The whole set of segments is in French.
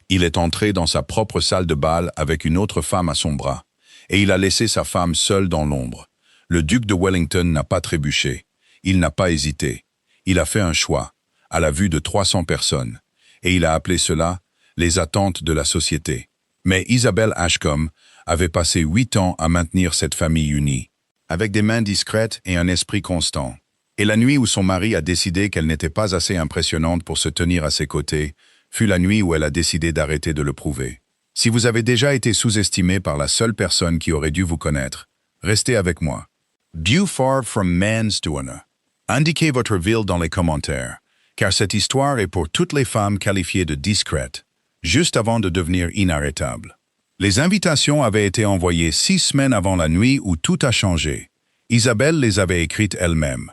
Il est entré dans sa propre salle de bal avec une autre femme à son bras, et il a laissé sa femme seule dans l'ombre. Le duc de Wellington n'a pas trébuché. Il n'a pas hésité. Il a fait un choix, à la vue de 300 personnes, et il a appelé cela les attentes de la société. Mais Isabelle Ashcombe avait passé 8 ans à maintenir cette famille unie, avec des mains discrètes et un esprit constant. Et la nuit où son mari a décidé qu'elle n'était pas assez impressionnante pour se tenir à ses côtés, fut la nuit où elle a décidé d'arrêter de le prouver. Si vous avez déjà été sous-estimé par la seule personne qui aurait dû vous connaître, restez avec moi. View far from man's to honor. Indiquez votre ville dans les commentaires, car cette histoire est pour toutes les femmes qualifiées de discrètes, juste avant de devenir inarrêtables. Les invitations avaient été envoyées 6 semaines avant la nuit où tout a changé. Isabelle les avait écrites elle-même.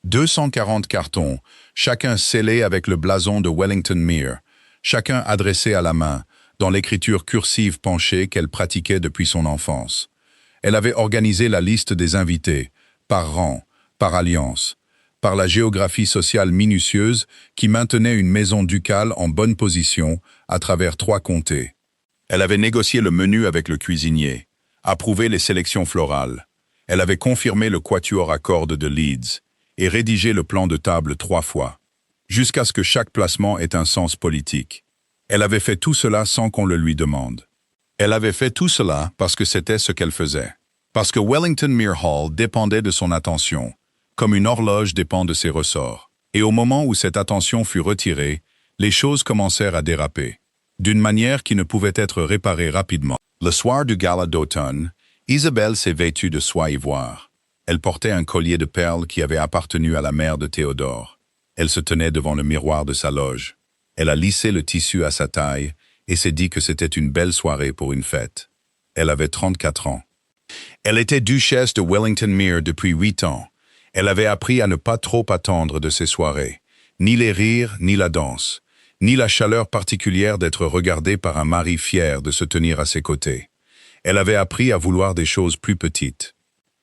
240 cartons, chacun scellé avec le blason de Wellington Mere, chacun adressé à la main, dans l'écriture cursive penchée qu'elle pratiquait depuis son enfance. Elle avait organisé la liste des invités, par rang, par alliance, par la géographie sociale minutieuse qui maintenait une maison ducale en bonne position à travers 3 comtés. Elle avait négocié le menu avec le cuisinier, approuvé les sélections florales. Elle avait confirmé le quatuor à cordes de Leeds et rédigé le plan de table 3 fois, jusqu'à ce que chaque placement ait un sens politique. Elle avait fait tout cela sans qu'on le lui demande. Elle avait fait tout cela parce que c'était ce qu'elle faisait. Parce que Wellington Mere Hall dépendait de son attention, comme une horloge dépend de ses ressorts. Et au moment où cette attention fut retirée, les choses commencèrent à déraper, d'une manière qui ne pouvait être réparée rapidement. Le soir du gala d'automne, Isabelle s'est vêtue de soie ivoire. Elle portait un collier de perles qui avait appartenu à la mère de Théodore. Elle se tenait devant le miroir de sa loge. Elle a lissé le tissu à sa taille et s'est dit que c'était une belle soirée pour une fête. Elle avait 34 ans. Elle était duchesse de Wellington Mere depuis 8 ans. Elle avait appris à ne pas trop attendre de ses soirées, ni les rires, ni la danse, ni la chaleur particulière d'être regardée par un mari fier de se tenir à ses côtés. Elle avait appris à vouloir des choses plus petites.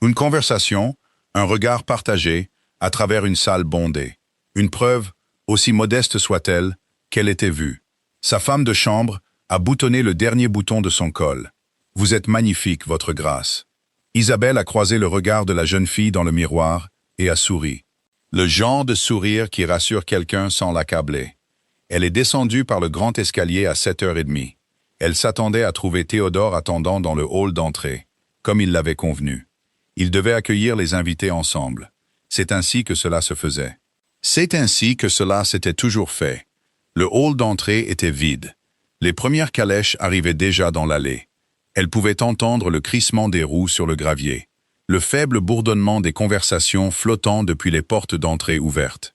Une conversation, un regard partagé, à travers une salle bondée. Une preuve, aussi modeste soit-elle, qu'elle était vue. Sa femme de chambre a boutonné le dernier bouton de son col. « Vous êtes magnifique, votre grâce. » Isabelle a croisé le regard de la jeune fille dans le miroir et a souri. Le genre de sourire qui rassure quelqu'un sans l'accabler. Elle est descendue par le grand escalier à 7h30. Elle s'attendait à trouver Théodore attendant dans le hall d'entrée, comme il l'avait convenu. Ils devaient accueillir les invités ensemble. C'est ainsi que cela se faisait. C'est ainsi que cela s'était toujours fait. Le hall d'entrée était vide. Les premières calèches arrivaient déjà dans l'allée. Elle pouvait entendre le crissement des roues sur le gravier, le faible bourdonnement des conversations flottant depuis les portes d'entrée ouvertes.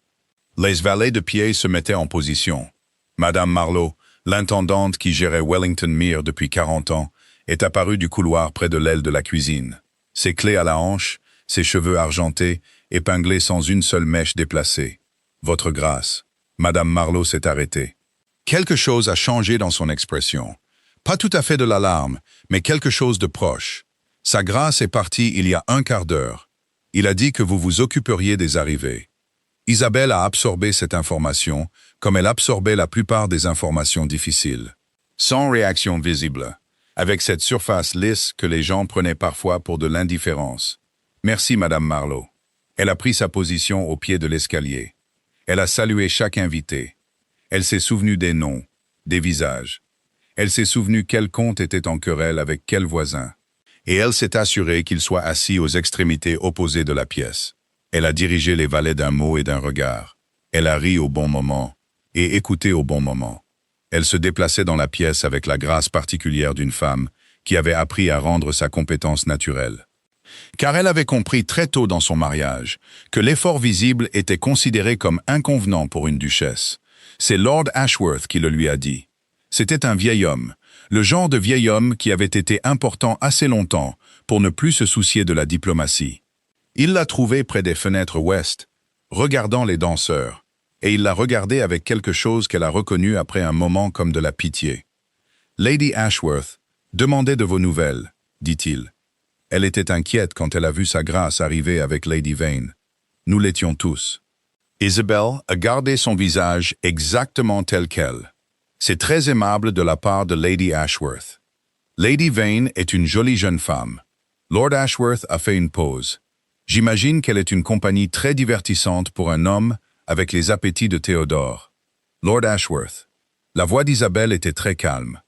Les valets de pied se mettaient en position. Madame Marlowe, l'intendante qui gérait Wellington Mere depuis 40 ans, est apparue du couloir près de l'aile de la cuisine. Ses clés à la hanche, ses cheveux argentés, épinglés sans une seule mèche déplacée. Votre grâce. Madame Marlowe s'est arrêtée. Quelque chose a changé dans son expression. Pas tout à fait de l'alarme, mais quelque chose de proche. Sa grâce est partie il y a un quart d'heure. Il a dit que vous vous occuperiez des arrivées. Isabelle a absorbé cette information, comme elle absorbait la plupart des informations difficiles. Sans réaction visible, avec cette surface lisse que les gens prenaient parfois pour de l'indifférence. Merci, Madame Marlowe. Elle a pris sa position au pied de l'escalier. Elle a salué chaque invité. Elle s'est souvenue des noms, des visages. Elle s'est souvenue quel compte était en querelle avec quel voisin. Et elle s'est assurée qu'il soit assis aux extrémités opposées de la pièce. Elle a dirigé les valets d'un mot et d'un regard. Elle a ri au bon moment et écouté au bon moment. Elle se déplaçait dans la pièce avec la grâce particulière d'une femme qui avait appris à rendre sa compétence naturelle. Car elle avait compris très tôt dans son mariage que l'effort visible était considéré comme inconvenant pour une duchesse. C'est Lord Ashworth qui le lui a dit. C'était un vieil homme, le genre de vieil homme qui avait été important assez longtemps pour ne plus se soucier de la diplomatie. Il l'a trouvé près des fenêtres ouest, regardant les danseurs, et il l'a regardée avec quelque chose qu'elle a reconnu après un moment comme de la pitié. « Lady Ashworth, demandez de vos nouvelles, dit-il. Elle était inquiète quand elle a vu sa grâce arriver avec Lady Vane. Nous l'étions tous. Isabelle a gardé son visage exactement tel quel. C'est très aimable de la part de Lady Ashworth. Lady Vane est une jolie jeune femme. Lord Ashworth a fait une pause. J'imagine qu'elle est une compagnie très divertissante pour un homme avec les appétits de Théodore. Lord Ashworth. La voix d'Isabelle était très calme.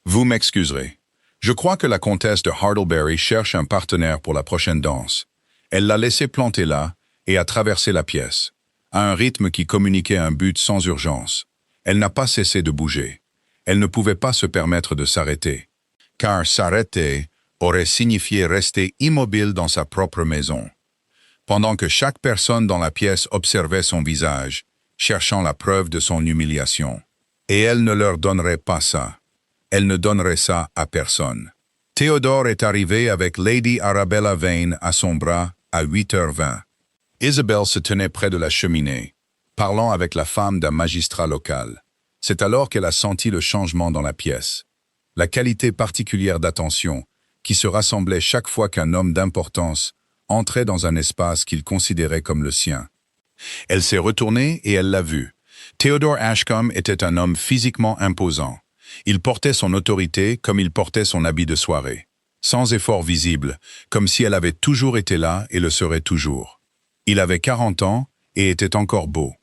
Vous m'excuserez. Je crois que la comtesse de Hartlebury cherche un partenaire pour la prochaine danse. Elle l'a laissé planter là et a traversé la pièce, à un rythme qui communiquait un but sans urgence. Elle n'a pas cessé de bouger. Elle ne pouvait pas se permettre de s'arrêter, car s'arrêter aurait signifié rester immobile dans sa propre maison. Pendant que chaque personne dans la pièce observait son visage, cherchant la preuve de son humiliation. Et elle ne leur donnerait pas ça. Elle ne donnerait ça à personne. Théodore est arrivé avec Lady Arabella Vane à son bras à 8h20. Isabelle se tenait près de la cheminée, parlant avec la femme d'un magistrat local. C'est alors qu'elle a senti le changement dans la pièce. La qualité particulière d'attention, qui se rassemblait chaque fois qu'un homme d'importance entrait dans un espace qu'il considérait comme le sien. Elle s'est retournée et elle l'a vu. Theodore Ashcombe était un homme physiquement imposant. Il portait son autorité comme il portait son habit de soirée, sans effort visible, comme si elle avait toujours été là et le serait toujours. Il avait 40 ans et était encore beau.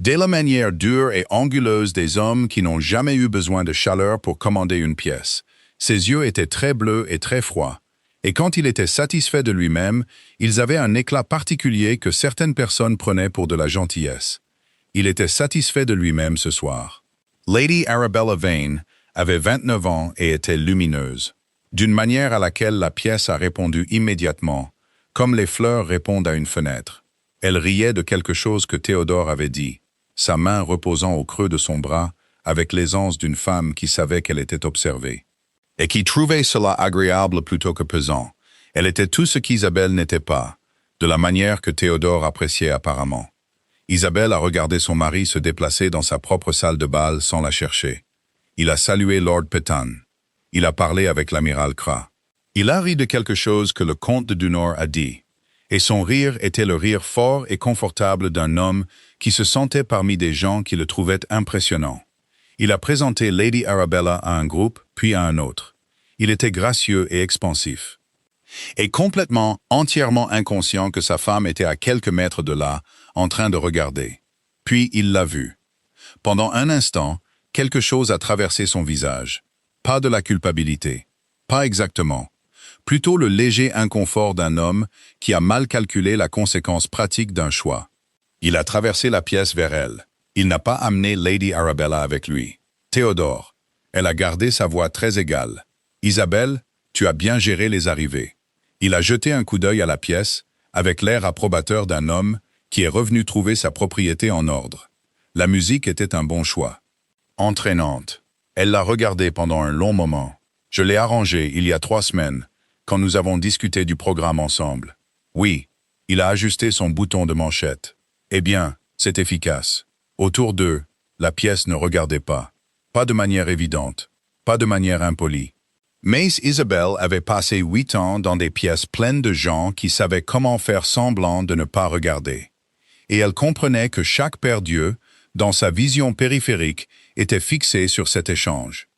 Dès la manière dure et anguleuse des hommes qui n'ont jamais eu besoin de chaleur pour commander une pièce, ses yeux étaient très bleus et très froids, et quand il était satisfait de lui-même, ils avaient un éclat particulier que certaines personnes prenaient pour de la gentillesse. Il était satisfait de lui-même ce soir. Lady Arabella Vane avait 29 ans et était lumineuse, d'une manière à laquelle la pièce a répondu immédiatement, comme les fleurs répondent à une fenêtre. Elle riait de quelque chose que Théodore avait dit, sa main reposant au creux de son bras, avec l'aisance d'une femme qui savait qu'elle était observée, et qui trouvait cela agréable plutôt que pesant. Elle était tout ce qu'Isabelle n'était pas, de la manière que Théodore appréciait apparemment. Isabelle a regardé son mari se déplacer dans sa propre salle de bal sans la chercher. Il a salué Lord Petan. Il a parlé avec l'amiral Kra. Il a ri de quelque chose que le comte de Dunor a dit, et son rire était le rire fort et confortable d'un homme qui se sentait parmi des gens qui le trouvaient impressionnant. Il a présenté Lady Arabella à un groupe, puis à un autre. Il était gracieux et expansif. Et complètement, entièrement inconscient que sa femme était à quelques mètres de là, en train de regarder. Puis il l'a vue. Pendant un instant, quelque chose a traversé son visage. Pas de la culpabilité. Pas exactement. Plutôt le léger inconfort d'un homme qui a mal calculé la conséquence pratique d'un choix. Il a traversé la pièce vers elle. Il n'a pas amené Lady Arabella avec lui. Théodore. Elle a gardé sa voix très égale. Isabelle, tu as bien géré les arrivées. Il a jeté un coup d'œil à la pièce, avec l'air approbateur d'un homme qui est revenu trouver sa propriété en ordre. La musique était un bon choix. Entraînante. Elle l'a regardée pendant un long moment. Je l'ai arrangée il y a 3 semaines, quand nous avons discuté du programme ensemble. Oui, il a ajusté son bouton de manchette. Eh bien, c'est efficace. Autour d'eux, la pièce ne regardait pas. Pas de manière évidente. Pas de manière impolie. Mais Isabelle avait passé 8 ans dans des pièces pleines de gens qui savaient comment faire semblant de ne pas regarder. Et elle comprenait que chaque paire d'yeux, dans sa vision périphérique, était fixé sur cet échange.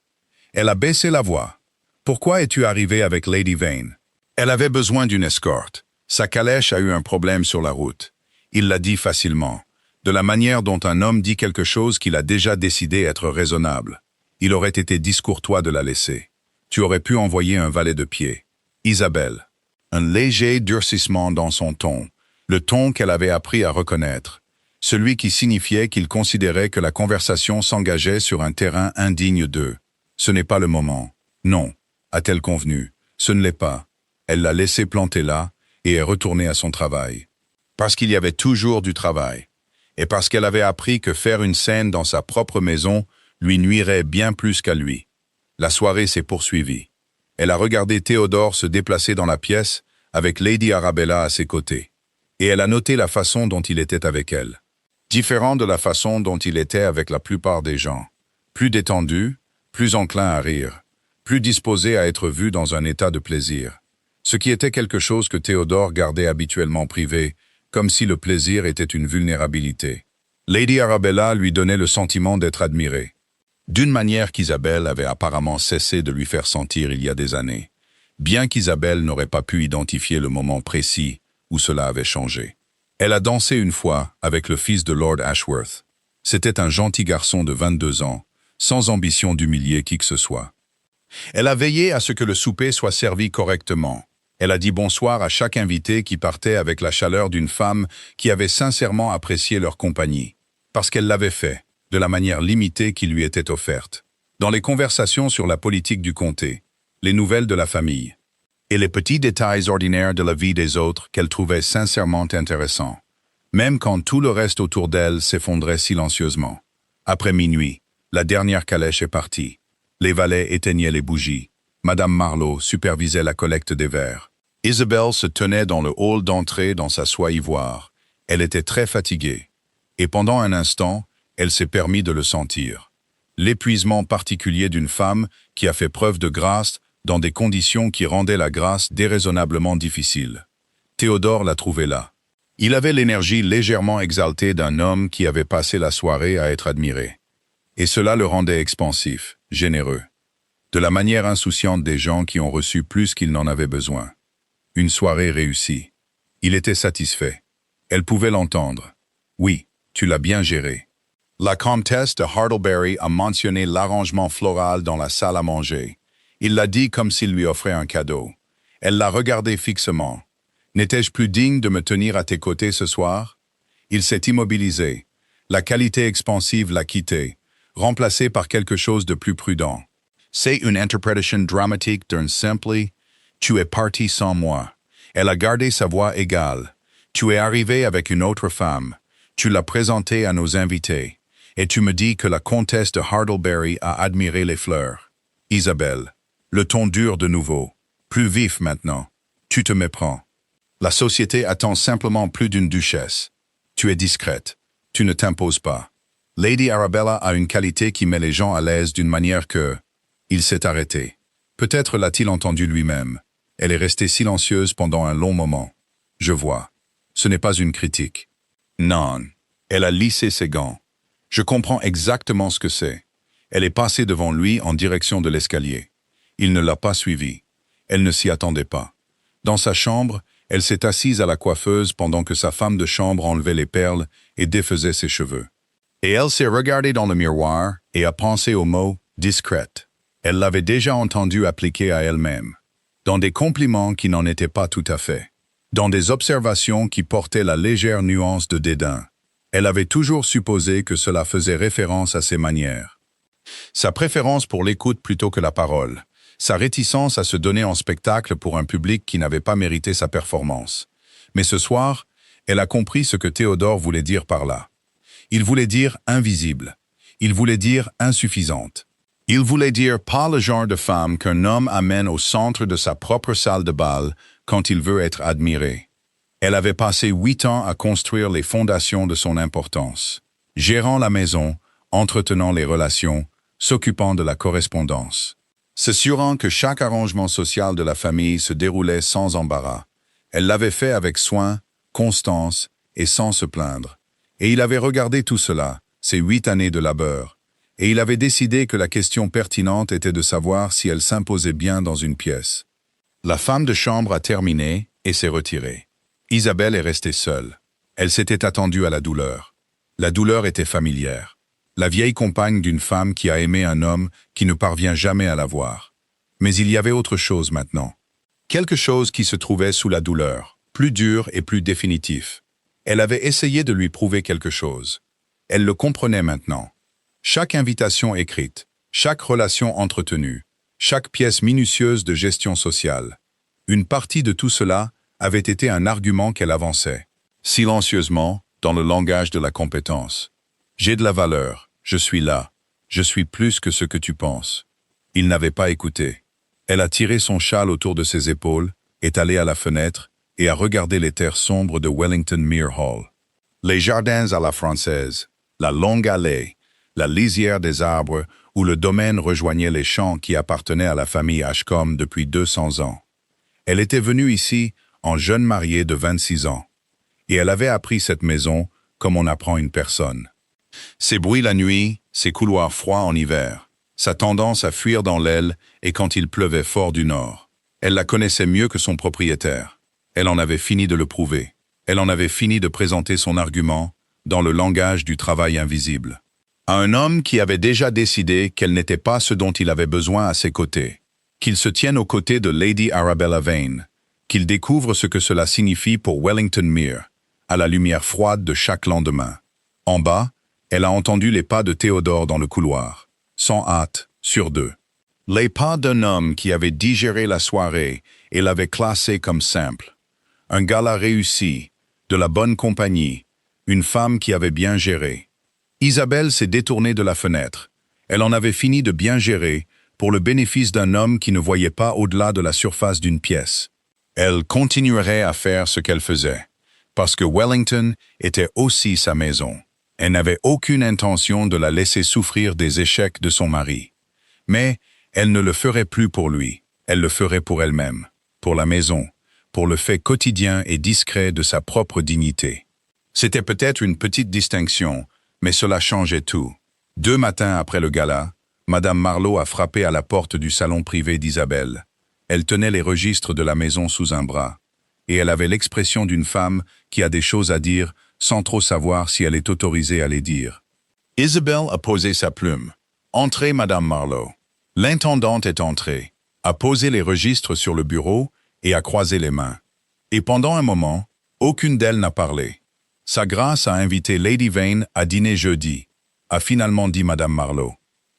Elle a baissé la voix. « Pourquoi es-tu arrivé avec Lady Vane ?» Elle avait besoin d'une escorte. Sa calèche a eu un problème sur la route. Il l'a dit facilement, de la manière dont un homme dit quelque chose qu'il a déjà décidé être raisonnable. Il aurait été discourtois de la laisser. Tu aurais pu envoyer un valet de pied. Isabelle. Un léger durcissement dans son ton, le ton qu'elle avait appris à reconnaître, celui qui signifiait qu'il considérait que la conversation s'engageait sur un terrain indigne d'eux. Ce n'est pas le moment. Non, a-t-elle convenu. Ce ne l'est pas. Elle l'a laissé planter là et est retournée à son travail. Parce qu'il y avait toujours du travail. Et parce qu'elle avait appris que faire une scène dans sa propre maison lui nuirait bien plus qu'à lui. La soirée s'est poursuivie. Elle a regardé Théodore se déplacer dans la pièce avec Lady Arabella à ses côtés. Et elle a noté la façon dont il était avec elle. Différent de la façon dont il était avec la plupart des gens. Plus détendu, plus enclin à rire, plus disposé à être vu dans un état de plaisir. Ce qui était quelque chose que Théodore gardait habituellement privé, comme si le plaisir était une vulnérabilité. Lady Arabella lui donnait le sentiment d'être admirée. d'une manière qu'Isabelle avait apparemment cessé de lui faire sentir il y a des années, bien qu'Isabelle n'aurait pas pu identifier le moment précis où cela avait changé. Elle a dansé une fois avec le fils de Lord Ashworth. C'était un gentil garçon de 22 ans, sans ambition d'humilier qui que ce soit. Elle a veillé à ce que le souper soit servi correctement. Elle a dit bonsoir à chaque invité qui partait avec la chaleur d'une femme qui avait sincèrement apprécié leur compagnie, parce qu'elle l'avait fait, de la manière limitée qui lui était offerte, dans les conversations sur la politique du comté, les nouvelles de la famille, et les petits détails ordinaires de la vie des autres qu'elle trouvait sincèrement intéressants, même quand tout le reste autour d'elle s'effondrait silencieusement. Après minuit, la dernière calèche est partie. Les valets éteignaient les bougies. Madame Marlowe supervisait la collecte des verres. Isabelle se tenait dans le hall d'entrée dans sa soie ivoire. Elle était très fatiguée. Et pendant un instant, elle s'est permis de le sentir. L'épuisement particulier d'une femme qui a fait preuve de grâce dans des conditions qui rendaient la grâce déraisonnablement difficile. Théodore l'a trouvé là. Il avait l'énergie légèrement exaltée d'un homme qui avait passé la soirée à être admiré. Et cela le rendait expansif, généreux. De la manière insouciante des gens qui ont reçu plus qu'ils n'en avaient besoin. Une soirée réussie. Il était satisfait. Elle pouvait l'entendre. Oui, tu l'as bien géré. La comtesse de Hartlebury a mentionné l'arrangement floral dans la salle à manger. Il l'a dit comme s'il lui offrait un cadeau. Elle l'a regardé fixement. N'étais-je plus digne de me tenir à tes côtés ce soir? Il s'est immobilisé. La qualité expansive l'a quitté, remplacé par quelque chose de plus prudent. C'est une interprétation dramatique d'un simple « Tu es parti sans moi ». Elle a gardé sa voix égale. Tu es arrivé avec une autre femme. Tu l'as présentée à nos invités. Et tu me dis que la comtesse de Hartlebury a admiré les fleurs. Isabelle, le ton dur de nouveau. Plus vif maintenant. Tu te méprends. La société attend simplement plus d'une duchesse. Tu es discrète. Tu ne t'imposes pas. Lady Arabella a une qualité qui met les gens à l'aise d'une manière que... Il s'est arrêté. Peut-être l'a-t-il entendu lui-même. Elle est restée silencieuse pendant un long moment. Je vois. Ce n'est pas une critique. Non. Elle a lissé ses gants. Je comprends exactement ce que c'est. Elle est passée devant lui en direction de l'escalier. Il ne l'a pas suivie. Elle ne s'y attendait pas. Dans sa chambre, elle s'est assise à la coiffeuse pendant que sa femme de chambre enlevait les perles et défaisait ses cheveux. Et elle s'est regardée dans le miroir et a pensé au mot « discrète ». Elle l'avait déjà entendu appliquer à elle-même, dans des compliments qui n'en étaient pas tout à fait, dans des observations qui portaient la légère nuance de dédain. Elle avait toujours supposé que cela faisait référence à ses manières. Sa préférence pour l'écoute plutôt que la parole, sa réticence à se donner en spectacle pour un public qui n'avait pas mérité sa performance. Mais ce soir, elle a compris ce que Théodore voulait dire par là. Il voulait dire invisible. Il voulait dire insuffisante. Il voulait dire pas le genre de femme qu'un homme amène au centre de sa propre salle de bal quand il veut être admiré. Elle avait passé 8 ans à construire les fondations de son importance, gérant la maison, entretenant les relations, s'occupant de la correspondance. S'assurant que chaque arrangement social de la famille se déroulait sans embarras. Elle l'avait fait avec soin, constance et sans se plaindre. Et il avait regardé tout cela, ces 8 années de labeur, et il avait décidé que la question pertinente était de savoir si elle s'imposait bien dans une pièce. La femme de chambre a terminé et s'est retirée. Isabelle est restée seule. Elle s'était attendue à la douleur. La douleur était familière. La vieille compagne d'une femme qui a aimé un homme qui ne parvient jamais à la voir. Mais il y avait autre chose maintenant. Quelque chose qui se trouvait sous la douleur, plus dur et plus définitif. Elle avait essayé de lui prouver quelque chose. Elle le comprenait maintenant. Chaque invitation écrite, chaque relation entretenue, chaque pièce minutieuse de gestion sociale. Une partie de tout cela avait été un argument qu'elle avançait, silencieusement, dans le langage de la compétence. J'ai de la valeur, je suis là, je suis plus que ce que tu penses. Il n'avait pas écouté. Elle a tiré son châle autour de ses épaules, est allée à la fenêtre et a regardé les terres sombres de Wellington Mere Hall. Les jardins à la française, la longue allée, la lisière des arbres où le domaine rejoignait les champs qui appartenaient à la famille Ashcombe depuis 200 ans. Elle était venue ici en jeune mariée de 26 ans, et elle avait appris cette maison comme on apprend une personne. Ses bruits la nuit, ses couloirs froids en hiver, sa tendance à fuir dans l'aile et quand il pleuvait fort du nord. Elle la connaissait mieux que son propriétaire. Elle en avait fini de le prouver. Elle en avait fini de présenter son argument dans le langage du travail invisible. À un homme qui avait déjà décidé qu'elle n'était pas ce dont il avait besoin à ses côtés, qu'il se tienne aux côtés de Lady Arabella Vane, qu'il découvre ce que cela signifie pour Wellington Mere, à la lumière froide de chaque lendemain. En bas, elle a entendu les pas de Théodore dans le couloir, sans hâte, sur deux. Les pas d'un homme qui avait digéré la soirée et l'avait classé comme simple. Un gala réussi, de la bonne compagnie, une femme qui avait bien géré. Isabelle s'est détournée de la fenêtre. Elle en avait fini de bien gérer pour le bénéfice d'un homme qui ne voyait pas au-delà de la surface d'une pièce. Elle continuerait à faire ce qu'elle faisait, parce que Wellington était aussi sa maison. Elle n'avait aucune intention de la laisser souffrir des échecs de son mari. Mais elle ne le ferait plus pour lui, elle le ferait pour elle-même, pour la maison, pour le fait quotidien et discret de sa propre dignité. C'était peut-être une petite distinction, mais cela changeait tout. 2 matins après le gala, Madame Marlowe a frappé à la porte du salon privé d'Isabelle. Elle tenait les registres de la maison sous un bras, et elle avait l'expression d'une femme qui a des choses à dire sans trop savoir si elle est autorisée à les dire. Isabelle a posé sa plume. « Entrez, Madame Marlowe. » L'intendante est entrée, a posé les registres sur le bureau et a croisé les mains. Et pendant un moment, aucune d'elles n'a parlé. Sa grâce a invité Lady Vane à dîner jeudi, a finalement dit Madame Marlowe.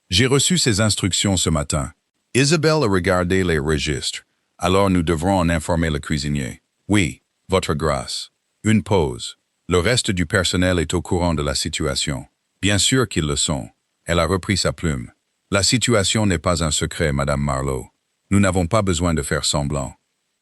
J'ai reçu ses instructions ce matin. Isabelle a regardé les registres. Alors nous devrons en informer le cuisinier. Oui, votre grâce. Une pause. Le reste du personnel est au courant de la situation. Bien sûr qu'ils le sont. Elle a repris sa plume. La situation n'est pas un secret, Madame Marlowe. Nous n'avons pas besoin de faire semblant.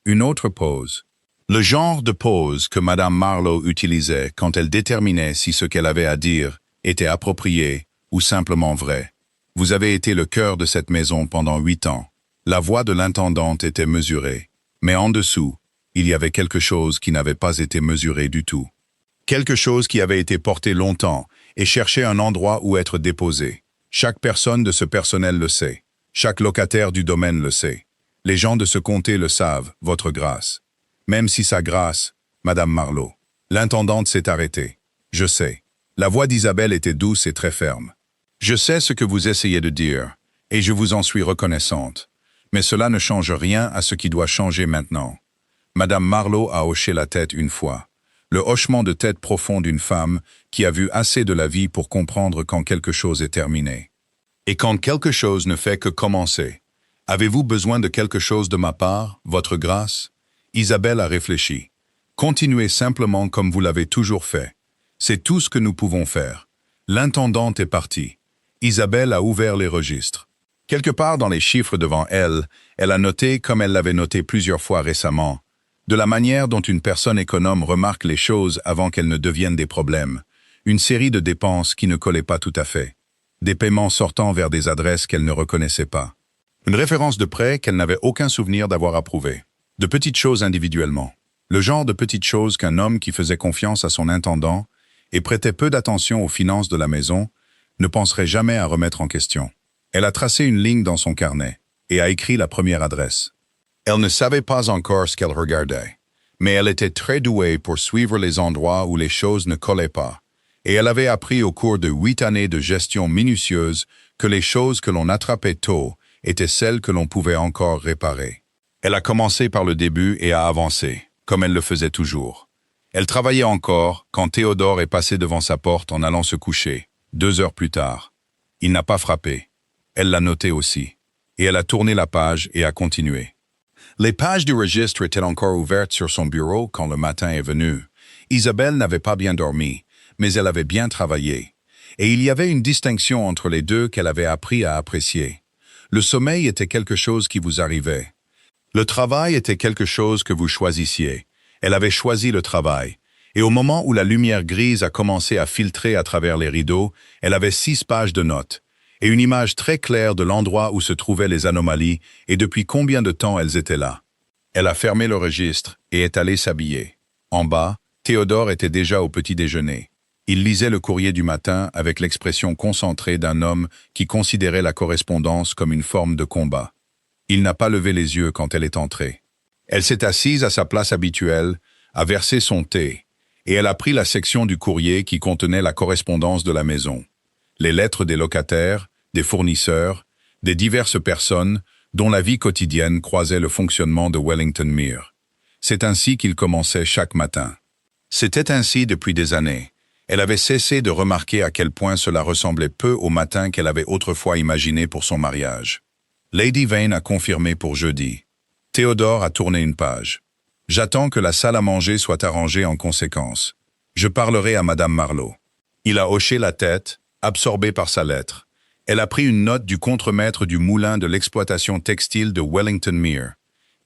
Une autre pause. Le genre de pause que Madame Marlowe utilisait quand elle déterminait si ce qu'elle avait à dire était approprié ou simplement vrai. Vous avez été le cœur de cette maison pendant 8 ans. La voix de l'intendante était mesurée. Mais en dessous, il y avait quelque chose qui n'avait pas été mesuré du tout. Quelque chose qui avait été porté longtemps et cherchait un endroit où être déposé. Chaque personne de ce personnel le sait. Chaque locataire du domaine le sait. Les gens de ce comté le savent, votre grâce. Même si sa grâce, Madame Marlowe. L'intendante s'est arrêtée. Je sais. La voix d'Isabelle était douce et très ferme. Je sais ce que vous essayez de dire, et je vous en suis reconnaissante. Mais cela ne change rien à ce qui doit changer maintenant. Madame Marlowe a hoché la tête une fois. Le hochement de tête profond d'une femme qui a vu assez de la vie pour comprendre quand quelque chose est terminé. Et quand quelque chose ne fait que commencer. Avez-vous besoin de quelque chose de ma part, votre grâce? Isabelle a réfléchi. Continuez simplement comme vous l'avez toujours fait. C'est tout ce que nous pouvons faire. L'intendante est partie. Isabelle a ouvert les registres. Quelque part dans les chiffres devant elle, elle a noté, comme elle l'avait noté plusieurs fois récemment, de la manière dont une personne économe remarque les choses avant qu'elles ne deviennent des problèmes, une série de dépenses qui ne collaient pas tout à fait, des paiements sortant vers des adresses qu'elle ne reconnaissait pas, une référence de prêt qu'elle n'avait aucun souvenir d'avoir approuvé, de petites choses individuellement, le genre de petites choses qu'un homme qui faisait confiance à son intendant et prêtait peu d'attention aux finances de la maison ne penserait jamais à remettre en question. Elle a tracé une ligne dans son carnet et a écrit la première adresse. Elle ne savait pas encore ce qu'elle regardait, mais elle était très douée pour suivre les endroits où les choses ne collaient pas, et elle avait appris au cours de 8 années de gestion minutieuse que les choses que l'on attrapait tôt étaient celles que l'on pouvait encore réparer. Elle a commencé par le début et a avancé, comme elle le faisait toujours. Elle travaillait encore quand Théodore est passé devant sa porte en allant se coucher, 2 heures plus tard. Il n'a pas frappé. Elle l'a noté aussi, et elle a tourné la page et a continué. Les pages du registre étaient encore ouvertes sur son bureau quand le matin est venu. Isabelle n'avait pas bien dormi, mais elle avait bien travaillé. Et il y avait une distinction entre les deux qu'elle avait appris à apprécier. Le sommeil était quelque chose qui vous arrivait. Le travail était quelque chose que vous choisissiez. Elle avait choisi le travail. Et au moment où la lumière grise a commencé à filtrer à travers les rideaux, elle avait 6 pages de notes. Et une image très claire de l'endroit où se trouvaient les anomalies et depuis combien de temps elles étaient là. Elle a fermé le registre et est allée s'habiller. En bas, Théodore était déjà au petit déjeuner. Il lisait le courrier du matin avec l'expression concentrée d'un homme qui considérait la correspondance comme une forme de combat. Il n'a pas levé les yeux quand elle est entrée. Elle s'est assise à sa place habituelle, a versé son thé, et elle a pris la section du courrier qui contenait la correspondance de la maison. Les lettres des locataires, des fournisseurs, des diverses personnes dont la vie quotidienne croisait le fonctionnement de Wellington Mere. C'est ainsi qu'il commençait chaque matin. C'était ainsi depuis des années. Elle avait cessé de remarquer à quel point cela ressemblait peu au matin qu'elle avait autrefois imaginé pour son mariage. Lady Vane a confirmé pour jeudi. Théodore a tourné une page. J'attends que la salle à manger soit arrangée en conséquence. Je parlerai à Madame Marlowe. Il a hoché la tête, absorbé par sa lettre. Elle a pris une note du contremaître du moulin de l'exploitation textile de Wellington Mere.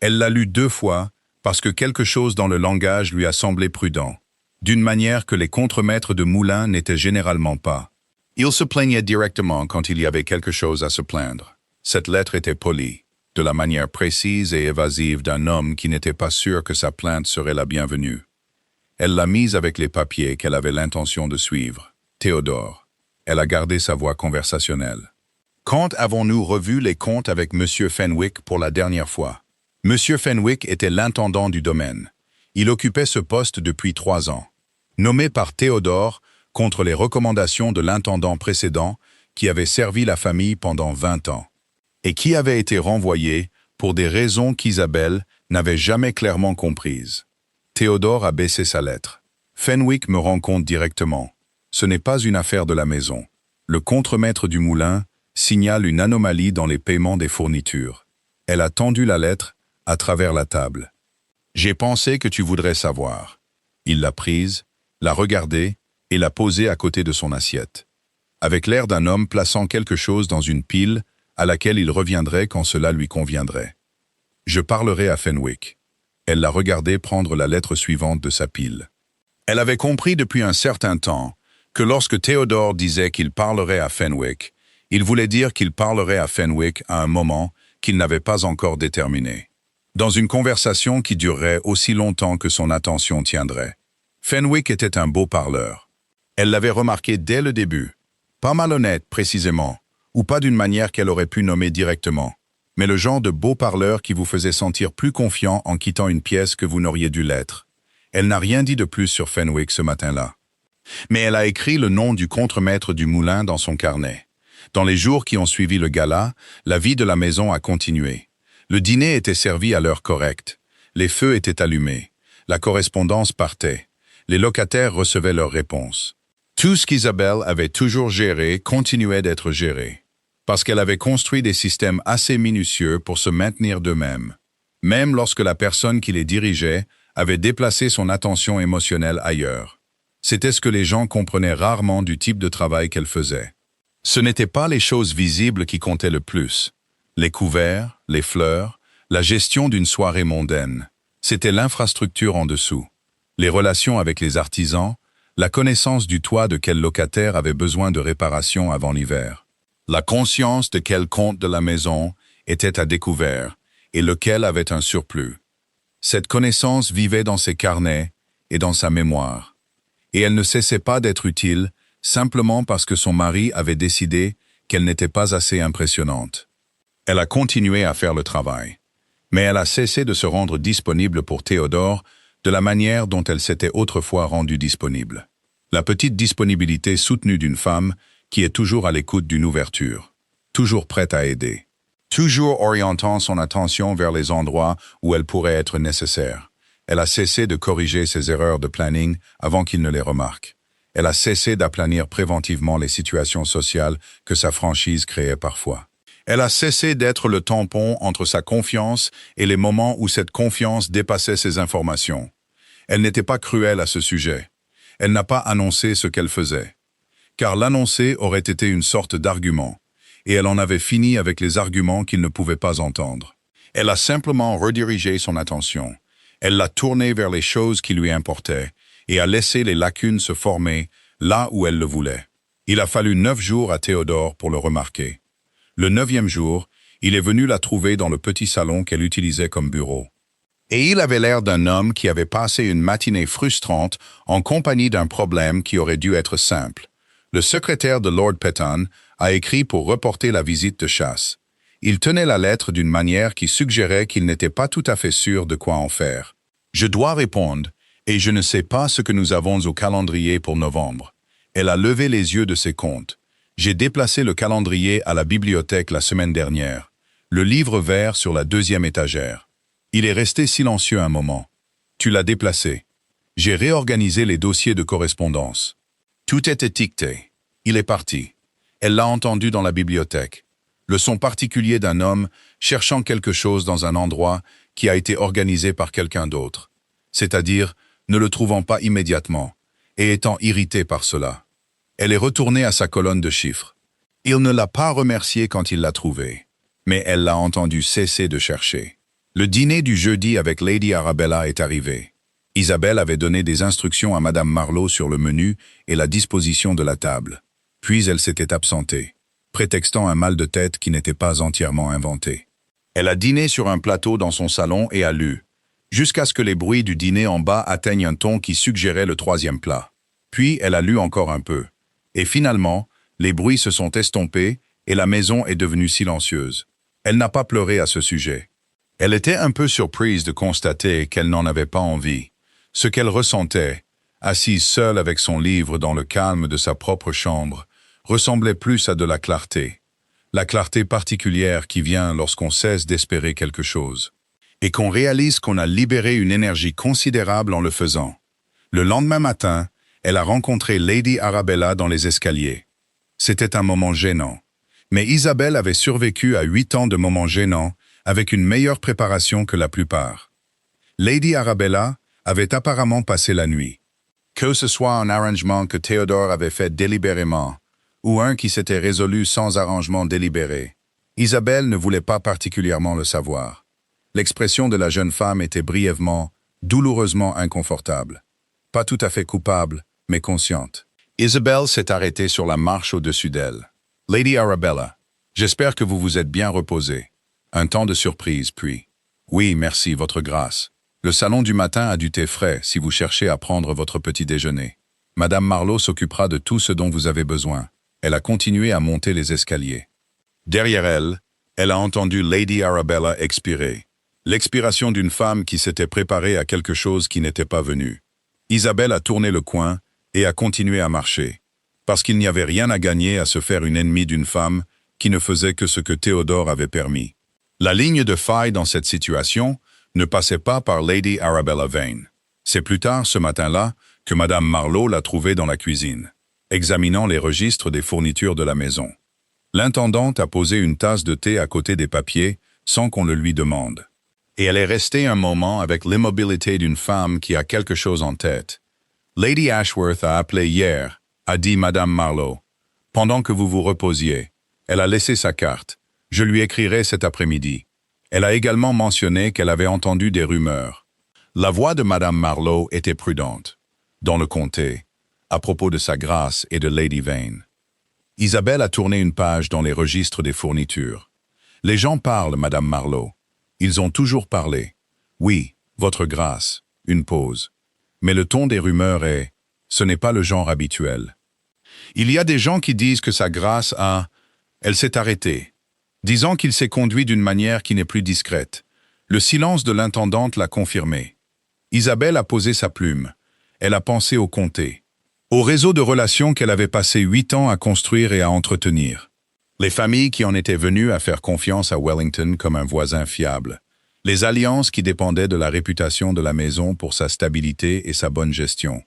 Elle l'a lu 2 fois parce que quelque chose dans le langage lui a semblé prudent, d'une manière que les contremaîtres de moulin n'étaient généralement pas. Il se plaignait directement quand il y avait quelque chose à se plaindre. Cette lettre était polie, de la manière précise et évasive d'un homme qui n'était pas sûr que sa plainte serait la bienvenue. Elle l'a mise avec les papiers qu'elle avait l'intention de suivre. Théodore. Elle a gardé sa voix conversationnelle. Quand avons-nous revu les comptes avec M. Fenwick pour la dernière fois? M. Fenwick était l'intendant du domaine. Il occupait ce poste depuis 3 ans. Nommé par Théodore contre les recommandations de l'intendant précédent qui avait servi la famille pendant 20 ans et qui avait été renvoyé pour des raisons qu'Isabelle n'avait jamais clairement comprises. Théodore a baissé sa lettre. Fenwick me rend compte directement. Ce n'est pas une affaire de la maison. Le contremaître du moulin signale une anomalie dans les paiements des fournitures. Elle a tendu la lettre à travers la table. J'ai pensé que tu voudrais savoir. Il l'a prise, l'a regardée et l'a posée à côté de son assiette, avec l'air d'un homme plaçant quelque chose dans une pile à laquelle il reviendrait quand cela lui conviendrait. Je parlerai à Fenwick. Elle l'a regardé prendre la lettre suivante de sa pile. Elle avait compris depuis un certain temps que lorsque Théodore disait qu'il parlerait à Fenwick, il voulait dire qu'il parlerait à Fenwick à un moment qu'il n'avait pas encore déterminé, dans une conversation qui durerait aussi longtemps que son attention tiendrait. Fenwick était un beau parleur. Elle l'avait remarqué dès le début. Pas malhonnête, précisément, ou pas d'une manière qu'elle aurait pu nommer directement, mais le genre de beau parleur qui vous faisait sentir plus confiant en quittant une pièce que vous n'auriez dû l'être. Elle n'a rien dit de plus sur Fenwick ce matin-là. Mais elle a écrit le nom du contremaître du moulin dans son carnet. Dans les jours qui ont suivi le gala, la vie de la maison a continué. Le dîner était servi à l'heure correcte. Les feux étaient allumés. La correspondance partait. Les locataires recevaient leurs réponses. Tout ce qu'Isabelle avait toujours géré continuait d'être géré, parce qu'elle avait construit des systèmes assez minutieux pour se maintenir d'eux-mêmes, même lorsque la personne qui les dirigeait avait déplacé son attention émotionnelle ailleurs. C'était ce que les gens comprenaient rarement du type de travail qu'elle faisait. Ce n'étaient pas les choses visibles qui comptaient le plus. Les couverts, les fleurs, la gestion d'une soirée mondaine. C'était l'infrastructure en dessous. Les relations avec les artisans, la connaissance du toit de quel locataire avait besoin de réparation avant l'hiver. La conscience de quel compte de la maison était à découvert et lequel avait un surplus. Cette connaissance vivait dans ses carnets et dans sa mémoire. Et elle ne cessait pas d'être utile simplement parce que son mari avait décidé qu'elle n'était pas assez impressionnante. Elle a continué à faire le travail, mais elle a cessé de se rendre disponible pour Théodore de la manière dont elle s'était autrefois rendue disponible. La petite disponibilité soutenue d'une femme qui est toujours à l'écoute d'une ouverture, toujours prête à aider, toujours orientant son attention vers les endroits où elle pourrait être nécessaire. Elle a cessé de corriger ses erreurs de planning avant qu'il ne les remarque. Elle a cessé d'aplanir préventivement les situations sociales que sa franchise créait parfois. Elle a cessé d'être le tampon entre sa confiance et les moments où cette confiance dépassait ses informations. Elle n'était pas cruelle à ce sujet. Elle n'a pas annoncé ce qu'elle faisait. Car l'annoncer aurait été une sorte d'argument, et elle en avait fini avec les arguments qu'il ne pouvait pas entendre. Elle a simplement redirigé son attention. Elle l'a tourné vers les choses qui lui importaient, et a laissé les lacunes se former là où elle le voulait. Il a fallu 9 jours à Théodore pour le remarquer. Le 9e jour, il est venu la trouver dans le petit salon qu'elle utilisait comme bureau. Et il avait l'air d'un homme qui avait passé une matinée frustrante en compagnie d'un problème qui aurait dû être simple. Le secrétaire de Lord Petton a écrit pour reporter la visite de chasse. Il tenait la lettre d'une manière qui suggérait qu'il n'était pas tout à fait sûr de quoi en faire. Je dois répondre, et je ne sais pas ce que nous avons au calendrier pour novembre. Elle a levé les yeux de ses comptes. J'ai déplacé le calendrier à la bibliothèque la semaine dernière. Le livre vert sur la 2e étagère. Il est resté silencieux un moment. Tu l'as déplacé. J'ai réorganisé les dossiers de correspondance. Tout est étiqueté. Il est parti. Elle l'a entendu dans la bibliothèque. Le son particulier d'un homme cherchant quelque chose dans un endroit qui a été organisé par quelqu'un d'autre. C'est-à-dire, ne le trouvant pas immédiatement, et étant irrité par cela. Elle est retournée à sa colonne de chiffres. Il ne l'a pas remerciée quand il l'a trouvée, mais elle l'a entendu cesser de chercher. Le dîner du jeudi avec Lady Arabella est arrivé. Isabelle avait donné des instructions à Madame Marlowe sur le menu et la disposition de la table. Puis elle s'était absentée, prétextant un mal de tête qui n'était pas entièrement inventé. Elle a dîné sur un plateau dans son salon et a lu, jusqu'à ce que les bruits du dîner en bas atteignent un ton qui suggérait le 3e plat. Puis elle a lu encore un peu. Et finalement, les bruits se sont estompés et la maison est devenue silencieuse. Elle n'a pas pleuré à ce sujet. Elle était un peu surprise de constater qu'elle n'en avait pas envie. Ce qu'elle ressentait, assise seule avec son livre dans le calme de sa propre chambre, ressemblait plus à de la clarté particulière qui vient lorsqu'on cesse d'espérer quelque chose, et qu'on réalise qu'on a libéré une énergie considérable en le faisant. Le lendemain matin, elle a rencontré Lady Arabella dans les escaliers. C'était un moment gênant. Mais Isabelle avait survécu à 8 ans de moments gênants avec une meilleure préparation que la plupart. Lady Arabella avait apparemment passé la nuit. Que ce soit un arrangement que Théodore avait fait délibérément, ou un qui s'était résolu sans arrangement délibéré, Isabelle ne voulait pas particulièrement le savoir. L'expression de la jeune femme était brièvement, douloureusement inconfortable. Pas tout à fait coupable, mais consciente. Isabelle s'est arrêtée sur la marche au-dessus d'elle. « Lady Arabella, j'espère que vous vous êtes bien reposée. » Un temps de surprise, puis « Oui, merci, votre grâce. Le salon du matin a du thé frais si vous cherchez à prendre votre petit déjeuner. Madame Marlowe s'occupera de tout ce dont vous avez besoin. » Elle a continué à monter les escaliers. Derrière elle, elle a entendu Lady Arabella expirer. L'expiration d'une femme qui s'était préparée à quelque chose qui n'était pas venu. Isabelle a tourné le coin et a continué à marcher, parce qu'il n'y avait rien à gagner à se faire une ennemie d'une femme qui ne faisait que ce que Théodore avait permis. La ligne de faille dans cette situation ne passait pas par Lady Arabella Vane. C'est plus tard ce matin-là que Madame Marlowe l'a trouvée dans la cuisine, examinant les registres des fournitures de la maison. L'intendante a posé une tasse de thé à côté des papiers sans qu'on le lui demande. Et elle est restée un moment avec l'immobilité d'une femme qui a quelque chose en tête. Lady Ashworth a appelé hier, a dit Madame Marlowe. Pendant que vous vous reposiez, elle a laissé sa carte. Je lui écrirai cet après-midi. Elle a également mentionné qu'elle avait entendu des rumeurs. La voix de Madame Marlowe était prudente, dans le comté, à propos de sa grâce et de Lady Vane. Isabelle a tourné une page dans les registres des fournitures. Les gens parlent, Madame Marlowe. Ils ont toujours parlé. Oui, votre grâce, une pause. Mais le ton des rumeurs est, ce n'est pas le genre habituel. Il y a des gens qui disent que sa grâce a... Elle s'est arrêtée, disant qu'il s'est conduit d'une manière qui n'est plus discrète. Le silence de l'intendante l'a confirmé. Isabelle a posé sa plume. Elle a pensé au comté, au réseau de relations qu'elle avait passé 8 ans à construire et à entretenir. Les familles qui en étaient venues à faire confiance à Wellington comme un voisin fiable. Les alliances qui dépendaient de la réputation de la maison pour sa stabilité et sa bonne gestion.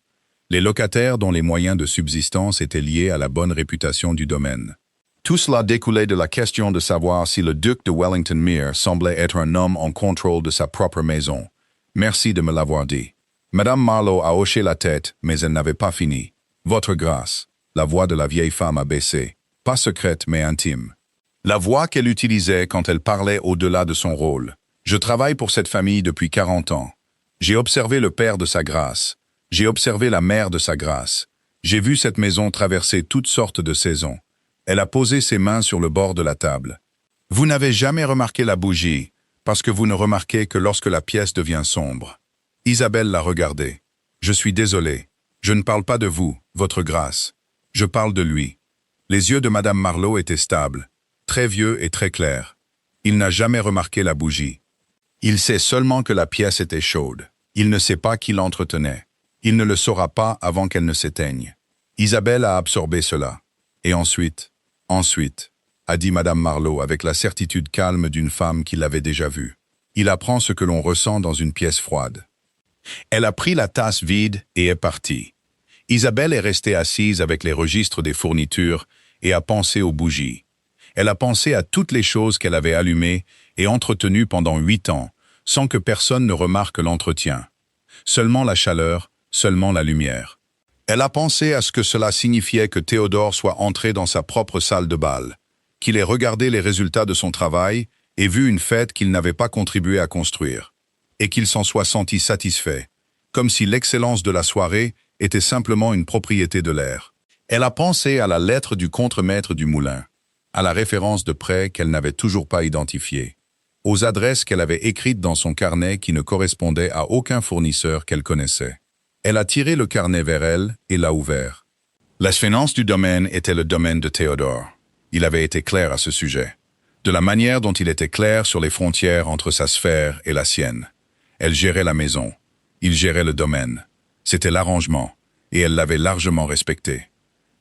Les locataires dont les moyens de subsistance étaient liés à la bonne réputation du domaine. Tout cela découlait de la question de savoir si le duc de Wellington-Mere semblait être un homme en contrôle de sa propre maison. Merci de me l'avoir dit. Madame Marlowe a hoché la tête, mais elle n'avait pas fini. Votre grâce. La voix de la vieille femme a baissé. Pas secrète, mais intime. La voix qu'elle utilisait quand elle parlait au-delà de son rôle. Je travaille pour cette famille depuis 40 ans. J'ai observé le père de sa grâce. J'ai observé la mère de sa grâce. J'ai vu cette maison traverser toutes sortes de saisons. Elle a posé ses mains sur le bord de la table. Vous n'avez jamais remarqué la bougie, parce que vous ne remarquez que lorsque la pièce devient sombre. » Isabelle l'a regardé. « Je suis désolé. Je ne parle pas de vous, votre grâce. Je parle de lui. » Les yeux de Madame Marlowe étaient stables, très vieux et très clairs. Il n'a jamais remarqué la bougie. Il sait seulement que la pièce était chaude. Il ne sait pas qui l'entretenait. Il ne le saura pas avant qu'elle ne s'éteigne. Isabelle a absorbé cela. Et ensuite, a dit Madame Marlowe avec la certitude calme d'une femme qui l'avait déjà vue. Il apprend ce que l'on ressent dans une pièce froide. Elle a pris la tasse vide et est partie. Isabelle est restée assise avec les registres des fournitures et a pensé aux bougies. Elle a pensé à toutes les choses qu'elle avait allumées et entretenues pendant 8 ans, sans que personne ne remarque l'entretien. Seulement la chaleur, seulement la lumière. Elle a pensé à ce que cela signifiait que Théodore soit entré dans sa propre salle de bal, qu'il ait regardé les résultats de son travail et vu une fête qu'il n'avait pas contribué à construire, et qu'il s'en soit senti satisfait, comme si l'excellence de la soirée était simplement une propriété de l'air. Elle a pensé à la lettre du contremaître du moulin, à la référence de prêt qu'elle n'avait toujours pas identifiée, aux adresses qu'elle avait écrites dans son carnet qui ne correspondaient à aucun fournisseur qu'elle connaissait. Elle a tiré le carnet vers elle et l'a ouvert. La finance du domaine était le domaine de Théodore. Il avait été clair à ce sujet. De la manière dont il était clair sur les frontières entre sa sphère et la sienne. Elle gérait la maison. Il gérait le domaine. C'était l'arrangement, et elle l'avait largement respecté,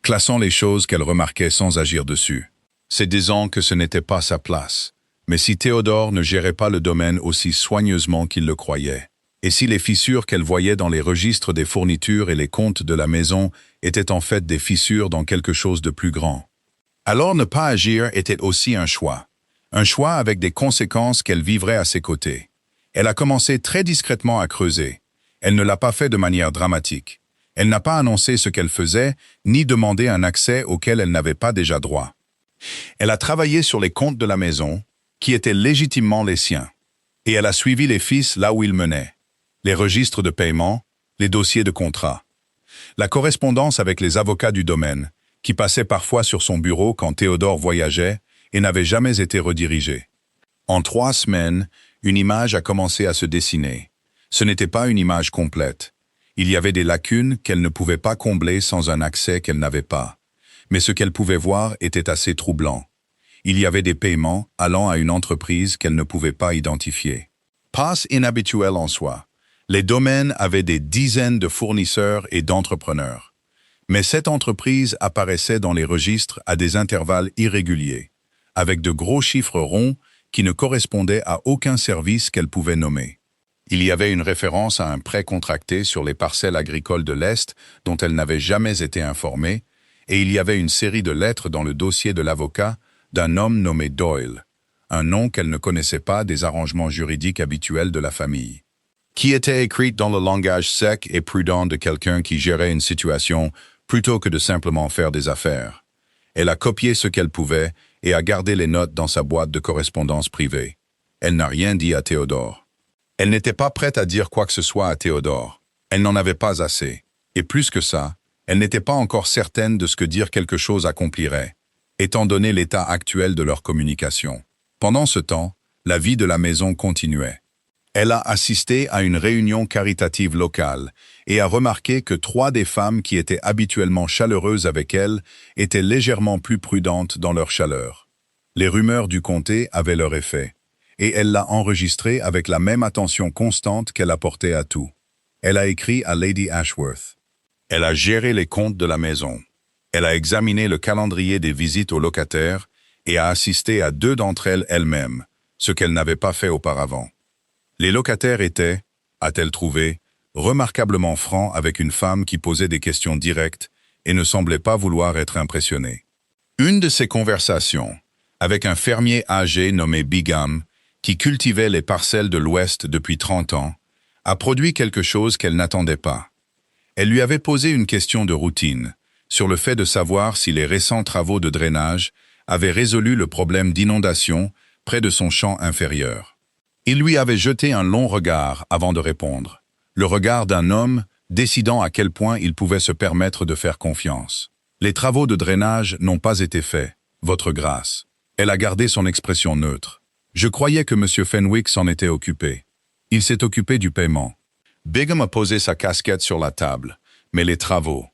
classant les choses qu'elle remarquait sans agir dessus, se disant que ce n'était pas sa place. Mais si Théodore ne gérait pas le domaine aussi soigneusement qu'il le croyait, et si les fissures qu'elle voyait dans les registres des fournitures et les comptes de la maison étaient en fait des fissures dans quelque chose de plus grand, alors ne pas agir était aussi un choix avec des conséquences qu'elle vivrait à ses côtés. Elle a commencé très discrètement à creuser. Elle ne l'a pas fait de manière dramatique. Elle n'a pas annoncé ce qu'elle faisait, ni demandé un accès auquel elle n'avait pas déjà droit. Elle a travaillé sur les comptes de la maison, qui étaient légitimement les siens. Et elle a suivi les fils là où ils menaient. Les registres de paiement, les dossiers de contrat. La correspondance avec les avocats du domaine, qui passaient parfois sur son bureau quand Théodore voyageait et n'avait jamais été redirigée. En 3 semaines, une image a commencé à se dessiner. Ce n'était pas une image complète. Il y avait des lacunes qu'elle ne pouvait pas combler sans un accès qu'elle n'avait pas. Mais ce qu'elle pouvait voir était assez troublant. Il y avait des paiements allant à une entreprise qu'elle ne pouvait pas identifier. Passe inhabituel en soi. Les domaines avaient des dizaines de fournisseurs et d'entrepreneurs. Mais cette entreprise apparaissait dans les registres à des intervalles irréguliers, avec de gros chiffres ronds qui ne correspondaient à aucun service qu'elle pouvait nommer. Il y avait une référence à un prêt contracté sur les parcelles agricoles de l'Est dont elle n'avait jamais été informée, et il y avait une série de lettres dans le dossier de l'avocat d'un homme nommé Doyle, un nom qu'elle ne connaissait pas des arrangements juridiques habituels de la famille, qui était écrite dans le langage sec et prudent de quelqu'un qui gérait une situation plutôt que de simplement faire des affaires. Elle a copié ce qu'elle pouvait et a gardé les notes dans sa boîte de correspondance privée. Elle n'a rien dit à Théodore. Elle n'était pas prête à dire quoi que ce soit à Théodore. Elle n'en avait pas assez. Et plus que ça, elle n'était pas encore certaine de ce que dire quelque chose accomplirait, étant donné l'état actuel de leur communication. Pendant ce temps, la vie de la maison continuait. Elle a assisté à une réunion caritative locale et a remarqué que 3 des femmes qui étaient habituellement chaleureuses avec elle étaient légèrement plus prudentes dans leur chaleur. Les rumeurs du comté avaient leur effet, et elle l'a enregistré avec la même attention constante qu'elle apportait à tout. Elle a écrit à Lady Ashworth. Elle a géré les comptes de la maison. Elle a examiné le calendrier des visites aux locataires et a assisté à 2 d'entre elles elle-même, ce qu'elle n'avait pas fait auparavant. Les locataires étaient, a-t-elle trouvé, remarquablement francs avec une femme qui posait des questions directes et ne semblait pas vouloir être impressionnée. Une de ces conversations, avec un fermier âgé nommé Bigham, qui cultivait les parcelles de l'Ouest depuis 30 ans, a produit quelque chose qu'elle n'attendait pas. Elle lui avait posé une question de routine, sur le fait de savoir si les récents travaux de drainage avaient résolu le problème d'inondation près de son champ inférieur. Il lui avait jeté un long regard avant de répondre, le regard d'un homme décidant à quel point il pouvait se permettre de faire confiance. « Les travaux de drainage n'ont pas été faits, votre grâce. » Elle a gardé son expression neutre. Je croyais que M. Fenwick s'en était occupé. Il s'est occupé du paiement. Bigham a posé sa casquette sur la table. Mais les travaux.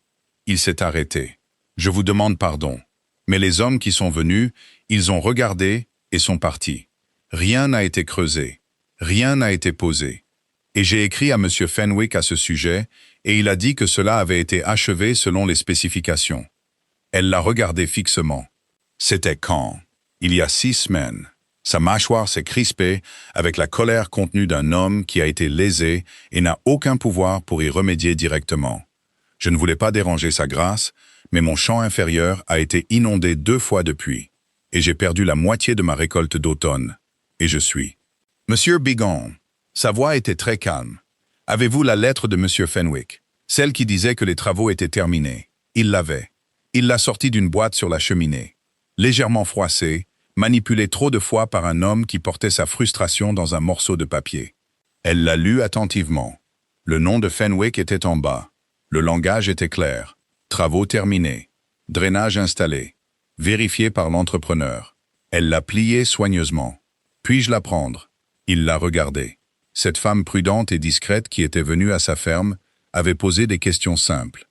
Il s'est arrêté. Je vous demande pardon. Mais les hommes qui sont venus, ils ont regardé et sont partis. Rien n'a été creusé. Rien n'a été posé. Et j'ai écrit à M. Fenwick à ce sujet, et il a dit que cela avait été achevé selon les spécifications. Elle l'a regardé fixement. C'était quand? Il y a 6 semaines. Sa mâchoire s'est crispée avec la colère contenue d'un homme qui a été lésé et n'a aucun pouvoir pour y remédier directement. Je ne voulais pas déranger sa grâce, mais mon champ inférieur a été inondé 2 fois depuis, et j'ai perdu la moitié de ma récolte d'automne. Et je suis. Monsieur Bigham, sa voix était très calme. Avez-vous la lettre de Monsieur Fenwick? Celle qui disait que les travaux étaient terminés. Il l'avait. Il l'a sortie d'une boîte sur la cheminée. Légèrement froissée, manipulée trop de fois par un homme qui portait sa frustration dans un morceau de papier. Elle l'a lu attentivement. Le nom de Fenwick était en bas. Le langage était clair. Travaux terminés. Drainage installé. Vérifié par l'entrepreneur. Elle l'a plié soigneusement. Puis-je la prendre? Il l'a regardée. Cette femme prudente et discrète qui était venue à sa ferme avait posé des questions simples.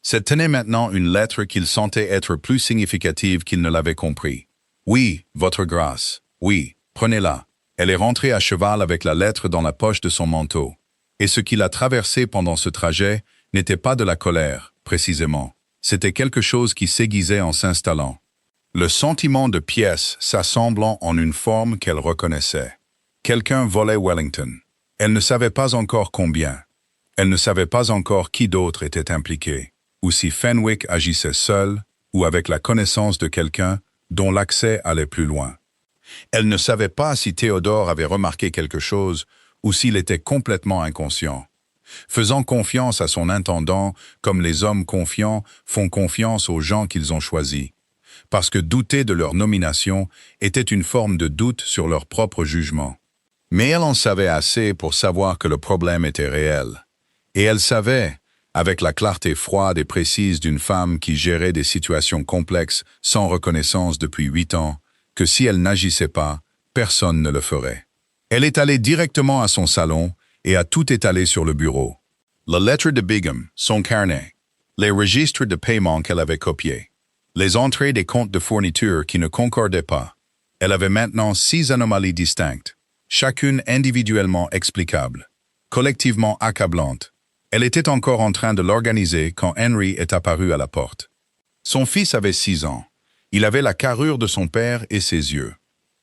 Cette tenait maintenant une lettre qu'il sentait être plus significative qu'il ne l'avait compris. Oui, votre grâce. Oui, prenez-la. Elle est rentrée à cheval avec la lettre dans la poche de son manteau. Et ce qui l'a traversé pendant ce trajet n'était pas de la colère, précisément. C'était quelque chose qui s'aiguisait en s'installant. Le sentiment de pièce s'assemblant en une forme qu'elle reconnaissait. Quelqu'un volait Wellington. Elle ne savait pas encore combien. Elle ne savait pas encore qui d'autre était impliqué, ou si Fenwick agissait seul, ou avec la connaissance de quelqu'un dont l'accès allait plus loin. Elle ne savait pas si Théodore avait remarqué quelque chose, ou s'il était complètement inconscient. Faisant confiance à son intendant, comme les hommes confiants font confiance aux gens qu'ils ont choisis. Parce que douter de leur nomination était une forme de doute sur leur propre jugement. Mais elle en savait assez pour savoir que le problème était réel. Et elle savait, avec la clarté froide et précise d'une femme qui gérait des situations complexes sans reconnaissance depuis 8 ans, que si elle n'agissait pas, personne ne le ferait. Elle est allée directement à son salon et a tout étalé sur le bureau. La lettre de Bigham, son carnet, les registres de paiement qu'elle avait copiés, les entrées des comptes de fourniture qui ne concordaient pas. Elle avait maintenant 6 anomalies distinctes, chacune individuellement explicable, collectivement accablante. Elle était encore en train de l'organiser quand Henry est apparu à la porte. Son fils avait 6 ans. Il avait la carrure de son père et ses yeux.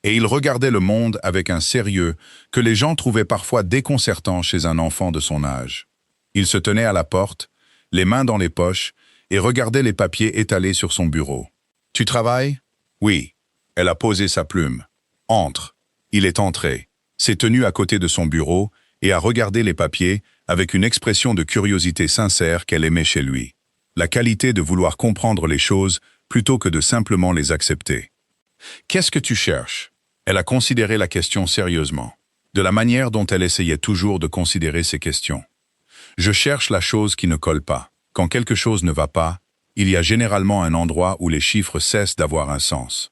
Et il regardait le monde avec un sérieux que les gens trouvaient parfois déconcertant chez un enfant de son âge. Il se tenait à la porte, les mains dans les poches, et regardait les papiers étalés sur son bureau. « Tu travailles ?»« Oui. » Elle a posé sa plume. « Entre. » Il est entré, s'est tenu à côté de son bureau et a regardé les papiers avec une expression de curiosité sincère qu'elle aimait chez lui. La qualité de vouloir comprendre les choses plutôt que de simplement les accepter. « Qu'est-ce que tu cherches ?» Elle a considéré la question sérieusement, de la manière dont elle essayait toujours de considérer ces questions. « Je cherche la chose qui ne colle pas. Quand quelque chose ne va pas, il y a généralement un endroit où les chiffres cessent d'avoir un sens.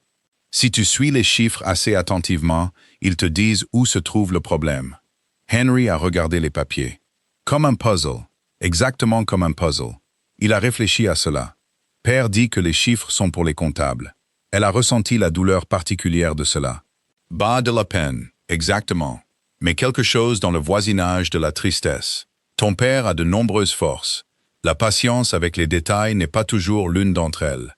Si tu suis les chiffres assez attentivement, ils te disent où se trouve le problème. » Henry a regardé les papiers. Comme un puzzle, exactement comme un puzzle. Il a réfléchi à cela. Père dit que les chiffres sont pour les comptables. Elle a ressenti la douleur particulière de cela. Bas de la peine, exactement. Mais quelque chose dans le voisinage de la tristesse. Ton père a de nombreuses forces. La patience avec les détails n'est pas toujours l'une d'entre elles.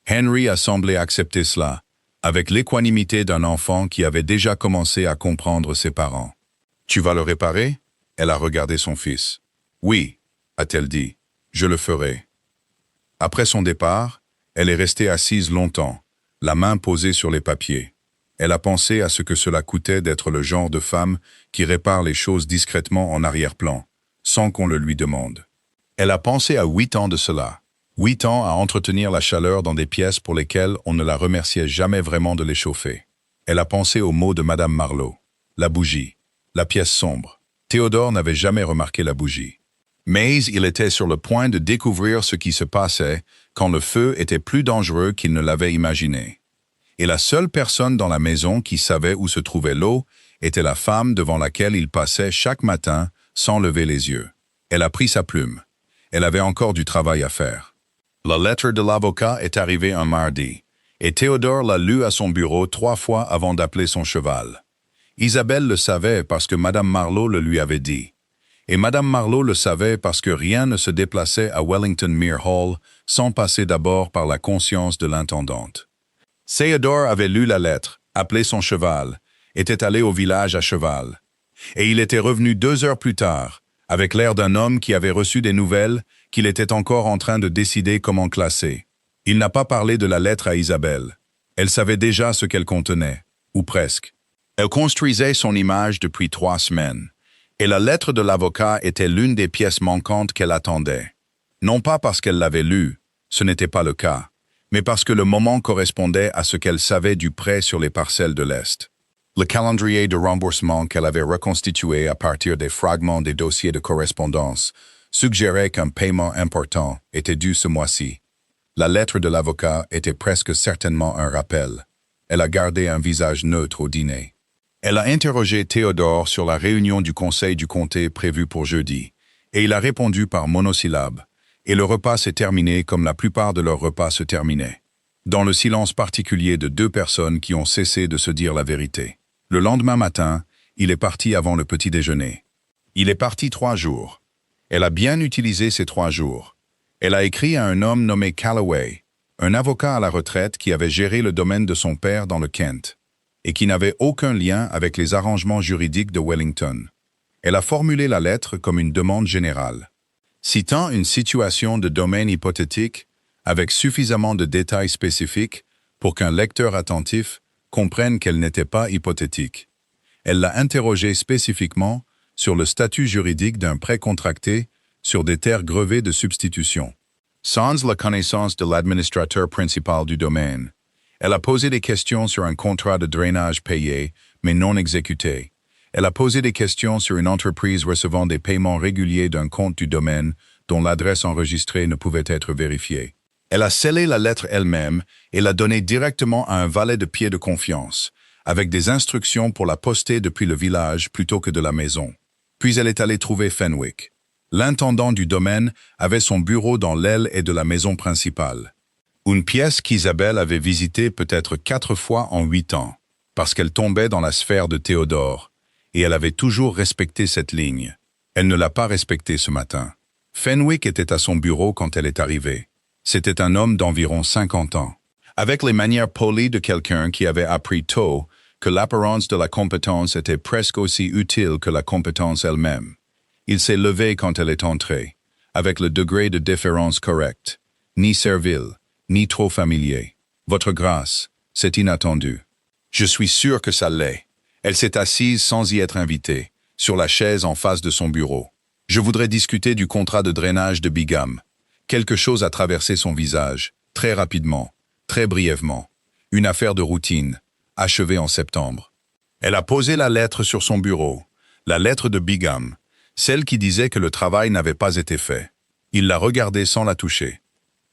Henry a semblé accepter cela, avec l'équanimité d'un enfant qui avait déjà commencé à comprendre ses parents. « Tu vas le réparer ?» Elle a regardé son fils. « Oui, » a-t-elle dit, « je le ferai. » Après son départ, elle est restée assise longtemps, la main posée sur les papiers. Elle a pensé à ce que cela coûtait d'être le genre de femme qui répare les choses discrètement en arrière-plan, sans qu'on le lui demande. Elle a pensé à 8 ans de cela. 8 ans à entretenir la chaleur dans des pièces pour lesquelles on ne la remerciait jamais vraiment de les chauffer. Elle a pensé aux mots de Madame Marlowe. La bougie. La pièce sombre. Théodore n'avait jamais remarqué la bougie. Mais il était sur le point de découvrir ce qui se passait quand le feu était plus dangereux qu'il ne l'avait imaginé. Et la seule personne dans la maison qui savait où se trouvait l'eau était la femme devant laquelle il passait chaque matin sans lever les yeux. Elle a pris sa plume. Elle avait encore du travail à faire. La lettre de l'avocat est arrivée un mardi, et Théodore l'a lue à son bureau 3 fois avant d'appeler son cheval. Isabelle le savait parce que Madame Marlowe le lui avait dit. Et Madame Marlowe le savait parce que rien ne se déplaçait à Wellington Mere Hall sans passer d'abord par la conscience de l'intendante. Théodore avait lu la lettre, appelé son cheval, était allé au village à cheval. Et il était revenu 2 heures plus tard, avec l'air d'un homme qui avait reçu des nouvelles qu'il était encore en train de décider comment classer. Il n'a pas parlé de la lettre à Isabelle. Elle savait déjà ce qu'elle contenait, ou presque. Elle construisait son image depuis 3 semaines. Et la lettre de l'avocat était l'une des pièces manquantes qu'elle attendait. Non pas parce qu'elle l'avait lue, ce n'était pas le cas, mais parce que le moment correspondait à ce qu'elle savait du prêt sur les parcelles de l'Est. Le calendrier de remboursement qu'elle avait reconstitué à partir des fragments des dossiers de correspondance suggérait qu'un paiement important était dû ce mois-ci. La lettre de l'avocat était presque certainement un rappel. Elle a gardé un visage neutre au dîner. Elle a interrogé Théodore sur la réunion du conseil du comté prévue pour jeudi, et il a répondu par monosyllabe, et le repas s'est terminé comme la plupart de leurs repas se terminaient, dans le silence particulier de 2 personnes qui ont cessé de se dire la vérité. Le lendemain matin, il est parti avant le petit déjeuner. Il est parti 3 jours. Elle a bien utilisé ces 3 jours. Elle a écrit à un homme nommé Calloway, un avocat à la retraite qui avait géré le domaine de son père dans le Kent, et qui n'avait aucun lien avec les arrangements juridiques de Wellington. Elle a formulé la lettre comme une demande générale, citant une situation de domaine hypothétique avec suffisamment de détails spécifiques pour qu'un lecteur attentif comprenne qu'elle n'était pas hypothétique. Elle l'a interrogé spécifiquement sur le statut juridique d'un prêt contracté sur des terres grevées de substitution. Sans la connaissance de l'administrateur principal du domaine, elle a posé des questions sur un contrat de drainage payé, mais non exécuté. Elle a posé des questions sur une entreprise recevant des paiements réguliers d'un compte du domaine dont l'adresse enregistrée ne pouvait être vérifiée. Elle a scellé la lettre elle-même et l'a donnée directement à un valet de pied de confiance, avec des instructions pour la poster depuis le village plutôt que de la maison. Puis elle est allée trouver Fenwick. L'intendant du domaine avait son bureau dans l'aile et de la maison principale. Une pièce qu'Isabelle avait visitée peut-être 4 fois en 8 ans, parce qu'elle tombait dans la sphère de Théodore, et elle avait toujours respecté cette ligne. Elle ne l'a pas respectée ce matin. Fenwick était à son bureau quand elle est arrivée. C'était un homme d'environ 50 ans, avec les manières polies de quelqu'un qui avait appris tôt que l'apparence de la compétence était presque aussi utile que la compétence elle-même. Il s'est levé quand elle est entrée, avec le degré de déférence correct, ni servile, ni trop familier. « Votre grâce, c'est inattendu. » Je suis sûr que ça l'est. Elle s'est assise sans y être invitée, sur la chaise en face de son bureau. « Je voudrais discuter du contrat de drainage de Bigham. » Quelque chose a traversé son visage, très rapidement, très brièvement. Une affaire de routine, achevée en septembre. Elle a posé la lettre sur son bureau, la lettre de Bigham, celle qui disait que le travail n'avait pas été fait. Il l'a regardée sans la toucher.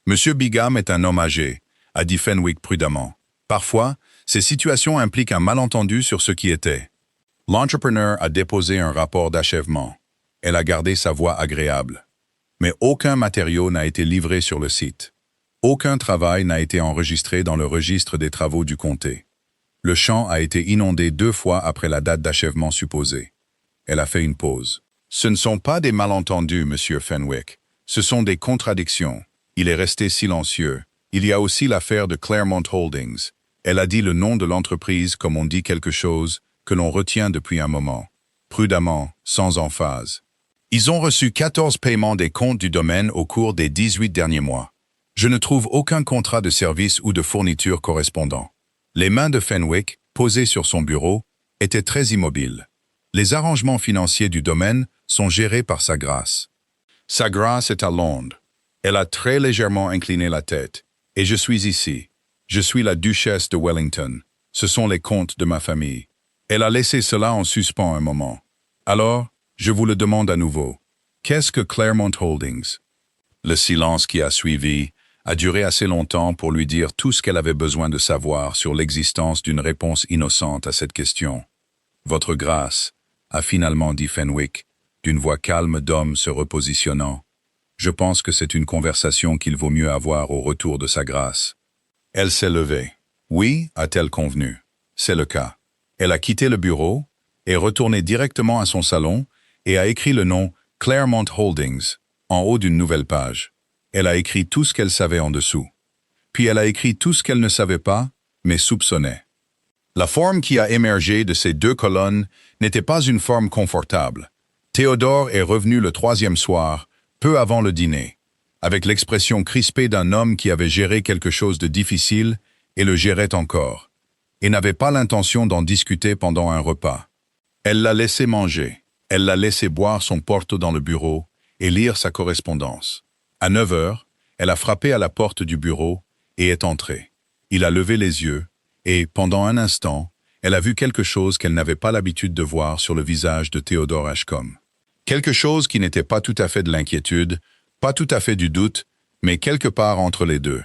« Monsieur Bigham est un homme âgé », a dit Fenwick prudemment. Parfois, ces situations impliquent un malentendu sur ce qui était. L'entrepreneur a déposé un rapport d'achèvement. Elle a gardé sa voix agréable. Mais aucun matériau n'a été livré sur le site. Aucun travail n'a été enregistré dans le registre des travaux du comté. Le champ a été inondé 2 fois après la date d'achèvement supposée. Elle a fait une pause. « Ce ne sont pas des malentendus, monsieur Fenwick. Ce sont des contradictions. » Il est resté silencieux. Il y a aussi l'affaire de Claremont Holdings. Elle a dit le nom de l'entreprise comme on dit quelque chose que l'on retient depuis un moment. Prudemment, sans emphase. Ils ont reçu 14 paiements des comptes du domaine au cours des 18 derniers mois. Je ne trouve aucun contrat de service ou de fourniture correspondant. Les mains de Fenwick, posées sur son bureau, étaient très immobiles. Les arrangements financiers du domaine sont gérés par Sa Grâce. Sa Grâce est à Londres. Elle a très légèrement incliné la tête. Et je suis ici. Je suis la duchesse de Wellington. Ce sont les comptes de ma famille. Elle a laissé cela en suspens un moment. Alors, je vous le demande à nouveau. Qu'est-ce que Claremont Holdings? Le silence qui a suivi a duré assez longtemps pour lui dire tout ce qu'elle avait besoin de savoir sur l'existence d'une réponse innocente à cette question. « Votre grâce », a finalement dit Fenwick, d'une voix calme d'homme se repositionnant. « Je pense que c'est une conversation qu'il vaut mieux avoir au retour de sa grâce. » Elle s'est levée. « Oui », a-t-elle convenu. « C'est le cas. » Elle a quitté le bureau, est retournée directement à son salon et a écrit le nom Claremont Holdings en haut d'une nouvelle page. Elle a écrit tout ce qu'elle savait en dessous. Puis elle a écrit tout ce qu'elle ne savait pas, mais soupçonnait. La forme qui a émergé de ces deux colonnes n'était pas une forme confortable. Théodore est revenu le troisième soir, peu avant le dîner, avec l'expression crispée d'un homme qui avait géré quelque chose de difficile et le gérait encore, et n'avait pas l'intention d'en discuter pendant un repas. Elle l'a laissé manger, elle l'a laissé boire son porto dans le bureau et lire sa correspondance. À 9 heures, elle a frappé à la porte du bureau et est entrée. Il a levé les yeux et, pendant un instant, elle a vu quelque chose qu'elle n'avait pas l'habitude de voir sur le visage de Théodore Ashcombe. Quelque chose qui n'était pas tout à fait de l'inquiétude, pas tout à fait du doute, mais quelque part entre les deux.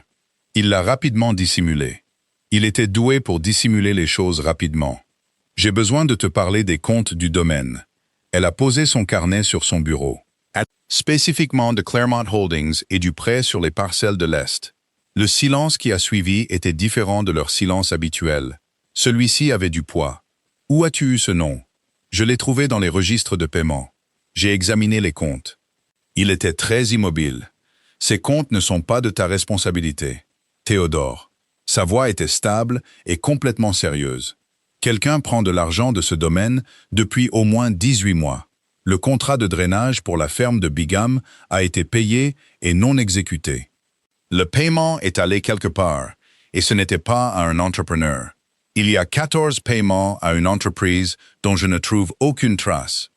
Il l'a rapidement dissimulé. Il était doué pour dissimuler les choses rapidement. « J'ai besoin de te parler des comptes du domaine. » Elle a posé son carnet sur son bureau. Spécifiquement de Claremont Holdings et du prêt sur les parcelles de l'Est. Le silence qui a suivi était différent de leur silence habituel. Celui-ci avait du poids. « Où as-tu eu ce nom ?»« Je l'ai trouvé dans les registres de paiement. J'ai examiné les comptes. » Il était très immobile. « Ces comptes ne sont pas de ta responsabilité. » Théodore. Sa voix était stable et complètement sérieuse. « Quelqu'un prend de l'argent de ce domaine depuis au moins 18 mois. Le contrat de drainage pour la ferme de Bigham a été payé et non exécuté. Le paiement est allé quelque part, et ce n'était pas à un entrepreneur. Il y a 14 paiements à une entreprise dont je ne trouve aucune trace.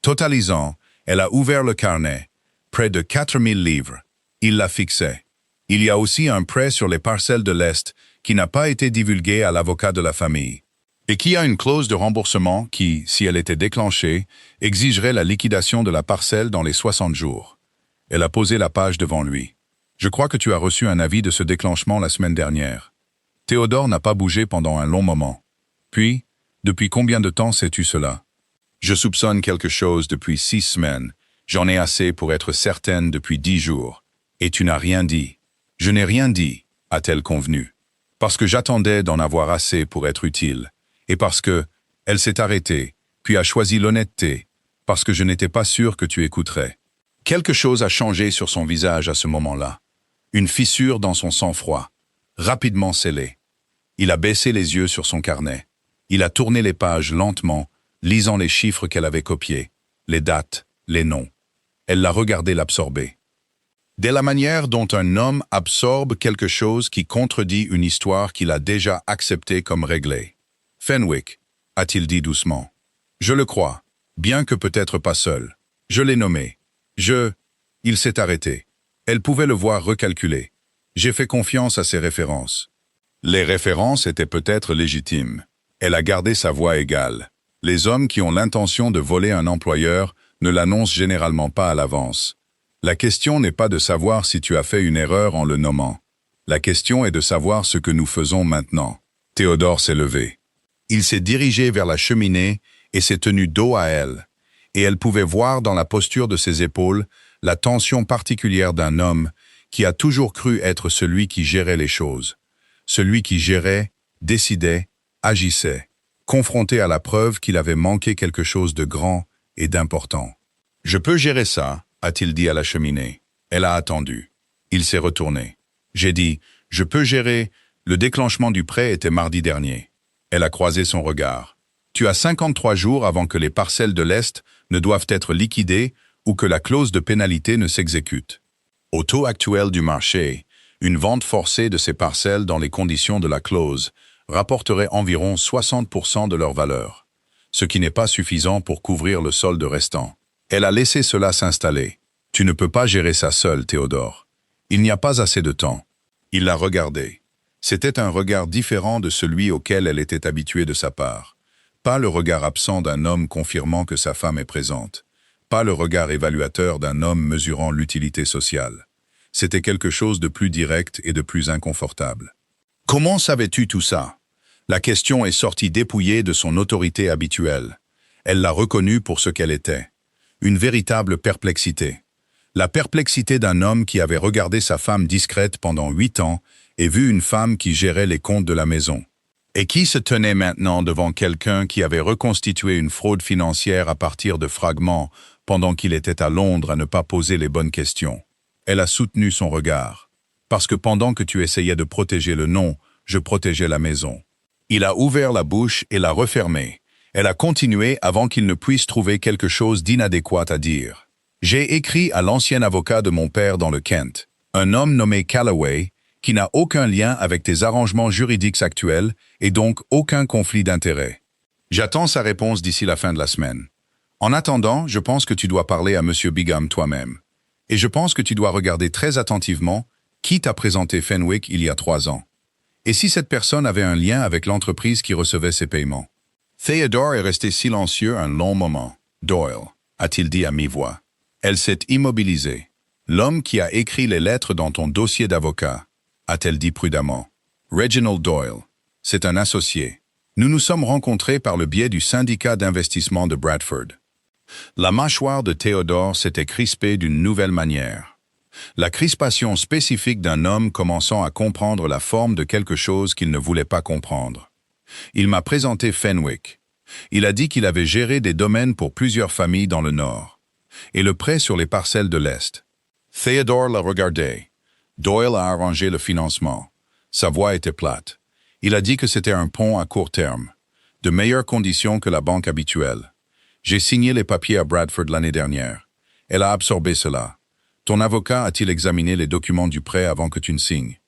Totalisant, elle a ouvert le carnet, près de 4000 livres. Il l'a fixé. Il y a aussi un prêt sur les parcelles de l'Est qui n'a pas été divulgué à l'avocat de la famille, et qui a une clause de remboursement qui, si elle était déclenchée, exigerait la liquidation de la parcelle dans les 60 jours. Elle a posé la page devant lui. « Je crois que tu as reçu un avis de ce déclenchement la semaine dernière. » Théodore n'a pas bougé pendant un long moment. Puis, « Depuis combien de temps sais-tu cela ?»« Je soupçonne quelque chose depuis 6 semaines. J'en ai assez pour être certaine depuis 10 jours. Et tu n'as rien dit. »« Je n'ai rien dit, a-t-elle convenu. Parce que j'attendais d'en avoir assez pour être utile. Et parce que, elle s'est arrêtée, puis a choisi l'honnêteté, parce que je n'étais pas sûr que tu écouterais. » Quelque chose a changé sur son visage à ce moment-là. Une fissure dans son sang-froid, rapidement scellée. Il a baissé les yeux sur son carnet. Il a tourné les pages lentement, lisant les chiffres qu'elle avait copiés, les dates, les noms. Elle l'a regardé l'absorber. De la manière dont un homme absorbe quelque chose qui contredit une histoire qu'il a déjà acceptée comme réglée. « Fenwick », a-t-il dit doucement. « Je le crois, bien que peut-être pas seul. Je l'ai nommé. Il s'est arrêté. Elle pouvait le voir recalculer. J'ai fait confiance à ses références. Les références étaient peut-être légitimes. Elle a gardé sa voix égale. Les hommes qui ont l'intention de voler un employeur ne l'annoncent généralement pas à l'avance. La question n'est pas de savoir si tu as fait une erreur en le nommant. La question est de savoir ce que nous faisons maintenant. » Théodore s'est levé. Il s'est dirigé vers la cheminée et s'est tenu dos à elle. Et elle pouvait voir dans la posture de ses épaules la tension particulière d'un homme qui a toujours cru être celui qui gérait les choses. Celui qui gérait, décidait, agissait, confronté à la preuve qu'il avait manqué quelque chose de grand et d'important. « Je peux gérer ça », a-t-il dit à la cheminée. Elle a attendu. Il s'est retourné. J'ai dit « Je peux gérer », le déclenchement du prêt était mardi dernier. Elle a croisé son regard. « Tu as 53 jours avant que les parcelles de l'Est ne doivent être liquidées ou que la clause de pénalité ne s'exécute. Au taux actuel du marché, une vente forcée de ces parcelles dans les conditions de la clause rapporterait environ 60% de leur valeur, ce qui n'est pas suffisant pour couvrir le solde restant. Elle a laissé cela s'installer. « Tu ne peux pas gérer ça seul, Théodore. Il n'y a pas assez de temps. » Il l'a regardé. C'était un regard différent de celui auquel elle était habituée de sa part. Pas le regard absent d'un homme confirmant que sa femme est présente. Pas le regard évaluateur d'un homme mesurant l'utilité sociale. C'était quelque chose de plus direct et de plus inconfortable. « Comment savais-tu tout ça ?» La question est sortie dépouillée de son autorité habituelle. Elle l'a reconnue pour ce qu'elle était. Une véritable perplexité. La perplexité d'un homme qui avait regardé sa femme discrète pendant 8 ans et vu une femme qui gérait les comptes de la maison. Et qui se tenait maintenant devant quelqu'un qui avait reconstitué une fraude financière à partir de fragments pendant qu'il était à Londres à ne pas poser les bonnes questions. Elle a soutenu son regard. Parce que pendant que tu essayais de protéger le nom, je protégeais la maison. Il a ouvert la bouche et l'a refermée. Elle a continué avant qu'il ne puisse trouver quelque chose d'inadéquat à dire. J'ai écrit à l'ancien avocat de mon père dans le Kent, un homme nommé Calloway, qui n'a aucun lien avec tes arrangements juridiques actuels et donc aucun conflit d'intérêts. J'attends sa réponse d'ici la fin de la semaine. En attendant, je pense que tu dois parler à M. Bigham toi-même. Et je pense que tu dois regarder très attentivement qui t'a présenté Fenwick il y a 3 ans. Et si cette personne avait un lien avec l'entreprise qui recevait ses paiements. Theodore est resté silencieux un long moment. Doyle, a-t-il dit à mi-voix. Elle s'est immobilisée. L'homme qui a écrit les lettres dans ton dossier d'avocat, a-t-elle dit prudemment. Reginald Doyle. C'est un associé. Nous nous sommes rencontrés par le biais du syndicat d'investissement de Bradford. La mâchoire de Theodore s'était crispée d'une nouvelle manière. La crispation spécifique d'un homme commençant à comprendre la forme de quelque chose qu'il ne voulait pas comprendre. Il m'a présenté Fenwick. Il a dit qu'il avait géré des domaines pour plusieurs familles dans le Nord. Et le prêt sur les parcelles de l'Est. Theodore l'a regardé. Doyle a arrangé le financement. Sa voix était plate. Il a dit que c'était un pont à court terme. De meilleures conditions que la banque habituelle. J'ai signé les papiers à Bradford l'année dernière. Elle a absorbé cela. Ton avocat a-t-il examiné les documents du prêt avant que tu ne signes?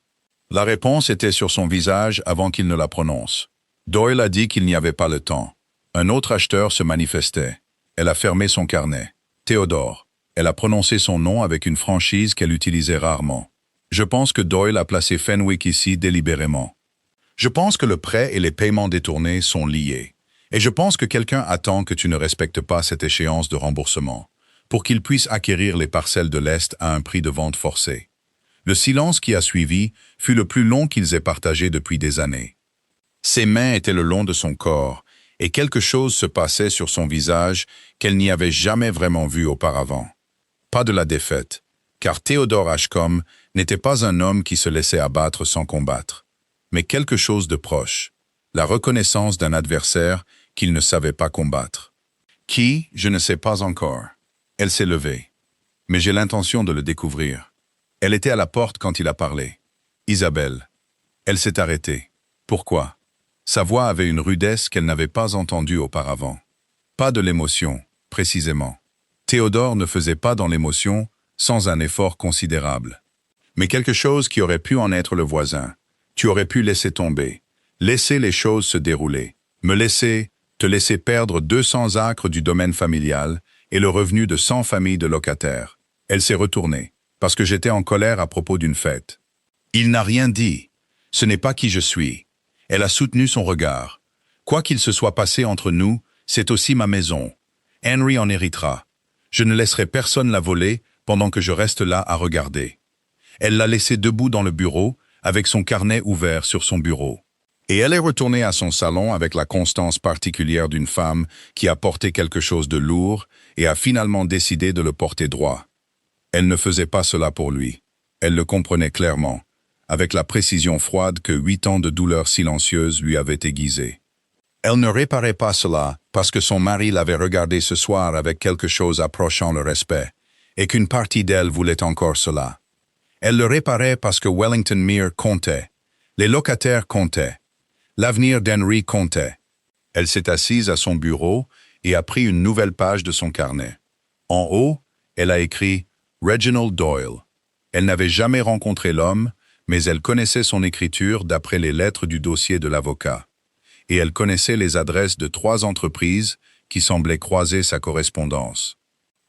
La réponse était sur son visage avant qu'il ne la prononce. Doyle a dit qu'il n'y avait pas le temps. Un autre acheteur se manifestait. Elle a fermé son carnet. Theodore. Elle a prononcé son nom avec une franchise qu'elle utilisait rarement. Je pense que Doyle a placé Fenwick ici délibérément. Je pense que le prêt et les paiements détournés sont liés. Et je pense que quelqu'un attend que tu ne respectes pas cette échéance de remboursement, pour qu'il puisse acquérir les parcelles de l'Est à un prix de vente forcé. Le silence qui a suivi fut le plus long qu'ils aient partagé depuis des années. Ses mains étaient le long de son corps, et quelque chose se passait sur son visage qu'elle n'y avait jamais vraiment vu auparavant. Pas de la défaite, car Theodore Ashcombe n'était pas un homme qui se laissait abattre sans combattre, mais quelque chose de proche, la reconnaissance d'un adversaire qu'il ne savait pas combattre. Qui, je ne sais pas encore. Elle s'est levée. Mais j'ai l'intention de le découvrir. Elle était à la porte quand il a parlé. Isabelle. Elle s'est arrêtée. Pourquoi? Sa voix avait une rudesse qu'elle n'avait pas entendue auparavant. Pas de l'émotion, précisément. Théodore ne faisait pas dans l'émotion sans un effort considérable. Mais quelque chose qui aurait pu en être le voisin. Tu aurais pu laisser tomber, laisser les choses se dérouler, te laisser perdre 200 acres du domaine familial et le revenu de 100 familles de locataires. Elle s'est retournée, parce que j'étais en colère à propos d'une fête. Il n'a rien dit. Ce n'est pas qui je suis. Elle a soutenu son regard. Quoi qu'il se soit passé entre nous, c'est aussi ma maison. Henry en héritera. Je ne laisserai personne la voler pendant que je reste là à regarder. Elle l'a laissé debout dans le bureau, avec son carnet ouvert sur son bureau. Et elle est retournée à son salon avec la constance particulière d'une femme qui a porté quelque chose de lourd et a finalement décidé de le porter droit. Elle ne faisait pas cela pour lui. Elle le comprenait clairement, avec la précision froide que 8 ans de douleur silencieuse lui avaient aiguisée. Elle ne réparait pas cela parce que son mari l'avait regardé ce soir avec quelque chose approchant le respect, et qu'une partie d'elle voulait encore cela. Elle le réparait parce que Wellington Mere comptait. Les locataires comptaient. L'avenir d'Henry comptait. Elle s'est assise à son bureau et a pris une nouvelle page de son carnet. En haut, elle a écrit « Reginald Doyle ». Elle n'avait jamais rencontré l'homme, mais elle connaissait son écriture d'après les lettres du dossier de l'avocat. Et elle connaissait les adresses de 3 entreprises qui semblaient croiser sa correspondance.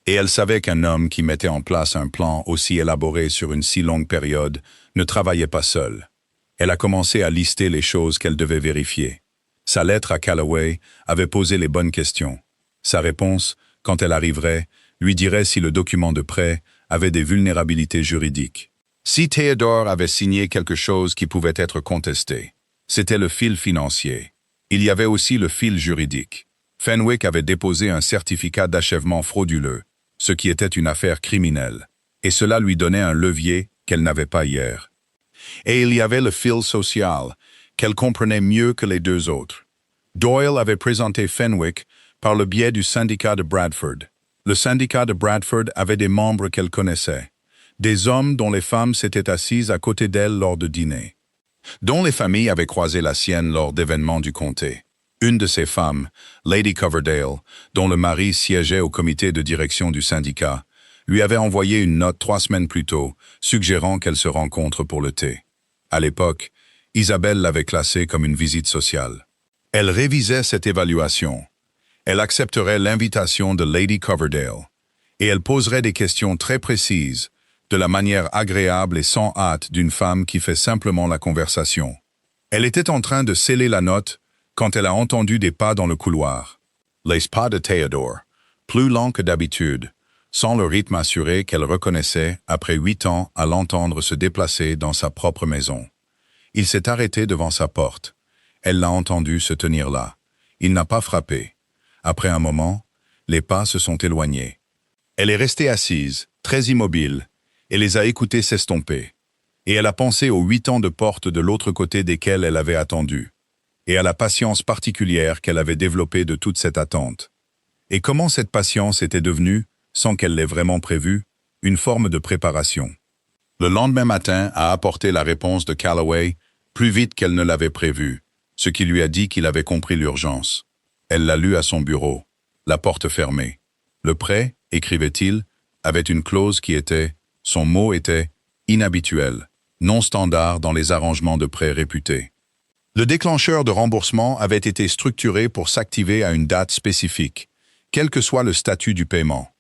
Et elle savait qu'un homme qui mettait en place un plan aussi élaboré sur une si longue période ne travaillait pas seul. Elle a commencé à lister les choses qu'elle devait vérifier. Sa lettre à Calloway avait posé les bonnes questions. Sa réponse, quand elle arriverait, lui dirait si le document de prêt avait des vulnérabilités juridiques. Si Theodore avait signé quelque chose qui pouvait être contesté, c'était le fil financier. Il y avait aussi le fil juridique. Fenwick avait déposé un certificat d'achèvement frauduleux, ce qui était une affaire criminelle, et cela lui donnait un levier qu'elle n'avait pas hier. Et il y avait le fil social, qu'elle comprenait mieux que les deux autres. Doyle avait présenté Fenwick par le biais du syndicat de Bradford. Le syndicat de Bradford avait des membres qu'elle connaissait, des hommes dont les femmes s'étaient assises à côté d'elle lors de dîners, dont les familles avaient croisé la sienne lors d'événements du comté. Une de ces femmes, Lady Coverdale, dont le mari siégeait au comité de direction du syndicat, lui avait envoyé une note 3 semaines plus tôt, suggérant qu'elle se rencontre pour le thé. À l'époque, Isabelle l'avait classée comme une visite sociale. Elle révisait cette évaluation. Elle accepterait l'invitation de Lady Coverdale, et elle poserait des questions très précises, de la manière agréable et sans hâte d'une femme qui fait simplement la conversation. Elle était en train de sceller la note quand elle a entendu des pas dans le couloir. Les pas de Theodore, plus lents que d'habitude, sans le rythme assuré qu'elle reconnaissait après 8 ans à l'entendre se déplacer dans sa propre maison. Il s'est arrêté devant sa porte. Elle l'a entendu se tenir là. Il n'a pas frappé. Après un moment, les pas se sont éloignés. Elle est restée assise, très immobile, et les a écoutés s'estomper. Et elle a pensé aux 8 ans de porte de l'autre côté desquels elle avait attendu, et à la patience particulière qu'elle avait développée de toute cette attente. Et comment cette patience était devenue, sans qu'elle l'ait vraiment prévu, une forme de préparation. Le lendemain matin a apporté la réponse de Calloway plus vite qu'elle ne l'avait prévu, ce qui lui a dit qu'il avait compris l'urgence. Elle l'a lu à son bureau, la porte fermée. Le prêt, écrivait-il, avait une clause qui était, son mot était, inhabituel, non standard dans les arrangements de prêts réputés. Le déclencheur de remboursement avait été structuré pour s'activer à une date spécifique, quel que soit le statut du paiement.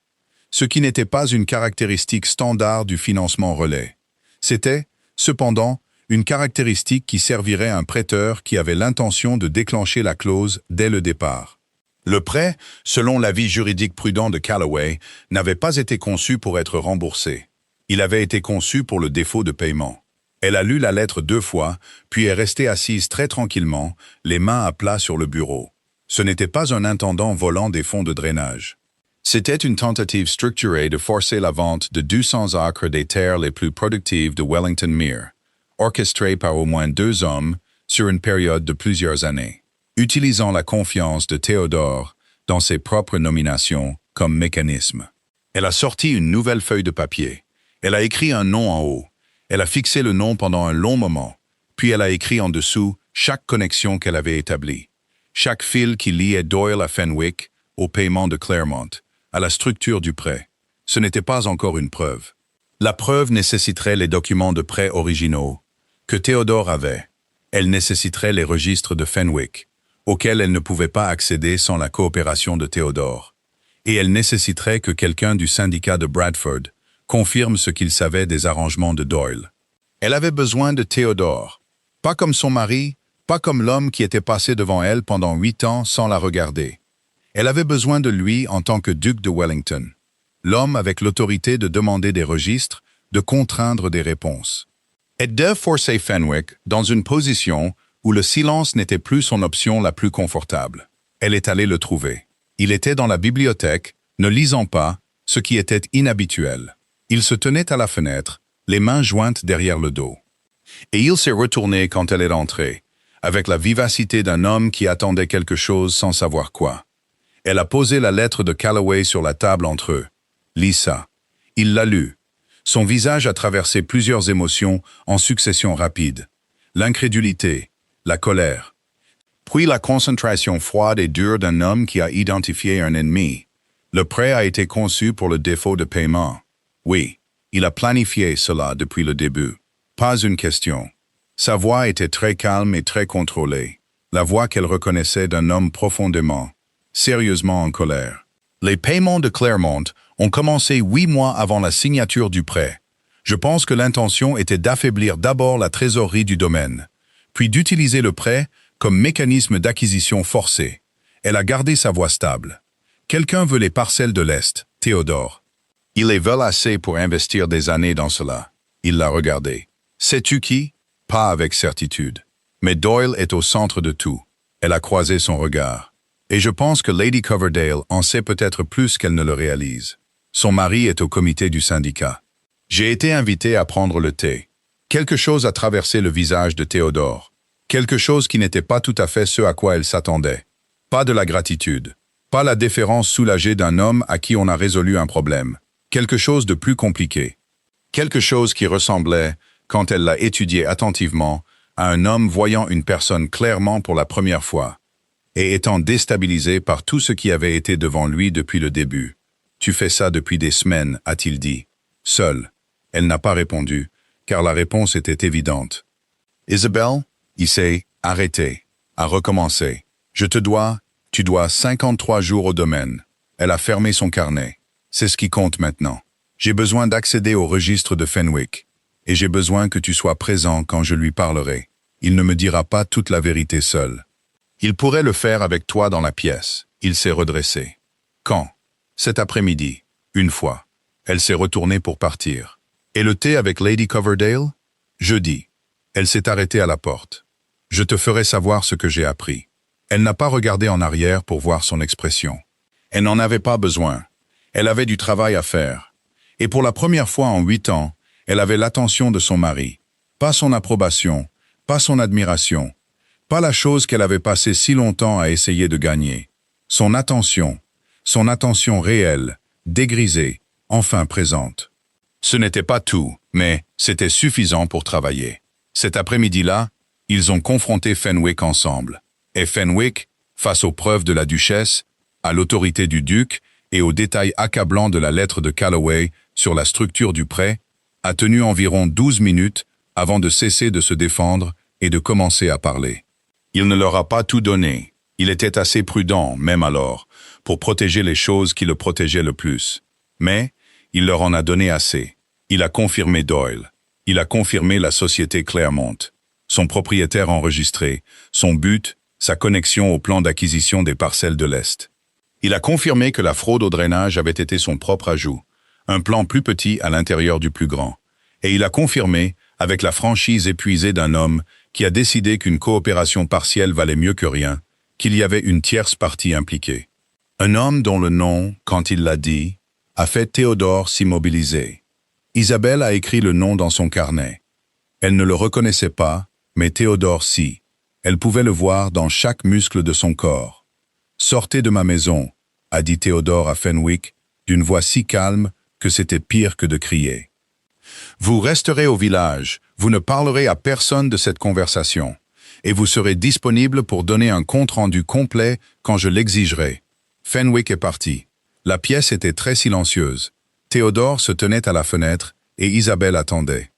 Ce qui n'était pas une caractéristique standard du financement relais. C'était, cependant, une caractéristique qui servirait à un prêteur qui avait l'intention de déclencher la clause dès le départ. Le prêt, selon l'avis juridique prudent de Calloway, n'avait pas été conçu pour être remboursé. Il avait été conçu pour le défaut de paiement. Elle a lu la lettre 2 fois, puis est restée assise très tranquillement, les mains à plat sur le bureau. Ce n'était pas un intendant volant des fonds de drainage. C'était une tentative structurée de forcer la vente de 200 acres des terres les plus productives de Wellington Mere, orchestrée par au moins 2 hommes sur une période de plusieurs années, utilisant la confiance de Theodore dans ses propres nominations comme mécanisme. Elle a sorti une nouvelle feuille de papier. Elle a écrit un nom en haut. Elle a fixé le nom pendant un long moment, puis elle a écrit en dessous chaque connexion qu'elle avait établie, chaque fil qui liait Doyle à Fenwick, au paiement de Claremont, à la structure du prêt. Ce n'était pas encore une preuve. La preuve nécessiterait les documents de prêt originaux que Theodore avait. Elle nécessiterait les registres de Fenwick, auxquels elle ne pouvait pas accéder sans la coopération de Theodore. Et elle nécessiterait que quelqu'un du syndicat de Bradford confirme ce qu'il savait des arrangements de Doyle. Elle avait besoin de Theodore, pas comme son mari, pas comme l'homme qui était passé devant elle pendant 8 ans sans la regarder. Elle avait besoin de lui en tant que duc de Wellington, l'homme avec l'autorité de demander des registres, de contraindre des réponses. Et de forcer Fenwick dans une position où le silence n'était plus son option la plus confortable. Elle est allée le trouver. Il était dans la bibliothèque, ne lisant pas, ce qui était inhabituel. Il se tenait à la fenêtre, les mains jointes derrière le dos. Et il s'est retourné quand elle est entrée, avec la vivacité d'un homme qui attendait quelque chose sans savoir quoi. Elle a posé la lettre de Calloway sur la table entre eux. « Lis ça. » Il l'a lu. Son visage a traversé plusieurs émotions en succession rapide. L'incrédulité, la colère, puis la concentration froide et dure d'un homme qui a identifié un ennemi. Le prêt a été conçu pour le défaut de paiement. Oui, il a planifié cela depuis le début. Pas une question. Sa voix était très calme et très contrôlée. La voix qu'elle reconnaissait d'un homme profondément, sérieusement en colère. Les paiements de Claremont ont commencé 8 mois avant la signature du prêt. Je pense que l'intention était d'affaiblir d'abord la trésorerie du domaine, puis d'utiliser le prêt comme mécanisme d'acquisition forcée. Elle a gardé sa voix stable. Quelqu'un veut les parcelles de l'Est, Théodore. Ils les veulent assez pour investir des années dans cela. Il l'a regardé. Sais-tu qui? Pas avec certitude. Mais Doyle est au centre de tout. Elle a croisé son regard. Et je pense que Lady Coverdale en sait peut-être plus qu'elle ne le réalise. Son mari est au comité du syndicat. J'ai été invité à prendre le thé. Quelque chose a traversé le visage de Théodore. Quelque chose qui n'était pas tout à fait ce à quoi elle s'attendait. Pas de la gratitude. Pas la déférence soulagée d'un homme à qui on a résolu un problème. Quelque chose de plus compliqué. Quelque chose qui ressemblait, quand elle l'a étudié attentivement, à un homme voyant une personne clairement pour la première fois, et étant déstabilisé par tout ce qui avait été devant lui depuis le début. « Tu fais ça depuis des semaines », a-t-il dit. Seule. Elle n'a pas répondu, car la réponse était évidente. « Isabelle ?» Il s'est arrêté, a recommencé. « Tu dois 53 jours au domaine. » Elle a fermé son carnet. « C'est ce qui compte maintenant. J'ai besoin d'accéder au registre de Fenwick. Et j'ai besoin que tu sois présent quand je lui parlerai. Il ne me dira pas toute la vérité seul. Il pourrait le faire avec toi dans la pièce. » Il s'est redressé. « Quand ?»« Cet après-midi. Une fois. » Elle s'est retournée pour partir. « Et le thé avec Lady Coverdale ?»« Jeudi. » Elle s'est arrêtée à la porte. « Je te ferai savoir ce que j'ai appris. » Elle n'a pas regardé en arrière pour voir son expression. Elle n'en avait pas besoin. Elle avait du travail à faire. Et pour la première fois en 8 ans, elle avait l'attention de son mari. Pas son approbation, pas son admiration, pas la chose qu'elle avait passé si longtemps à essayer de gagner. Son attention réelle, dégrisée, enfin présente. Ce n'était pas tout, mais c'était suffisant pour travailler. Cet après-midi-là, ils ont confronté Fenwick ensemble. Et Fenwick, face aux preuves de la duchesse, à l'autorité du duc et aux détails accablants de la lettre de Calloway sur la structure du prêt, a tenu environ 12 minutes avant de cesser de se défendre et de commencer à parler. Il ne leur a pas tout donné. Il était assez prudent, même alors, pour protéger les choses qui le protégeaient le plus. Mais il leur en a donné assez. Il a confirmé Doyle. Il a confirmé la société Claremont. Son propriétaire enregistré, son but, sa connexion au plan d'acquisition des parcelles de l'Est. Il a confirmé que la fraude au drainage avait été son propre ajout, un plan plus petit à l'intérieur du plus grand. Et il a confirmé, avec la franchise épuisée d'un homme qui a décidé qu'une coopération partielle valait mieux que rien, qu'il y avait une tierce partie impliquée. Un homme dont le nom, quand il l'a dit, a fait Théodore s'immobiliser. Isabelle a écrit le nom dans son carnet. Elle ne le reconnaissait pas, mais Théodore si. Elle pouvait le voir dans chaque muscle de son corps. « Sortez de ma maison », a dit Théodore à Fenwick, d'une voix si calme que c'était pire que de crier. « Vous resterez au village, vous ne parlerez à personne de cette conversation, et vous serez disponible pour donner un compte-rendu complet quand je l'exigerai. » Fenwick est parti. La pièce était très silencieuse. Théodore se tenait à la fenêtre et Isabelle attendait.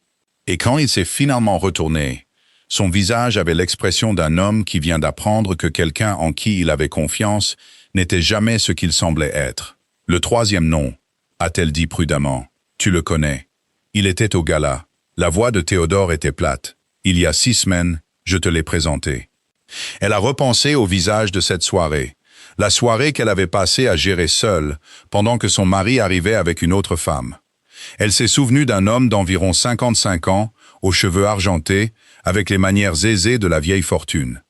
Et quand il s'est finalement retourné, son visage avait l'expression d'un homme qui vient d'apprendre que quelqu'un en qui il avait confiance n'était jamais ce qu'il semblait être. « Le troisième nom », a-t-elle dit prudemment. « Tu le connais. Il était au gala. La voix de Théodore était plate. Il y a 6 semaines, je te l'ai présenté. » Elle a repensé au visage de cette soirée. La soirée qu'elle avait passée à gérer seule, pendant que son mari arrivait avec une autre femme. Elle s'est souvenue d'un homme d'environ 55 ans, aux cheveux argentés, avec les manières aisées de la vieille fortune.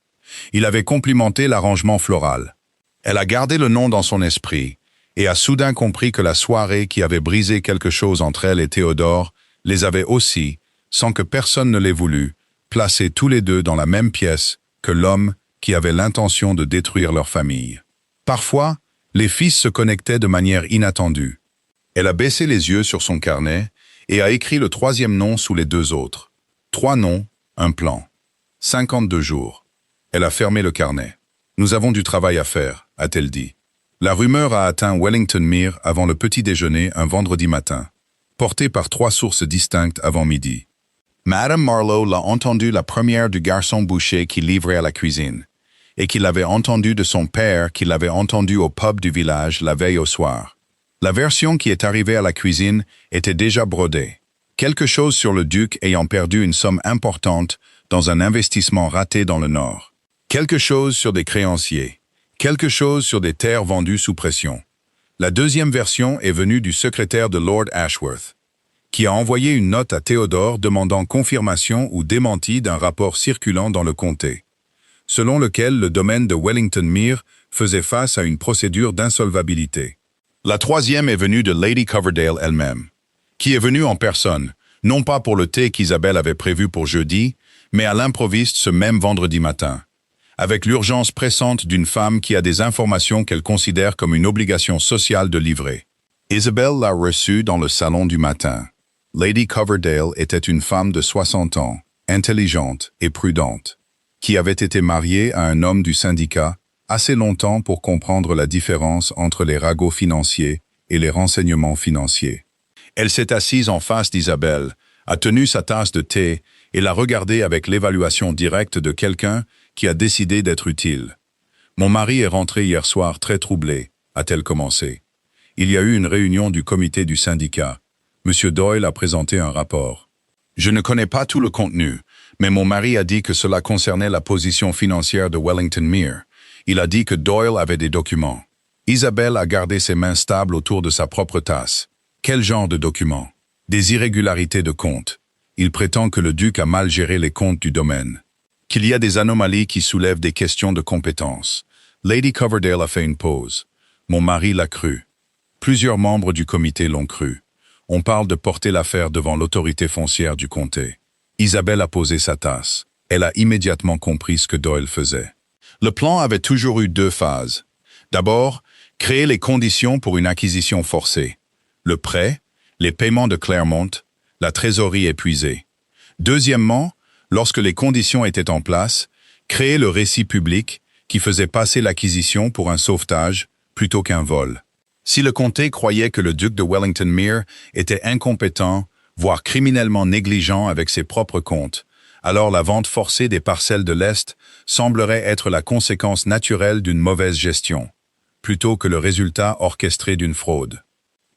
Il avait complimenté l'arrangement floral. Elle a gardé le nom dans son esprit, et a soudain compris que la soirée qui avait brisé quelque chose entre elle et Théodore les avait aussi, sans que personne ne l'ait voulu, placés tous les deux dans la même pièce que l'homme qui avait l'intention de détruire leur famille. Parfois, les fils se connectaient de manière inattendue. Elle a baissé les yeux sur son carnet et a écrit le troisième nom sous les 2 autres. 3 noms, un plan. 52 jours. Elle a fermé le carnet. « Nous avons du travail à faire », a-t-elle dit. La rumeur a atteint Wellington Mere avant le petit déjeuner un vendredi matin, portée par 3 sources distinctes avant midi. Madame Marlowe l'a entendu la première du garçon boucher qui livrait à la cuisine, et qui l'avait entendu de son père qui l'avait entendu au pub du village la veille au soir. La version qui est arrivée à la cuisine était déjà brodée. Quelque chose sur le duc ayant perdu une somme importante dans un investissement raté dans le Nord. Quelque chose sur des créanciers. Quelque chose sur des terres vendues sous pression. La deuxième version est venue du secrétaire de Lord Ashworth. qui a envoyé une note à Théodore demandant confirmation ou démenti d'un rapport circulant dans le comté, selon lequel le domaine de Wellington Mere faisait face à une procédure d'insolvabilité. La troisième est venue de Lady Coverdale elle-même, qui est venue en personne, non pas pour le thé qu'Isabelle avait prévu pour jeudi, mais à l'improviste ce même vendredi matin, avec l'urgence pressante d'une femme qui a des informations qu'elle considère comme une obligation sociale de livrer. Isabelle l'a reçue dans le salon du matin. Lady Coverdale était une femme de 60 ans, intelligente et prudente, qui avait été mariée à un homme du syndicat assez longtemps pour comprendre la différence entre les ragots financiers et les renseignements financiers. Elle s'est assise en face d'Isabelle, a tenu sa tasse de thé et l'a regardée avec l'évaluation directe de quelqu'un qui a décidé d'être utile. « Mon mari est rentré hier soir très troublé », a-t-elle commencé. « Il y a eu une réunion du comité du syndicat. Monsieur Doyle a présenté un rapport. Je ne connais pas tout le contenu, mais mon mari a dit que cela concernait la position financière de Wellington Mere. Il a dit que Doyle avait des documents. Isabelle a gardé ses mains stables autour de sa propre tasse. Quel genre de documents? Des irrégularités de compte. Il prétend que le duc a mal géré les comptes du domaine. Qu'il y a des anomalies qui soulèvent des questions de compétence. Lady Coverdale a fait une pause. Mon mari l'a cru. Plusieurs membres du comité l'ont cru. On parle de porter l'affaire devant l'autorité foncière du comté. Isabelle a posé sa tasse. Elle a immédiatement compris ce que Doyle faisait. Le plan avait toujours eu deux phases. D'abord, créer les conditions pour une acquisition forcée. Le prêt, les paiements de Claremont, la trésorerie épuisée. Deuxièmement, lorsque les conditions étaient en place, créer le récit public qui faisait passer l'acquisition pour un sauvetage plutôt qu'un vol. Si le comté croyait que le duc de Wellington Mere était incompétent, voire criminellement négligent avec ses propres comptes, alors la vente forcée des parcelles de l'Est semblerait être la conséquence naturelle d'une mauvaise gestion, plutôt que le résultat orchestré d'une fraude.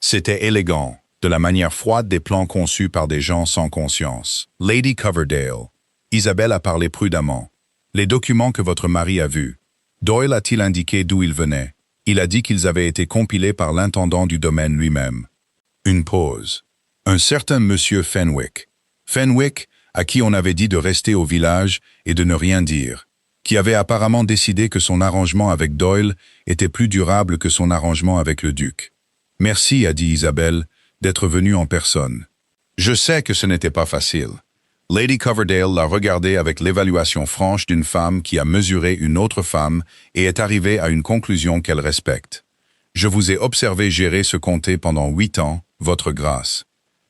C'était élégant, de la manière froide des plans conçus par des gens sans conscience. Lady Coverdale. Isabelle a parlé prudemment. Les documents que votre mari a vus. Doyle a-t-il indiqué d'où ils venaient? Il a dit qu'ils avaient été compilés par l'intendant du domaine lui-même. Une pause. Un certain monsieur Fenwick. Fenwick, à qui on avait dit de rester au village et de ne rien dire, qui avait apparemment décidé que son arrangement avec Doyle était plus durable que son arrangement avec le duc. « Merci, a dit Isabelle, d'être venue en personne. Je sais que ce n'était pas facile. » Lady Coverdale l'a regardé avec l'évaluation franche d'une femme qui a mesuré une autre femme et est arrivée à une conclusion qu'elle respecte. « Je vous ai observé gérer ce comté pendant 8 ans, votre grâce.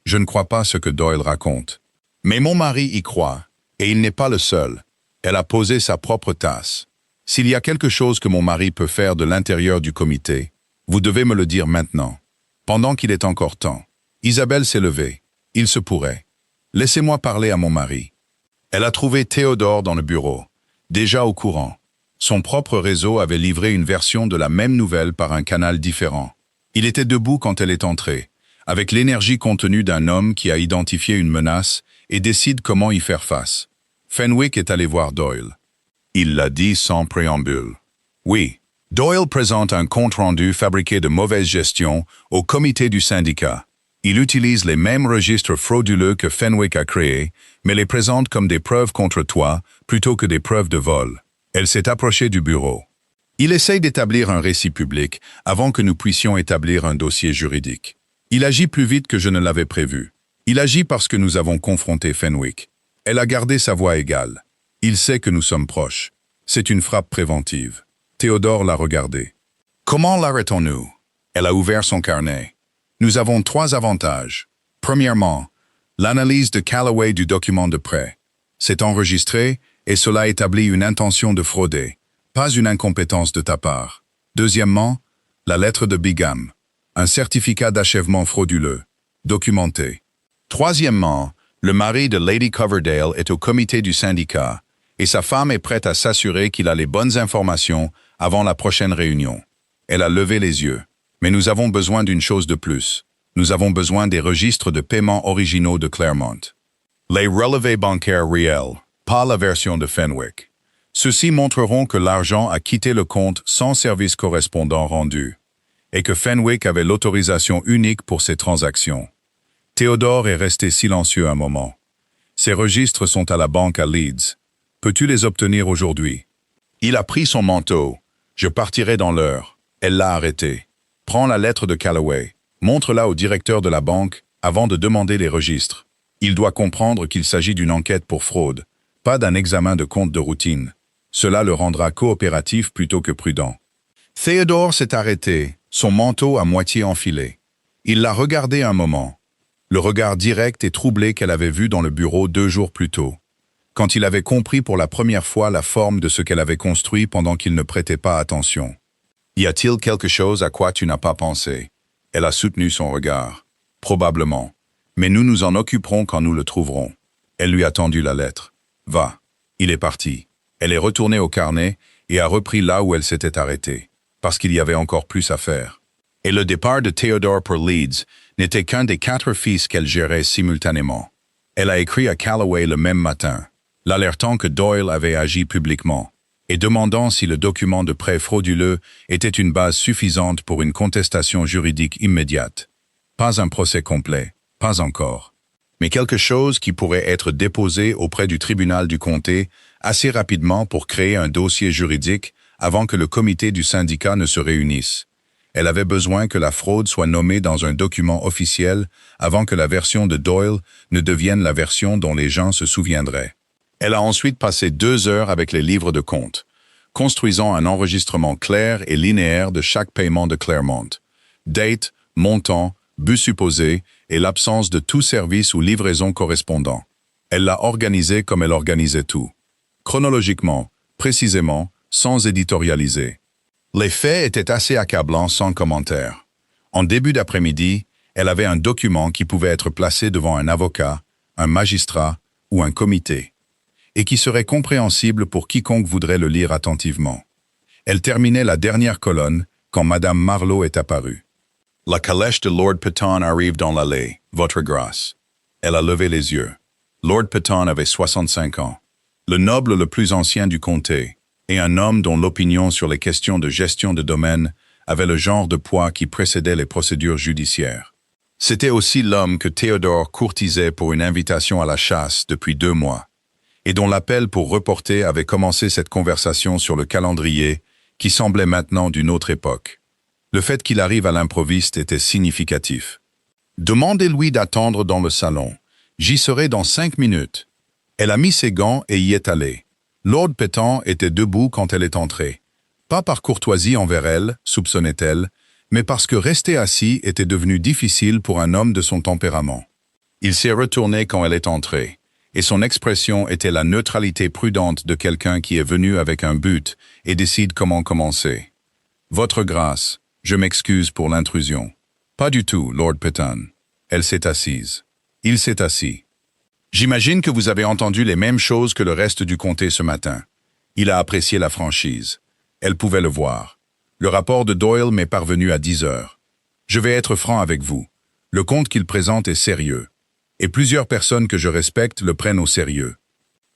Je ne crois pas ce que Doyle raconte. Mais mon mari y croit, et il n'est pas le seul. » Elle a posé sa propre tasse. « S'il y a quelque chose que mon mari peut faire de l'intérieur du comité, vous devez me le dire maintenant, pendant qu'il est encore temps. » Isabelle s'est levée. « Il se pourrait. Laissez-moi parler à mon mari. » Elle a trouvé Théodore dans le bureau, déjà au courant. Son propre réseau avait livré une version de la même nouvelle par un canal différent. Il était debout quand elle est entrée, avec l'énergie contenue d'un homme qui a identifié une menace et décide comment y faire face. Fenwick est allé voir Doyle. Il l'a dit sans préambule. Oui, Doyle présente un compte-rendu fabriqué de mauvaise gestion au comité du syndicat. Il utilise les mêmes registres frauduleux que Fenwick a créés, mais les présente comme des preuves contre toi plutôt que des preuves de vol. Elle s'est approchée du bureau. Il essaye d'établir un récit public avant que nous puissions établir un dossier juridique. Il agit plus vite que je ne l'avais prévu. Il agit parce que nous avons confronté Fenwick. Elle a gardé sa voix égale. Il sait que nous sommes proches. C'est une frappe préventive. Théodore l'a regardé. Comment l'arrêtons-nous? Elle a ouvert son carnet. Nous avons 3 avantages. Premièrement, l'analyse de Callaway du document de prêt. C'est enregistré et cela établit une intention de frauder, pas une incompétence de ta part. Deuxièmement, la lettre de Bigham, un certificat d'achèvement frauduleux, documenté. Troisièmement, le mari de Lady Coverdale est au comité du syndicat et sa femme est prête à s'assurer qu'il a les bonnes informations avant la prochaine réunion. Elle a levé les yeux. Mais nous avons besoin d'une chose de plus. Nous avons besoin des registres de paiement originaux de Claremont. Les relevés bancaires réels, pas la version de Fenwick. Ceux-ci montreront que l'argent a quitté le compte sans service correspondant rendu, et que Fenwick avait l'autorisation unique pour ces transactions. Théodore est resté silencieux un moment. Ses registres sont à la banque à Leeds. Peux-tu les obtenir aujourd'hui? Il a pris son manteau. Je partirai dans l'heure. Elle l'a arrêté. Prends la lettre de Calloway. Montre-la au directeur de la banque avant de demander les registres. Il doit comprendre qu'il s'agit d'une enquête pour fraude, pas d'un examen de compte de routine. Cela le rendra coopératif plutôt que prudent. Théodore s'est arrêté, son manteau à moitié enfilé. Il l'a regardé un moment. Le regard direct et troublé qu'elle avait vu dans le bureau 2 jours plus tôt, quand il avait compris pour la première fois la forme de ce qu'elle avait construit pendant qu'il ne prêtait pas attention. « Y a-t-il quelque chose à quoi tu n'as pas pensé ?» Elle a soutenu son regard. « Probablement. Mais nous nous en occuperons quand nous le trouverons. » Elle lui a tendu la lettre. « Va. » Il est parti. Elle est retournée au carnet et a repris là où elle s'était arrêtée, parce qu'il y avait encore plus à faire. Et le départ de Théodore pour Leeds n'était qu'un des 4 fils qu'elle gérait simultanément. Elle a écrit à Calloway le même matin, l'alertant que Doyle avait agi publiquement, et demandant si le document de prêt frauduleux était une base suffisante pour une contestation juridique immédiate. Pas un procès complet, pas encore. Mais quelque chose qui pourrait être déposé auprès du tribunal du comté assez rapidement pour créer un dossier juridique avant que le comité du syndicat ne se réunisse. Elle avait besoin que la fraude soit nommée dans un document officiel avant que la version de Doyle ne devienne la version dont les gens se souviendraient. Elle a ensuite passé 2 heures avec les livres de compte, construisant un enregistrement clair et linéaire de chaque paiement de Claremont. Date, montant, but supposé et l'absence de tout service ou livraison correspondant. Elle l'a organisé comme elle organisait tout. Chronologiquement, précisément, sans éditorialiser. Les faits étaient assez accablants sans commentaire. En début d'après-midi, elle avait un document qui pouvait être placé devant un avocat, un magistrat ou un comité, et qui serait compréhensible pour quiconque voudrait le lire attentivement. Elle terminait la dernière colonne quand Madame Marlowe est apparue. « La calèche de Lord Petton arrive dans l'allée, votre grâce. » Elle a levé les yeux. Lord Petton avait 65 ans, le noble le plus ancien du comté, et un homme dont l'opinion sur les questions de gestion de domaine avait le genre de poids qui précédait les procédures judiciaires. C'était aussi l'homme que Théodore courtisait pour une invitation à la chasse depuis 2 mois, et dont l'appel pour reporter avait commencé cette conversation sur le calendrier qui semblait maintenant d'une autre époque. Le fait qu'il arrive à l'improviste était significatif. « Demandez-lui d'attendre dans le salon. J'y serai dans 5 minutes. » Elle a mis ses gants et y est allée. Lord Petton était debout quand elle est entrée. Pas par courtoisie envers elle, soupçonnait-elle, mais parce que rester assis était devenu difficile pour un homme de son tempérament. Il s'est retourné quand elle est entrée, et son expression était la neutralité prudente de quelqu'un qui est venu avec un but et décide comment commencer. « Votre grâce, je m'excuse pour l'intrusion. »« Pas du tout, Lord Petton. » Elle s'est assise. Il s'est assis. J'imagine que vous avez entendu les mêmes choses que le reste du comté ce matin. Il a apprécié la franchise. Elle pouvait le voir. Le rapport de Doyle m'est parvenu à 10 heures. Je vais être franc avec vous. Le compte qu'il présente est sérieux. Et plusieurs personnes que je respecte le prennent au sérieux.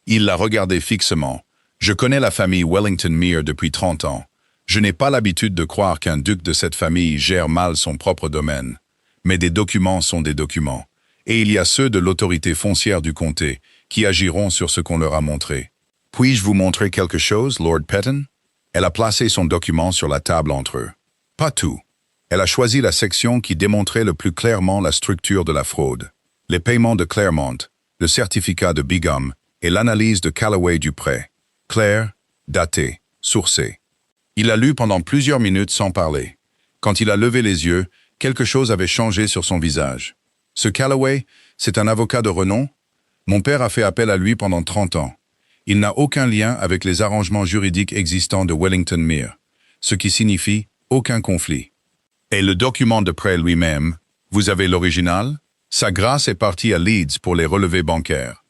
Il l'a regardé fixement. Je connais la famille Wellington-Mere depuis 30 ans. Je n'ai pas l'habitude de croire qu'un duc de cette famille gère mal son propre domaine. Mais des documents sont des documents. Et il y a ceux de l'autorité foncière du comté, qui agiront sur ce qu'on leur a montré. « Puis-je vous montrer quelque chose, Lord Petton ?» Elle a placé son document sur la table entre eux. Pas tout. Elle a choisi la section qui démontrait le plus clairement la structure de la fraude. Les paiements de Claremont, le certificat de Bigham et l'analyse de Calloway du prêt. Clair, daté, sourcé. Il a lu pendant plusieurs minutes sans parler. Quand il a levé les yeux, quelque chose avait changé sur son visage. Ce Calloway, c'est un avocat de renom? Mon père a fait appel à lui pendant 30 ans. Il n'a aucun lien avec les arrangements juridiques existants de Wellington-Mere, ce qui signifie aucun conflit. Et le document de prêt lui-même, vous avez l'original? Sa grâce est partie à Leeds pour les relevés bancaires.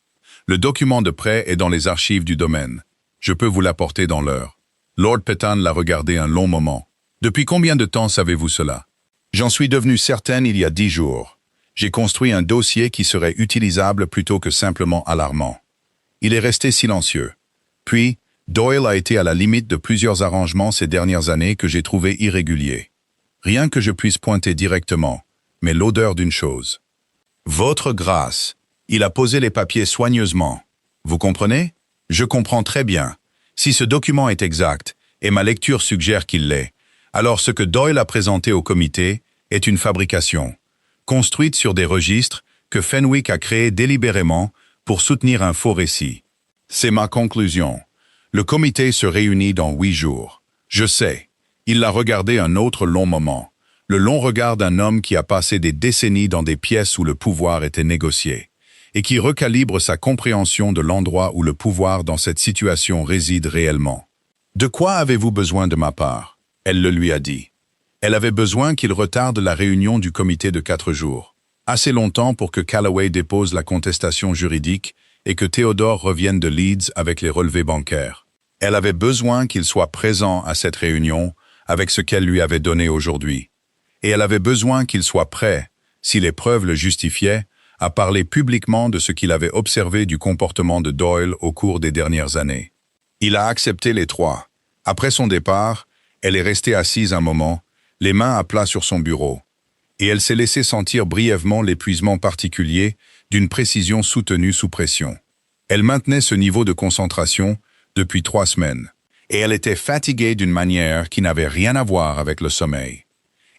Le document de prêt est dans les archives du domaine. Je peux vous l'apporter dans l'heure. Lord Petton l'a regardé un long moment. Depuis combien de temps savez-vous cela? J'en suis devenu certaine il y a 10 jours. J'ai construit un dossier qui serait utilisable plutôt que simplement alarmant. Il est resté silencieux. Puis, Doyle a été à la limite de plusieurs arrangements ces dernières années que j'ai trouvés irréguliers. Rien que je puisse pointer directement, mais l'odeur d'une chose. Votre grâce. Il a posé les papiers soigneusement. Vous comprenez? Je comprends très bien. Si ce document est exact, et ma lecture suggère qu'il l'est, alors ce que Doyle a présenté au comité est une fabrication, construite sur des registres que Fenwick a créés délibérément pour soutenir un faux récit. C'est ma conclusion. Le comité se réunit dans 8 jours. Je sais. Il l'a regardé un autre long moment. Le long regard d'un homme qui a passé des décennies dans des pièces où le pouvoir était négocié, et qui recalibre sa compréhension de l'endroit où le pouvoir dans cette situation réside réellement. De quoi avez-vous besoin de ma part? Elle le lui a dit. Elle avait besoin qu'il retarde la réunion du comité de 4 jours. Assez longtemps pour que Calloway dépose la contestation juridique et que Theodore revienne de Leeds avec les relevés bancaires. Elle avait besoin qu'il soit présent à cette réunion avec ce qu'elle lui avait donné aujourd'hui. Et elle avait besoin qu'il soit prêt, si les preuves le justifiaient, à parler publiquement de ce qu'il avait observé du comportement de Doyle au cours des dernières années. Il a accepté les 3. Après son départ, elle est restée assise un moment, les mains à plat sur son bureau, et elle s'est laissé sentir brièvement l'épuisement particulier d'une précision soutenue sous pression. Elle maintenait ce niveau de concentration depuis 3 semaines, et elle était fatiguée d'une manière qui n'avait rien à voir avec le sommeil,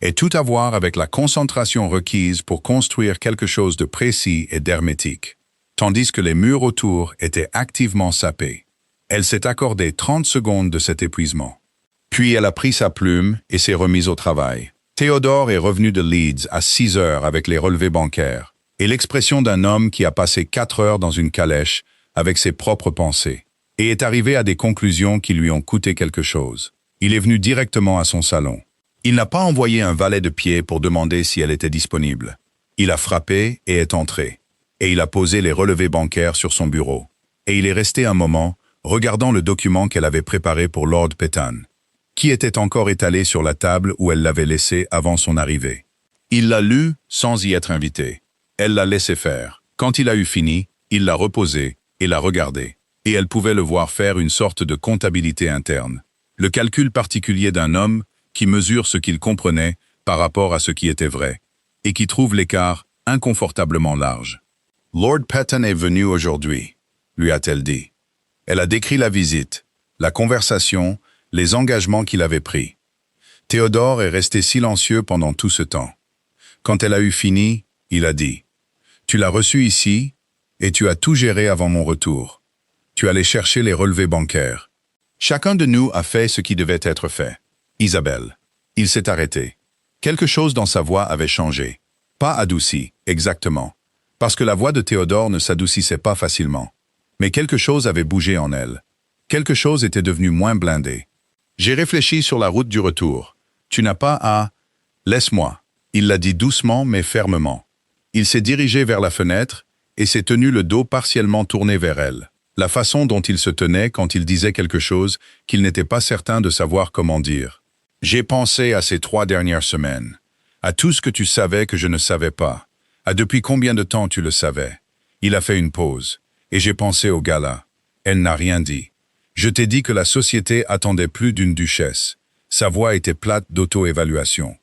et tout à voir avec la concentration requise pour construire quelque chose de précis et d'hermétique, tandis que les murs autour étaient activement sapés. Elle s'est accordée 30 secondes de cet épuisement. Puis elle a pris sa plume et s'est remise au travail. Theodore est revenu de Leeds à 6 heures avec les relevés bancaires, et l'expression d'un homme qui a passé 4 heures dans une calèche avec ses propres pensées, et est arrivé à des conclusions qui lui ont coûté quelque chose. Il est venu directement à son salon. Il n'a pas envoyé un valet de pied pour demander si elle était disponible. Il a frappé et est entré, et il a posé les relevés bancaires sur son bureau. Et il est resté un moment, regardant le document qu'elle avait préparé pour Lord Pethan, qui était encore étalé sur la table où elle l'avait laissé avant son arrivée. Il l'a lu sans y être invité. Elle l'a laissé faire. Quand il a eu fini, il l'a reposé et l'a regardé. Et elle pouvait le voir faire une sorte de comptabilité interne. Le calcul particulier d'un homme qui mesure ce qu'il comprenait par rapport à ce qui était vrai, et qui trouve l'écart inconfortablement large. « Lord Pethan est venu aujourd'hui », lui a-t-elle dit. Elle a décrit la visite, la conversation, les engagements qu'il avait pris. Théodore est resté silencieux pendant tout ce temps. Quand elle a eu fini, il a dit « Tu l'as reçu ici, et tu as tout géré avant mon retour. Tu allais chercher les relevés bancaires. Chacun de nous a fait ce qui devait être fait. Isabelle. » Il s'est arrêté. Quelque chose dans sa voix avait changé. Pas adouci, exactement, parce que la voix de Théodore ne s'adoucissait pas facilement. Mais quelque chose avait bougé en elle. Quelque chose était devenu moins blindé. « J'ai réfléchi sur la route du retour. Tu n'as pas à... » « Laisse-moi. » Il l'a dit doucement mais fermement. Il s'est dirigé vers la fenêtre et s'est tenu le dos partiellement tourné vers elle. La façon dont il se tenait quand il disait quelque chose qu'il n'était pas certain de savoir comment dire. « J'ai pensé à ces 3 dernières semaines, à tout ce que tu savais que je ne savais pas, à depuis combien de temps tu le savais. » Il a fait une pause, et j'ai pensé au gala. Elle n'a rien dit. Je t'ai dit que la société attendait plus d'une duchesse. Sa voix était plate d'auto-évaluation.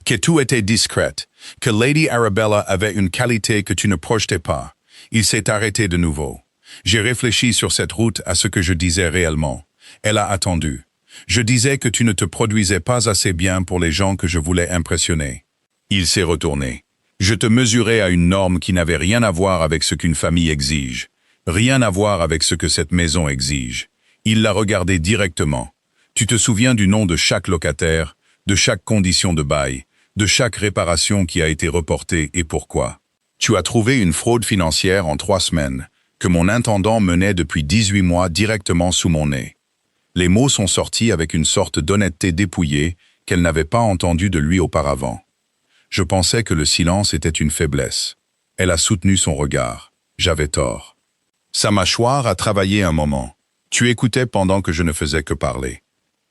Que tout était discrète, que Lady Arabella avait une qualité que tu ne projetais pas. Il s'est arrêté de nouveau. J'ai réfléchi sur cette route à ce que je disais réellement. Elle a attendu. Je disais que tu ne te produisais pas assez bien pour les gens que je voulais impressionner. Il s'est retourné. Je te mesurais à une norme qui n'avait rien à voir avec ce qu'une famille exige. Rien à voir avec ce que cette maison exige. Il l'a regardé directement. Tu te souviens du nom de chaque locataire, de chaque condition de bail, de chaque réparation qui a été reportée et pourquoi. Tu as trouvé une fraude financière en 3 semaines, que mon intendant menait depuis 18 mois directement sous mon nez. Les mots sont sortis avec une sorte d'honnêteté dépouillée qu'elle n'avait pas entendue de lui auparavant. Je pensais que le silence était une faiblesse. Elle a soutenu son regard. J'avais tort. Sa mâchoire a travaillé un moment. Tu écoutais pendant que je ne faisais que parler.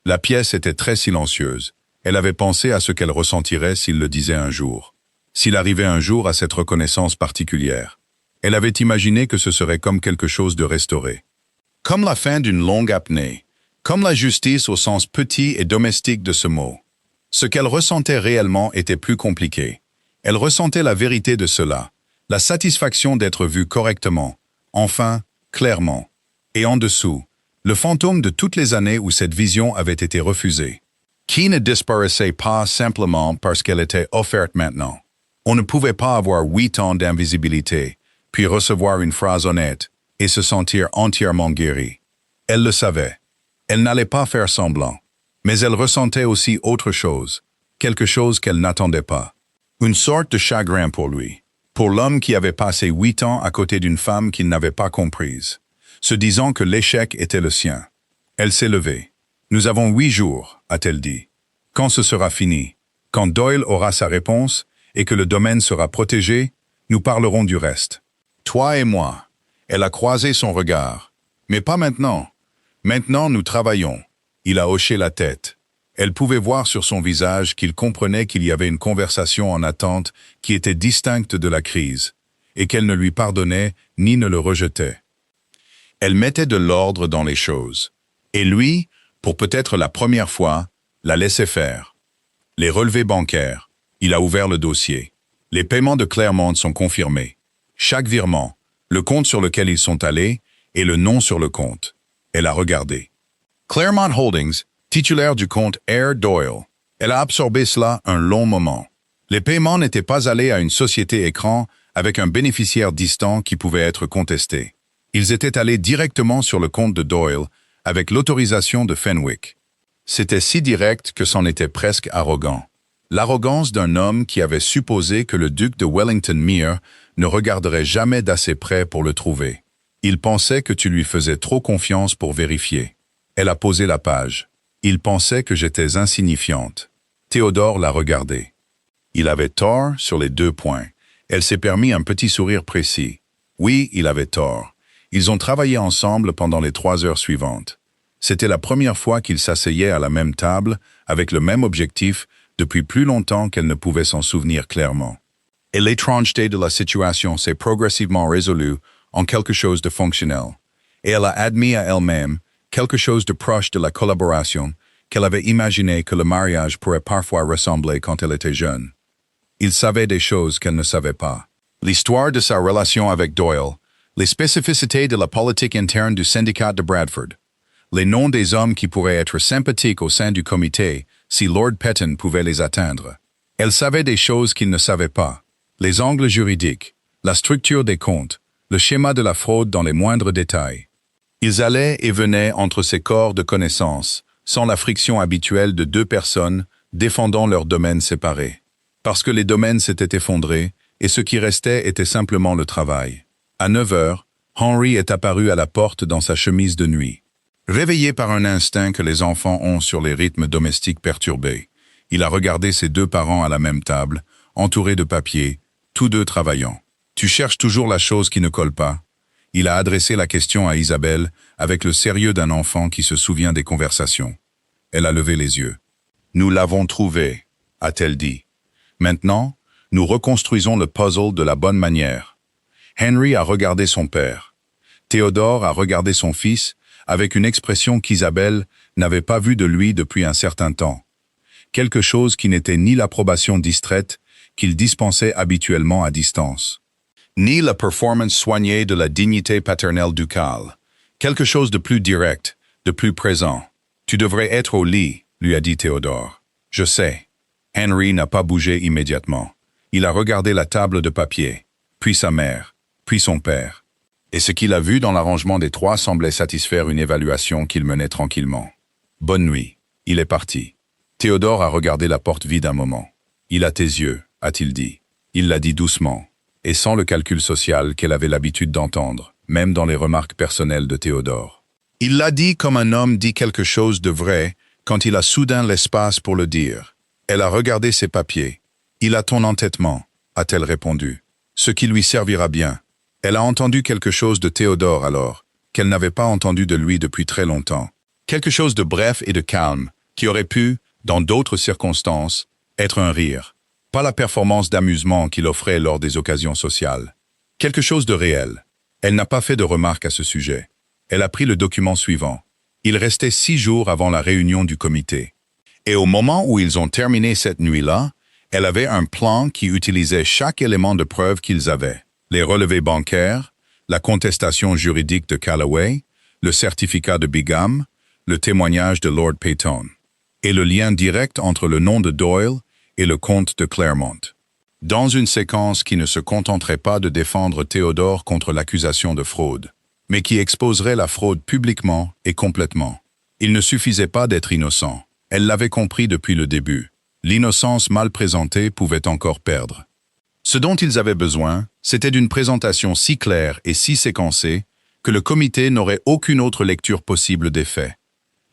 La pièce était très silencieuse. Elle avait pensé à ce qu'elle ressentirait s'il le disait un jour. S'il arrivait un jour à cette reconnaissance particulière. Elle avait imaginé que ce serait comme quelque chose de restauré. Comme la fin d'une longue apnée. Comme la justice au sens petit et domestique de ce mot. Ce qu'elle ressentait réellement était plus compliqué. Elle ressentait la vérité de cela, La satisfaction d'être vu correctement, enfin, clairement. Et en dessous, le fantôme de toutes les années où cette vision avait été refusée. Qui ne disparaissait pas simplement parce qu'elle était offerte maintenant. On ne pouvait pas avoir 8 ans d'invisibilité, puis recevoir une phrase honnête et se sentir entièrement guéri. Elle le savait. Elle n'allait pas faire semblant. Mais elle ressentait aussi autre chose, quelque chose qu'elle n'attendait pas. Une sorte de chagrin pour lui, pour l'homme qui avait passé 8 ans à côté d'une femme qu'il n'avait pas comprise, se disant que l'échec était le sien. Elle s'est levée. « Nous avons 8 jours, a-t-elle dit. Quand ce sera fini, quand Doyle aura sa réponse et que le domaine sera protégé, nous parlerons du reste. Toi et moi. » Elle a croisé son regard. « Mais pas maintenant. Maintenant, nous travaillons. » Il a hoché la tête. Elle pouvait voir sur son visage qu'il comprenait qu'il y avait une conversation en attente qui était distincte de la crise, et qu'elle ne lui pardonnait ni ne le rejetait. Elle mettait de l'ordre dans les choses. Et lui, pour peut-être la première fois, la laissait faire. Les relevés bancaires, il a ouvert le dossier. Les paiements de Claremont sont confirmés. Chaque virement, le compte sur lequel ils sont allés et le nom sur le compte. Elle a regardé. Claremont Holdings, titulaire du compte Air Doyle. Elle a absorbé cela un long moment. Les paiements n'étaient pas allés à une société écran avec un bénéficiaire distant qui pouvait être contesté. Ils étaient allés directement sur le compte de Doyle avec l'autorisation de Fenwick. C'était si direct que c'en était presque arrogant. L'arrogance d'un homme qui avait supposé que le duc de Wellington-Mere ne regarderait jamais d'assez près pour le trouver. Il pensait que tu lui faisais trop confiance pour vérifier. Elle a posé la page. Il pensait que j'étais insignifiante. Théodore l'a regardé. Il avait tort sur les 2 points. Elle s'est permis un petit sourire précis. Oui, il avait tort. Ils ont travaillé ensemble pendant les 3 heures suivantes. C'était la première fois qu'ils s'asseyaient à la même table, avec le même objectif, depuis plus longtemps qu'elle ne pouvait s'en souvenir clairement. Et l'étrangeté de la situation s'est progressivement résolue en quelque chose de fonctionnel. Et elle a admis à elle-même quelque chose de proche de la collaboration qu'elle avait imaginé que le mariage pourrait parfois ressembler quand elle était jeune. Il savait des choses qu'elle ne savait pas. L'histoire de sa relation avec Doyle, les spécificités de la politique interne du syndicat de Bradford, les noms des hommes qui pourraient être sympathiques au sein du comité si Lord Petton pouvait les atteindre. Elle savait des choses qu'il ne savait pas. Les angles juridiques, la structure des comptes, le schéma de la fraude dans les moindres détails. Ils allaient et venaient entre ces corps de connaissances, sans la friction habituelle de 2 personnes défendant leurs domaines séparés. Parce que les domaines s'étaient effondrés, et ce qui restait était simplement le travail. À 9 heures, Henry est apparu à la porte dans sa chemise de nuit. Réveillé par un instinct que les enfants ont sur les rythmes domestiques perturbés, il a regardé ses 2 parents à la même table, entourés de papiers, tous 2 travaillant. « Tu cherches toujours la chose qui ne colle pas ?» Il a adressé la question à Isabelle avec le sérieux d'un enfant qui se souvient des conversations. Elle a levé les yeux. « Nous l'avons trouvé », a-t-elle dit. « Maintenant, nous reconstruisons le puzzle de la bonne manière. » Henry a regardé son père. Théodore a regardé son fils avec une expression qu'Isabelle n'avait pas vue de lui depuis un certain temps. Quelque chose qui n'était ni l'approbation distraite qu'il dispensait habituellement à distance, ni la performance soignée de la dignité paternelle ducale. Quelque chose de plus direct, de plus présent. « Tu devrais être au lit », lui a dit Théodore. « Je sais. » Henry n'a pas bougé immédiatement. Il a regardé la table de papier, puis sa mère, puis son père. Et ce qu'il a vu dans l'arrangement des 3 semblait satisfaire une évaluation qu'il menait tranquillement. « Bonne nuit. » Il est parti. Théodore a regardé la porte vide un moment. « Il a tes yeux », a-t-il dit. Il l'a dit doucement, et sans le calcul social qu'elle avait l'habitude d'entendre, même dans les remarques personnelles de Théodore. Il l'a dit comme un homme dit quelque chose de vrai quand il a soudain l'espace pour le dire. Elle a regardé ses papiers. « Il a ton entêtement », a-t-elle répondu, « ce qui lui servira bien. » Elle a entendu quelque chose de Théodore alors, qu'elle n'avait pas entendu de lui depuis très longtemps. Quelque chose de bref et de calme, qui aurait pu, dans d'autres circonstances, être un rire. Pas la performance d'amusement qu'il offrait lors des occasions sociales. Quelque chose de réel. Elle n'a pas fait de remarques à ce sujet. Elle a pris le document suivant. Il restait 6 jours avant la réunion du comité. Et au moment où ils ont terminé cette nuit-là, elle avait un plan qui utilisait chaque élément de preuve qu'ils avaient. les relevés bancaires, la contestation juridique de Calloway, le certificat de bigame, le témoignage de Lord Peyton, et le lien direct entre le nom de Doyle et le comte de Claremont. Dans une séquence qui ne se contenterait pas de défendre Théodore contre l'accusation de fraude, mais qui exposerait la fraude publiquement et complètement. Il ne suffisait pas d'être innocent. Elle l'avait compris depuis le début. L'innocence mal présentée pouvait encore perdre. Ce dont ils avaient besoin, c'était d'une présentation si claire et si séquencée que le comité n'aurait aucune autre lecture possible des faits.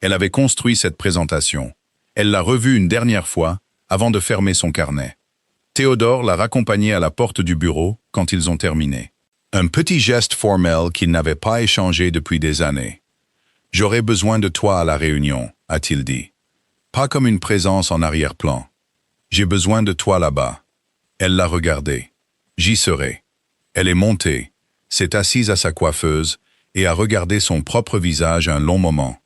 Elle avait construit cette présentation. Elle l'a revue une dernière fois avant de fermer son carnet. Théodore l'a raccompagné à la porte du bureau quand ils ont terminé. Un petit geste formel qu'ils n'avaient pas échangé depuis des années. « J'aurai besoin de toi à la réunion », a-t-il dit. Pas comme une présence en arrière-plan. « J'ai besoin de toi là-bas. » Elle l'a regardé. « J'y serai. » Elle est montée, s'est assise à sa coiffeuse et a regardé son propre visage un long moment.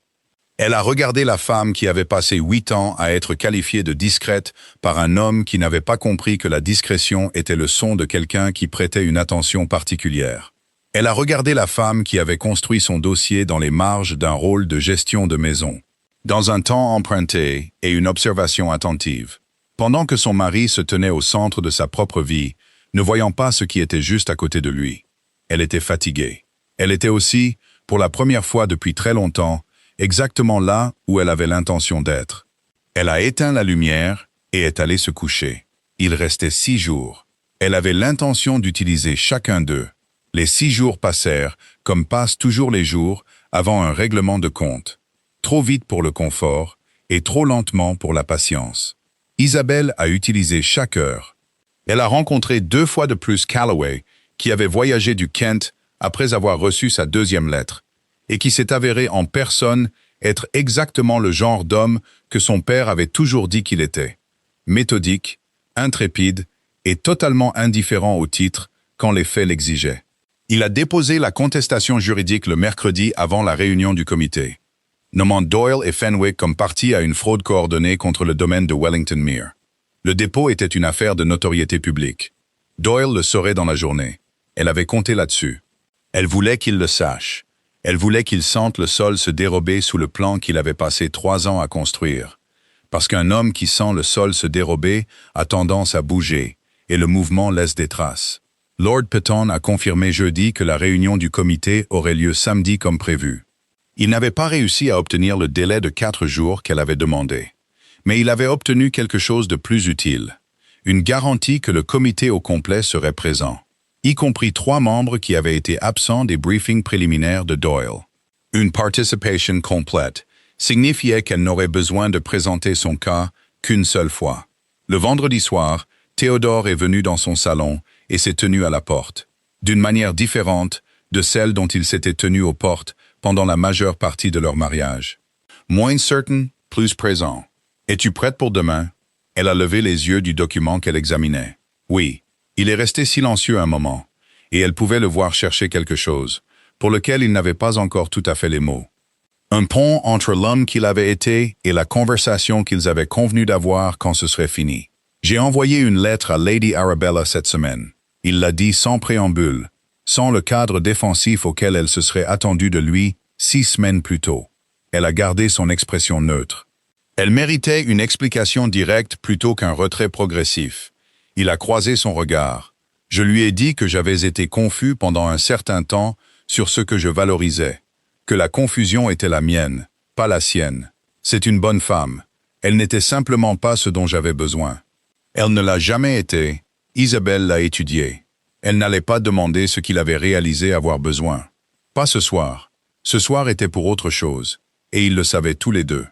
Elle a regardé la femme qui avait passé 8 ans à être qualifiée de discrète par un homme qui n'avait pas compris que la discrétion était le son de quelqu'un qui prêtait une attention particulière. Elle a regardé la femme qui avait construit son dossier dans les marges d'un rôle de gestion de maison, dans un temps emprunté et une observation attentive, pendant que son mari se tenait au centre de sa propre vie, ne voyant pas ce qui était juste à côté de lui. Elle était fatiguée. Elle était aussi, pour la première fois depuis très longtemps, exactement là où elle avait l'intention d'être. Elle a éteint la lumière et est allée se coucher. Il restait 6 jours. Elle avait l'intention d'utiliser chacun d'eux. Les 6 jours passèrent, comme passent toujours les jours, avant un règlement de compte. Trop vite pour le confort et trop lentement pour la patience. Isabelle a utilisé chaque heure. Elle a rencontré 2 fois de plus Calloway, qui avait voyagé du Kent après avoir reçu sa 2e lettre, et qui s'est avéré en personne être exactement le genre d'homme que son père avait toujours dit qu'il était. Méthodique, intrépide et totalement indifférent au titre quand les faits l'exigeaient. Il a déposé la contestation juridique le mercredi avant la réunion du comité, nommant Doyle et Fenwick comme parties à une fraude coordonnée contre le domaine de Wellington Mere. Le dépôt était une affaire de notoriété publique. Doyle le saurait dans la journée. Elle avait compté là-dessus. Elle voulait qu'il le sache. Elle voulait qu'il sente le sol se dérober sous le plan qu'il avait passé 3 ans à construire. Parce qu'un homme qui sent le sol se dérober a tendance à bouger, et le mouvement laisse des traces. Lord Peyton a confirmé jeudi que la réunion du comité aurait lieu samedi comme prévu. Il n'avait pas réussi à obtenir le délai de 4 jours qu'elle avait demandé. Mais il avait obtenu quelque chose de plus utile. Une garantie que le comité au complet serait présent, y compris 3 membres qui avaient été absents des briefings préliminaires de Doyle. Une participation complète signifiait qu'elle n'aurait besoin de présenter son cas qu'une seule fois. Le vendredi soir, Théodore est venu dans son salon et s'est tenu à la porte, d'une manière différente de celle dont il s'était tenu aux portes pendant la majeure partie de leur mariage. Moins certain, plus présent. « Es-tu prête pour demain ?» Elle a levé les yeux du document qu'elle examinait. Oui. Il est resté silencieux un moment, et elle pouvait le voir chercher quelque chose, pour lequel il n'avait pas encore tout à fait les mots. Un pont entre l'homme qu'il avait été et la conversation qu'ils avaient convenu d'avoir quand ce serait fini. J'ai envoyé une lettre à Lady Arabella cette semaine. Il l'a dit sans préambule, sans le cadre défensif auquel elle se serait attendue de lui 6 semaines plus tôt. Elle a gardé son expression neutre. Elle méritait une explication directe plutôt qu'un retrait progressif. Il a croisé son regard. Je lui ai dit que j'avais été confus pendant un certain temps sur ce que je valorisais, que la confusion était la mienne, pas la sienne. C'est une bonne femme. Elle n'était simplement pas ce dont j'avais besoin. Elle ne l'a jamais été. Isabelle l'a étudié. Elle n'allait pas demander ce qu'il avait réalisé avoir besoin. Pas ce soir. Ce soir était pour autre chose, et ils le savaient tous les deux.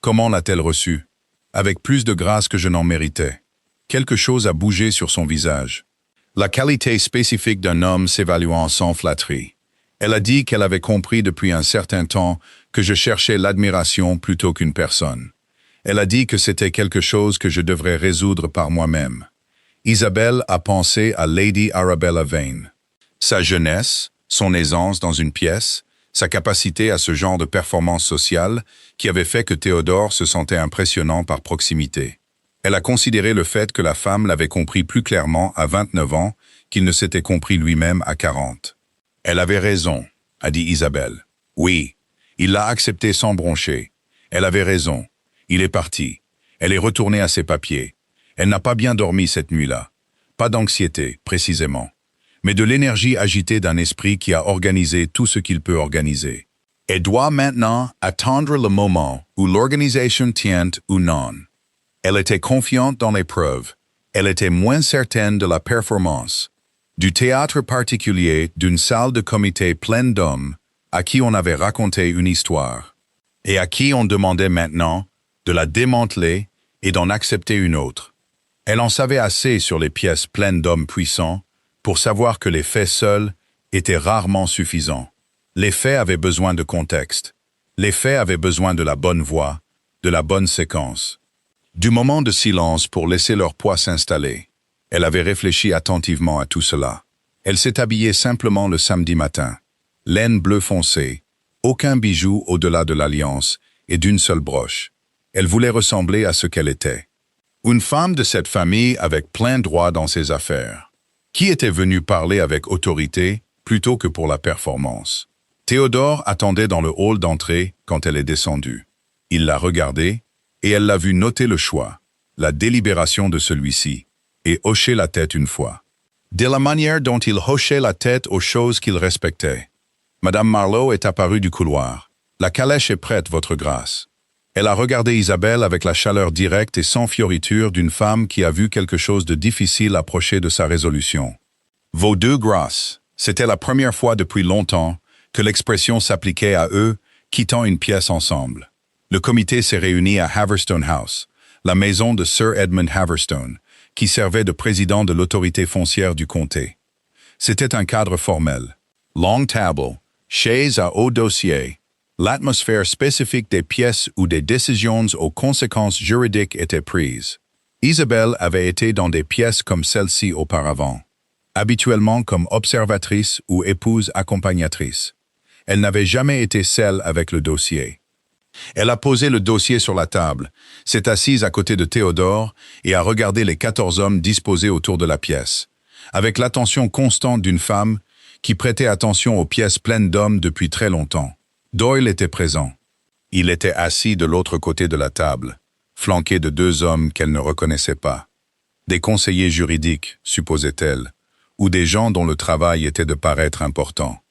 Comment l'a-t-elle reçu? Avec plus de grâce que je n'en méritais. Quelque chose a bougé sur son visage. La qualité spécifique d'un homme s'évaluant sans flatterie. Elle a dit qu'elle avait compris depuis un certain temps que je cherchais l'admiration plutôt qu'une personne. Elle a dit que c'était quelque chose que je devrais résoudre par moi-même. Isabelle a pensé à Lady Arabella Vane. Sa jeunesse, son aisance dans une pièce, sa capacité à ce genre de performance sociale qui avait fait que Théodore se sentait impressionnant par proximité. Elle a considéré le fait que la femme l'avait compris plus clairement à 29 ans qu'il ne s'était compris lui-même à 40. Elle avait raison, a dit Isabelle. Oui, il l'a accepté sans broncher. Elle avait raison. Il est parti. Elle est retournée à ses papiers. Elle n'a pas bien dormi cette nuit-là. Pas d'anxiété, précisément, mais de l'énergie agitée d'un esprit qui a organisé tout ce qu'il peut organiser. Elle doit maintenant attendre le moment où l'organisation tient ou non. Elle était confiante dans l'épreuve. Elle était moins certaine de la performance. Du théâtre particulier d'une salle de comité pleine d'hommes à qui on avait raconté une histoire et à qui on demandait maintenant de la démanteler et d'en accepter une autre. Elle en savait assez sur les pièces pleines d'hommes puissants pour savoir que les faits seuls étaient rarement suffisants. Les faits avaient besoin de contexte. Les faits avaient besoin de la bonne voix, de la bonne séquence. Du moment de silence pour laisser leur poids s'installer. Elle avait réfléchi attentivement à tout cela. Elle s'est habillée simplement le samedi matin. Laine bleu foncé, aucun bijou au-delà de l'alliance et d'une seule broche. Elle voulait ressembler à ce qu'elle était. Une femme de cette famille avec plein droit dans ses affaires, qui était venue parler avec autorité plutôt que pour la performance. Théodore attendait dans le hall d'entrée quand elle est descendue. Il l'a regardée et elle l'a vu noter le choix, la délibération de celui-ci, et hocher la tête une fois. De la manière dont il hochait la tête aux choses qu'il respectait. Madame Marlowe est apparue du couloir. La calèche est prête, votre grâce. Elle a regardé Isabelle avec la chaleur directe et sans fioriture d'une femme qui a vu quelque chose de difficile approcher de sa résolution. Vos deux grâces, c'était la première fois depuis longtemps que l'expression s'appliquait à eux, quittant une pièce ensemble. Le comité s'est réuni à Haverstone House, la maison de Sir Edmund Haverstone, qui servait de président de l'autorité foncière du comté. C'était un cadre formel. Longue table, chaises à haut dossier. L'atmosphère spécifique des pièces où des décisions aux conséquences juridiques étaient prises. Isabelle avait été dans des pièces comme celle-ci auparavant, habituellement comme observatrice ou épouse accompagnatrice. Elle n'avait jamais été celle avec le dossier. Elle a posé le dossier sur la table, s'est assise à côté de Théodore et a regardé les 14 hommes disposés autour de la pièce, avec l'attention constante d'une femme qui prêtait attention aux pièces pleines d'hommes depuis très longtemps. Doyle était présent. Il était assis de l'autre côté de la table, flanqué de deux hommes qu'elle ne reconnaissait pas. Des conseillers juridiques, supposait-elle, ou des gens dont le travail était de paraître important.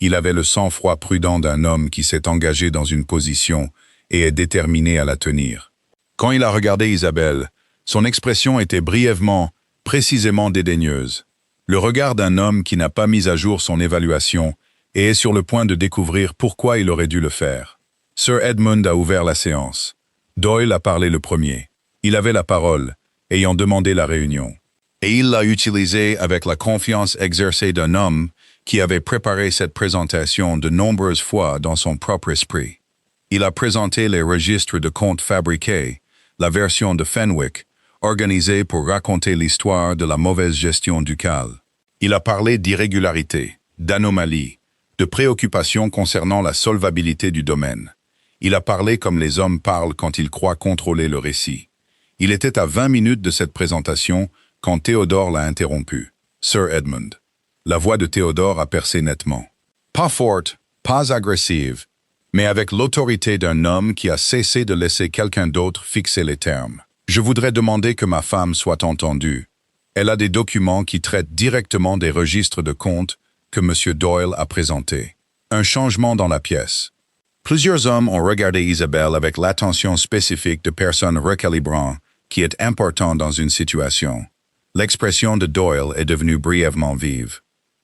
Il avait le sang-froid prudent d'un homme qui s'est engagé dans une position et est déterminé à la tenir. Quand il a regardé Isabelle, son expression était brièvement, précisément dédaigneuse. Le regard d'un homme qui n'a pas mis à jour son évaluation et est sur le point de découvrir pourquoi il aurait dû le faire. Sir Edmund a ouvert la séance. Doyle a parlé le premier. Il avait la parole, ayant demandé la réunion. Et il l'a utilisée avec la confiance exercée d'un homme qui avait préparé cette présentation de nombreuses fois dans son propre esprit. Il a présenté les registres de comptes fabriqués, la version de Fenwick, organisée pour raconter l'histoire de la mauvaise gestion ducale. Il a parlé d'irrégularité, d'anomalies, de préoccupations concernant la solvabilité du domaine. Il a parlé comme les hommes parlent quand ils croient contrôler le récit. Il était à 20 minutes de cette présentation quand Théodore l'a interrompu. Sir Edmund. La voix de Théodore a percé nettement. Pas forte, pas agressive, mais avec l'autorité d'un homme qui a cessé de laisser quelqu'un d'autre fixer les termes. Je voudrais demander que ma femme soit entendue. Elle a des documents qui traitent directement des registres de comptes que M. Doyle a présentés. Un changement dans la pièce. Plusieurs hommes ont regardé Isabelle avec l'attention spécifique de personnes recalibrant qui est important dans une situation. L'expression de Doyle est devenue brièvement vive.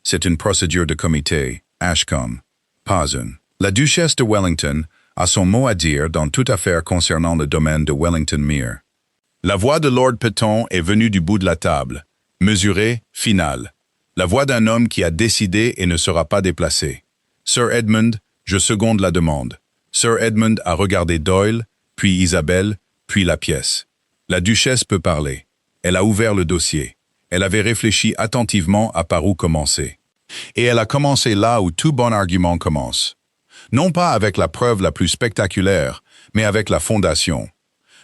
C'est une procédure de comité, Ashcombe, pas une. La duchesse de Wellington a son mot à dire dans toute affaire concernant le domaine de Wellington Mere. La voix de Lord Petton est venue du bout de la table, mesurée, finale. La voix d'un homme qui a décidé et ne sera pas déplacé. Sir Edmund, je seconde la demande. Sir Edmund a regardé Doyle, puis Isabelle, puis la pièce. La duchesse peut parler. Elle a ouvert le dossier. Elle avait réfléchi attentivement à par où commencer. Et elle a commencé là où tout bon argument commence. Non pas avec la preuve la plus spectaculaire, mais avec la fondation.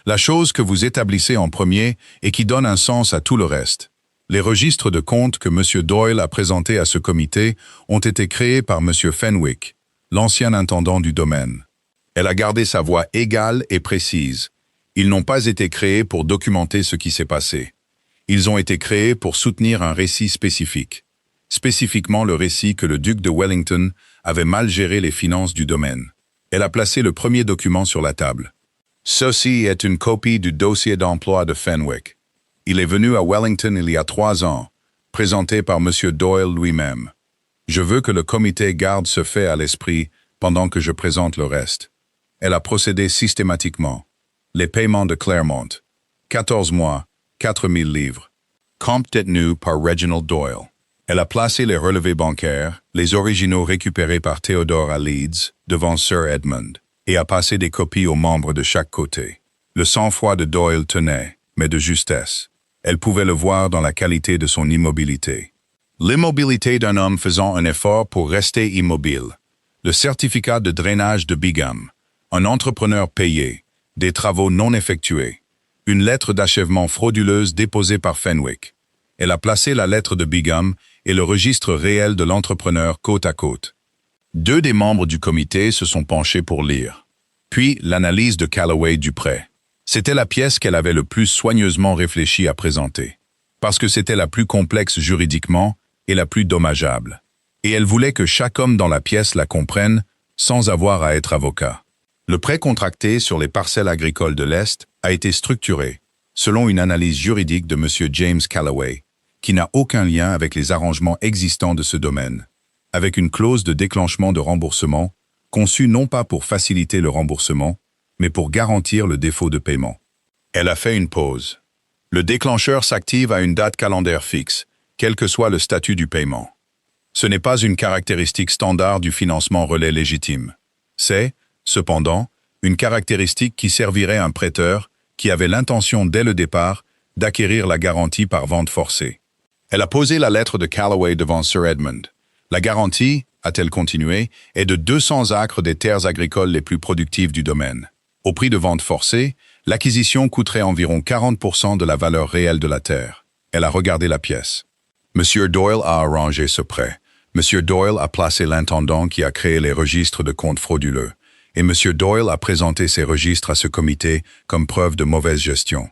La chose que vous établissez en premier et qui donne un sens à tout le reste. Les registres de comptes que M. Doyle a présentés à ce comité ont été créés par M. Fenwick, l'ancien intendant du domaine. Elle a gardé sa voix égale et précise. Ils n'ont pas été créés pour documenter ce qui s'est passé. Ils ont été créés pour soutenir un récit spécifique. Spécifiquement le récit que le duc de Wellington avait mal géré les finances du domaine. Elle a placé le premier document sur la table. Ceci est une copie du dossier d'emploi de Fenwick. Il est venu à Wellington il y a 3 ans, présenté par M. Doyle lui-même. Je veux que le comité garde ce fait à l'esprit pendant que je présente le reste. Elle a procédé systématiquement. Les paiements de Claremont. 14 mois, 4 000 livres. Compte détenu par Reginald Doyle. Elle a placé les relevés bancaires, les originaux récupérés par Theodore à Leeds, devant Sir Edmund, et a passé des copies aux membres de chaque côté. Le sang-froid de Doyle tenait, mais de justesse. Elle pouvait le voir dans la qualité de son immobilité. L'immobilité d'un homme faisant un effort pour rester immobile. Le certificat de drainage de Bigham. Un entrepreneur payé. Des travaux non effectués. Une lettre d'achèvement frauduleuse déposée par Fenwick. Elle a placé la lettre de Bigham et le registre réel de l'entrepreneur côte à côte. 2 des membres du comité se sont penchés pour lire. Puis l'analyse de Calloway du prêt. C'était la pièce qu'elle avait le plus soigneusement réfléchi à présenter, parce que c'était la plus complexe juridiquement et la plus dommageable. Et elle voulait que chaque homme dans la pièce la comprenne sans avoir à être avocat. Le prêt contracté sur les parcelles agricoles de l'Est a été structuré, selon une analyse juridique de M. James Calloway, qui n'a aucun lien avec les arrangements existants de ce domaine, avec une clause de déclenchement de remboursement, conçue non pas pour faciliter le remboursement, mais pour garantir le défaut de paiement. Elle a fait une pause. Le déclencheur s'active à une date calendaire fixe, quel que soit le statut du paiement. Ce n'est pas une caractéristique standard du financement relais légitime. C'est, cependant, une caractéristique qui servirait un prêteur qui avait l'intention dès le départ d'acquérir la garantie par vente forcée. Elle a posé la lettre de Calloway devant Sir Edmund. La garantie, a-t-elle continué, est de 200 acres des terres agricoles les plus productives du domaine. Au prix de vente forcée, l'acquisition coûterait environ 40% de la valeur réelle de la terre. Elle a regardé la pièce. M. Doyle a arrangé ce prêt. M. Doyle a placé l'intendant qui a créé les registres de comptes frauduleux. Et M. Doyle a présenté ces registres à ce comité comme preuve de mauvaise gestion,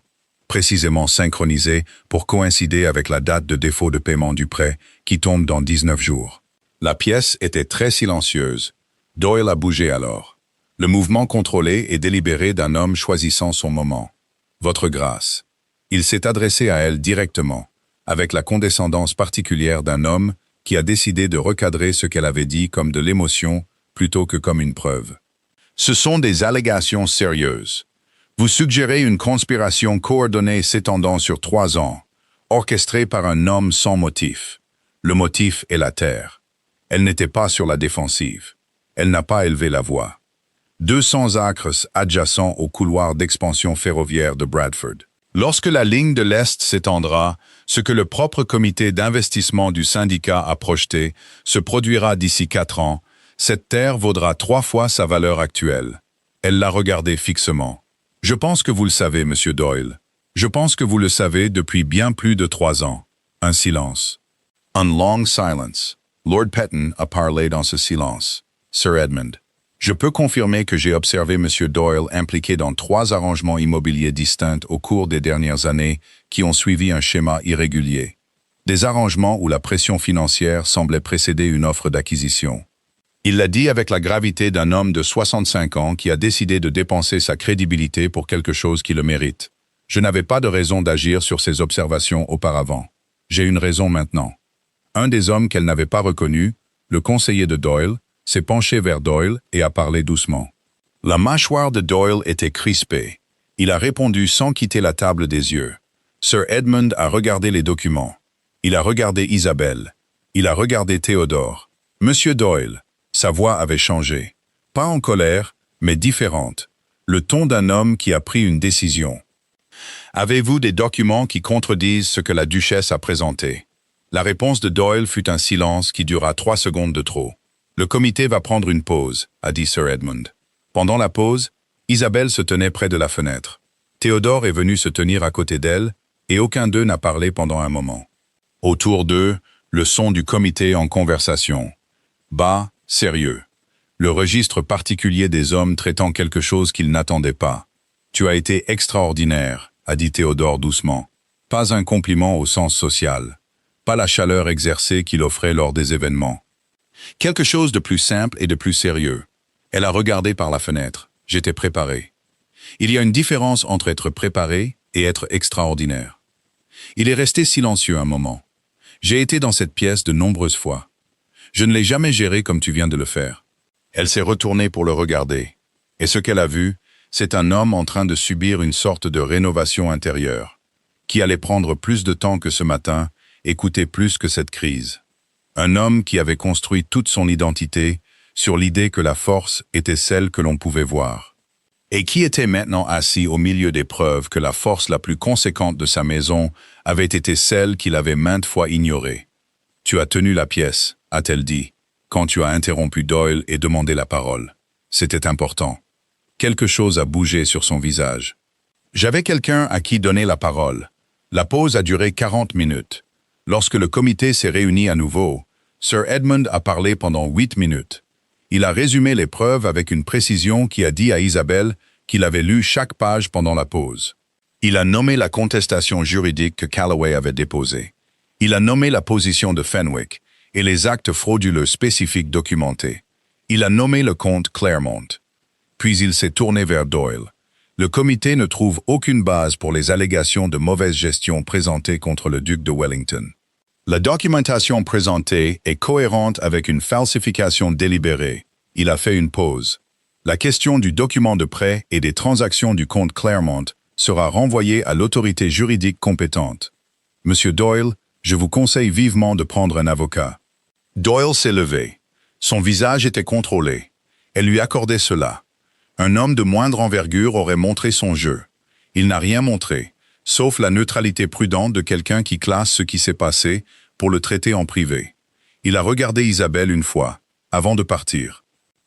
précisément synchronisés pour coïncider avec la date de défaut de paiement du prêt qui tombe dans 19 jours. La pièce était très silencieuse. Doyle a bougé alors. Le mouvement contrôlé et délibéré d'un homme choisissant son moment. Votre grâce. Il s'est adressé à elle directement, avec la condescendance particulière d'un homme qui a décidé de recadrer ce qu'elle avait dit comme de l'émotion plutôt que comme une preuve. Ce sont des allégations sérieuses. Vous suggérez une conspiration coordonnée s'étendant sur 3 ans, orchestrée par un homme sans motif. Le motif est la terre. Elle n'était pas sur la défensive. Elle n'a pas élevé la voix. 200 acres adjacents au couloir d'expansion ferroviaire de Bradford. Lorsque la ligne de l'Est s'étendra, ce que le propre comité d'investissement du syndicat a projeté se produira d'ici 4 ans, cette terre vaudra 3 fois sa valeur actuelle. Elle l'a regardé fixement. Je pense que vous le savez, Monsieur Doyle. Je pense que vous le savez depuis bien plus de 3 ans. Un silence. Un long silence. Lord Petton a parlé dans ce silence. Sir Edmund. Je peux confirmer que j'ai observé M. Doyle impliqué dans 3 arrangements immobiliers distincts au cours des dernières années qui ont suivi un schéma irrégulier. Des arrangements où la pression financière semblait précéder une offre d'acquisition. Il l'a dit avec la gravité d'un homme de 65 ans qui a décidé de dépenser sa crédibilité pour quelque chose qui le mérite. Je n'avais pas de raison d'agir sur ces observations auparavant. J'ai une raison maintenant. Un des hommes qu'elle n'avait pas reconnu, le conseiller de Doyle, s'est penché vers Doyle et a parlé doucement. La mâchoire de Doyle était crispée. Il a répondu sans quitter la table des yeux. Sir Edmund a regardé les documents. Il a regardé Isabelle. Il a regardé Théodore. Monsieur Doyle, sa voix avait changé. Pas en colère, mais différente. Le ton d'un homme qui a pris une décision. Avez-vous des documents qui contredisent ce que la duchesse a présenté? La réponse de Doyle fut un silence qui dura 3 secondes de trop. Le comité va prendre une pause, a dit Sir Edmund. Pendant la pause, Isabelle se tenait près de la fenêtre. Théodore est venu se tenir à côté d'elle, et aucun d'eux n'a parlé pendant un moment. Autour d'eux, le son du comité en conversation. Bas, sérieux. Le registre particulier des hommes traitant quelque chose qu'ils n'attendaient pas. Tu as été extraordinaire, a dit Théodore doucement. Pas un compliment au sens social. Pas la chaleur exercée qu'il offrait lors des événements. Quelque chose de plus simple et de plus sérieux. Elle a regardé par la fenêtre. J'étais préparé. Il y a une différence entre être préparé et être extraordinaire. Il est resté silencieux un moment. J'ai été dans cette pièce de nombreuses fois. Je ne l'ai jamais géré comme tu viens de le faire. Elle s'est retournée pour le regarder. Et ce qu'elle a vu, c'est un homme en train de subir une sorte de rénovation intérieure, qui allait prendre plus de temps que ce matin et coûter plus que cette crise. Un homme qui avait construit toute son identité sur l'idée que la force était celle que l'on pouvait voir. Et qui était maintenant assis au milieu des preuves que la force la plus conséquente de sa maison avait été celle qu'il avait maintes fois ignorée. « Tu as tenu la pièce », a-t-elle dit, quand tu as interrompu Doyle et demandé la parole. C'était important. Quelque chose a bougé sur son visage. J'avais quelqu'un à qui donner la parole. La pause a duré 40 minutes. Lorsque le comité s'est réuni à nouveau, Sir Edmund a parlé pendant 8 minutes. Il a résumé les preuves avec une précision qui a dit à Isabelle qu'il avait lu chaque page pendant la pause. Il a nommé la contestation juridique que Calloway avait déposée. Il a nommé la position de Fenwick et les actes frauduleux spécifiques documentés. Il a nommé le comte Claremont. Puis il s'est tourné vers Doyle. Le comité ne trouve aucune base pour les allégations de mauvaise gestion présentées contre le duc de Wellington. La documentation présentée est cohérente avec une falsification délibérée. Il a fait une pause. La question du document de prêt et des transactions du comte Claremont sera renvoyée à l'autorité juridique compétente. Monsieur Doyle, je vous conseille vivement de prendre un avocat. Doyle s'est levé. Son visage était contrôlé. Elle lui accordait cela. Un homme de moindre envergure aurait montré son jeu. Il n'a rien montré, sauf la neutralité prudente de quelqu'un qui classe ce qui s'est passé pour le traiter en privé. Il a regardé Isabelle une fois, avant de partir.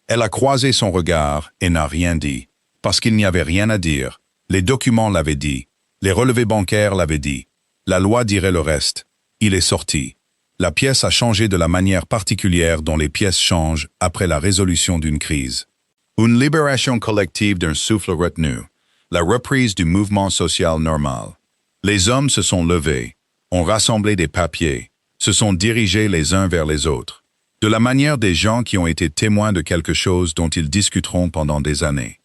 Elle a croisé son regard et n'a rien dit, parce qu'il n'y avait rien à dire. Les documents l'avaient dit, les relevés bancaires l'avaient dit. La loi dirait le reste. Il est sorti. La pièce a changé de la manière particulière dont les pièces changent après la résolution d'une crise. Une libération collective d'un souffle retenu, la reprise du mouvement social normal. Les hommes se sont levés, ont rassemblé des papiers, se sont dirigés les uns vers les autres, de la manière des gens qui ont été témoins de quelque chose dont ils discuteront pendant des années.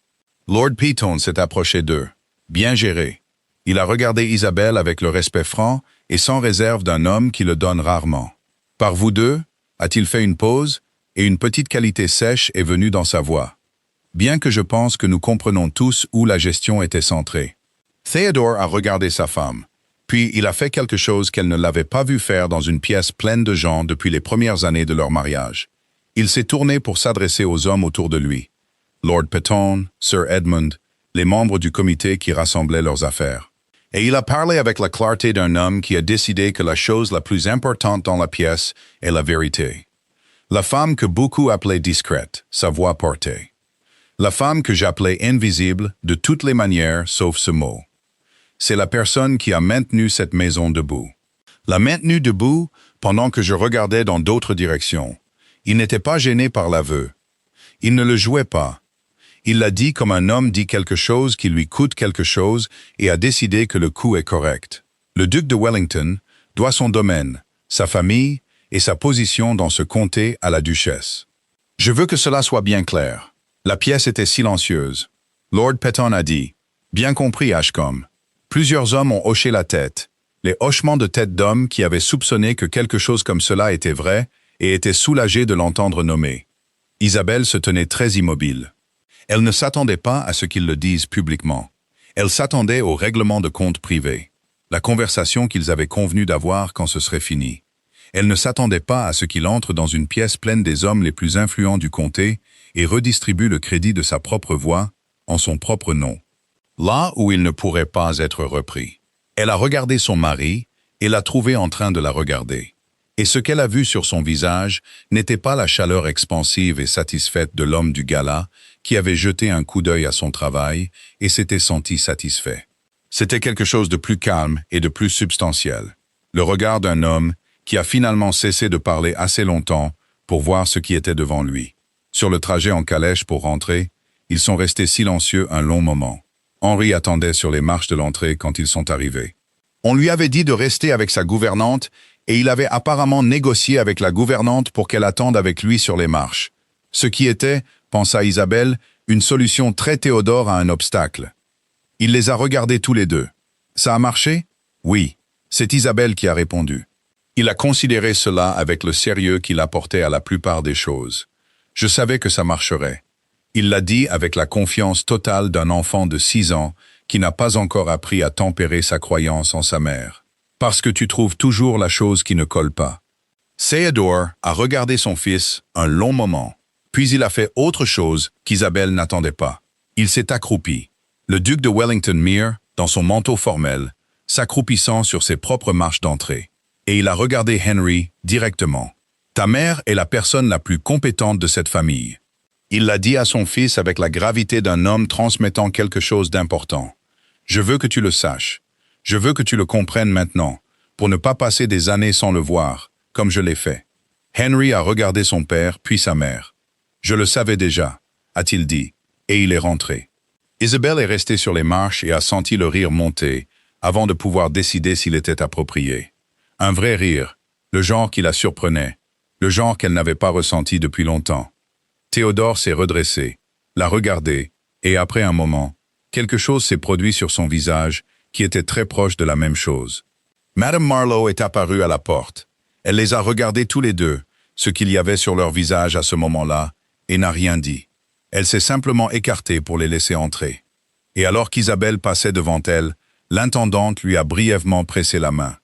Lord Peaton s'est approché d'eux, bien géré. Il a regardé Isabelle avec le respect franc et sans réserve d'un homme qui le donne rarement. Par vous deux, a-t-il fait une pause, et une petite qualité sèche est venue dans sa voix. Bien que je pense que nous comprenons tous où la gestion était centrée. Theodore a regardé sa femme, puis il a fait quelque chose qu'elle ne l'avait pas vu faire dans une pièce pleine de gens depuis les premières années de leur mariage. Il s'est tourné pour s'adresser aux hommes autour de lui. Lord Peaton, Sir Edmund, les membres du comité qui rassemblaient leurs affaires. Et il a parlé avec la clarté d'un homme qui a décidé que la chose la plus importante dans la pièce est la vérité. La femme que beaucoup appelaient discrète, sa voix portée. La femme que j'appelais invisible de toutes les manières sauf ce mot. C'est la personne qui a maintenu cette maison debout. L'a maintenue debout pendant que je regardais dans d'autres directions. Il n'était pas gêné par l'aveu. Il ne le jouait pas. Il l'a dit comme un homme dit quelque chose qui lui coûte quelque chose et a décidé que le coup est correct. Le duc de Wellington doit son domaine, sa famille et sa position dans ce comté à la duchesse. Je veux que cela soit bien clair. La pièce était silencieuse. Lord Peaton a dit « Bien compris, Ashcombe ». Plusieurs hommes ont hoché la tête. Les hochements de tête d'hommes qui avaient soupçonné que quelque chose comme cela était vrai et étaient soulagés de l'entendre nommer. Isabelle se tenait très immobile. Elle ne s'attendait pas à ce qu'ils le disent publiquement. Elle s'attendait au règlement de compte privé, la conversation qu'ils avaient convenu d'avoir quand ce serait fini. Elle ne s'attendait pas à ce qu'il entre dans une pièce pleine des hommes les plus influents du comté et redistribue le crédit de sa propre voix en son propre nom, là où il ne pourrait pas être repris. Elle a regardé son mari et l'a trouvé en train de la regarder. Et ce qu'elle a vu sur son visage n'était pas la chaleur expansive et satisfaite de l'homme du gala qui avait jeté un coup d'œil à son travail et s'était senti satisfait. C'était quelque chose de plus calme et de plus substantiel. Le regard d'un homme qui a finalement cessé de parler assez longtemps pour voir ce qui était devant lui. Sur le trajet en calèche pour rentrer, ils sont restés silencieux un long moment. Henry attendait sur les marches de l'entrée quand ils sont arrivés. On lui avait dit de rester avec sa gouvernante et il avait apparemment négocié avec la gouvernante pour qu'elle attende avec lui sur les marches. Ce qui était, pensa Isabelle, une solution très Théodore à un obstacle. Il les a regardés tous les deux. Ça a marché? Oui. C'est Isabelle qui a répondu. Il a considéré cela avec le sérieux qu'il apportait à la plupart des choses. Je savais que ça marcherait. Il l'a dit avec la confiance totale d'un enfant de 6 ans qui n'a pas encore appris à tempérer sa croyance en sa mère. Parce que tu trouves toujours la chose qui ne colle pas. Théodore a regardé son fils un long moment, puis il a fait autre chose qu'Isabelle n'attendait pas. Il s'est accroupi. Le duc de Wellington-Mere, dans son manteau formel, s'accroupissant sur ses propres marches d'entrée. Et il a regardé Henry directement. « Ta mère est la personne la plus compétente de cette famille. » Il l'a dit à son fils avec la gravité d'un homme transmettant quelque chose d'important. « Je veux que tu le saches. Je veux que tu le comprennes maintenant, pour ne pas passer des années sans le voir, comme je l'ai fait. » Henry a regardé son père, puis sa mère. « Je le savais déjà, » a-t-il dit, et il est rentré. Isabelle est restée sur les marches et a senti le rire monter, avant de pouvoir décider s'il était approprié. Un vrai rire, le genre qui la surprenait, le genre qu'elle n'avait pas ressenti depuis longtemps. Théodore s'est redressé, l'a regardé, et après un moment, quelque chose s'est produit sur son visage qui était très proche de la même chose. Madame Marlowe est apparue à la porte. Elle les a regardés tous les deux, ce qu'il y avait sur leur visage à ce moment-là, et n'a rien dit. Elle s'est simplement écartée pour les laisser entrer. Et alors qu'Isabelle passait devant elle, l'intendante lui a brièvement pressé la main.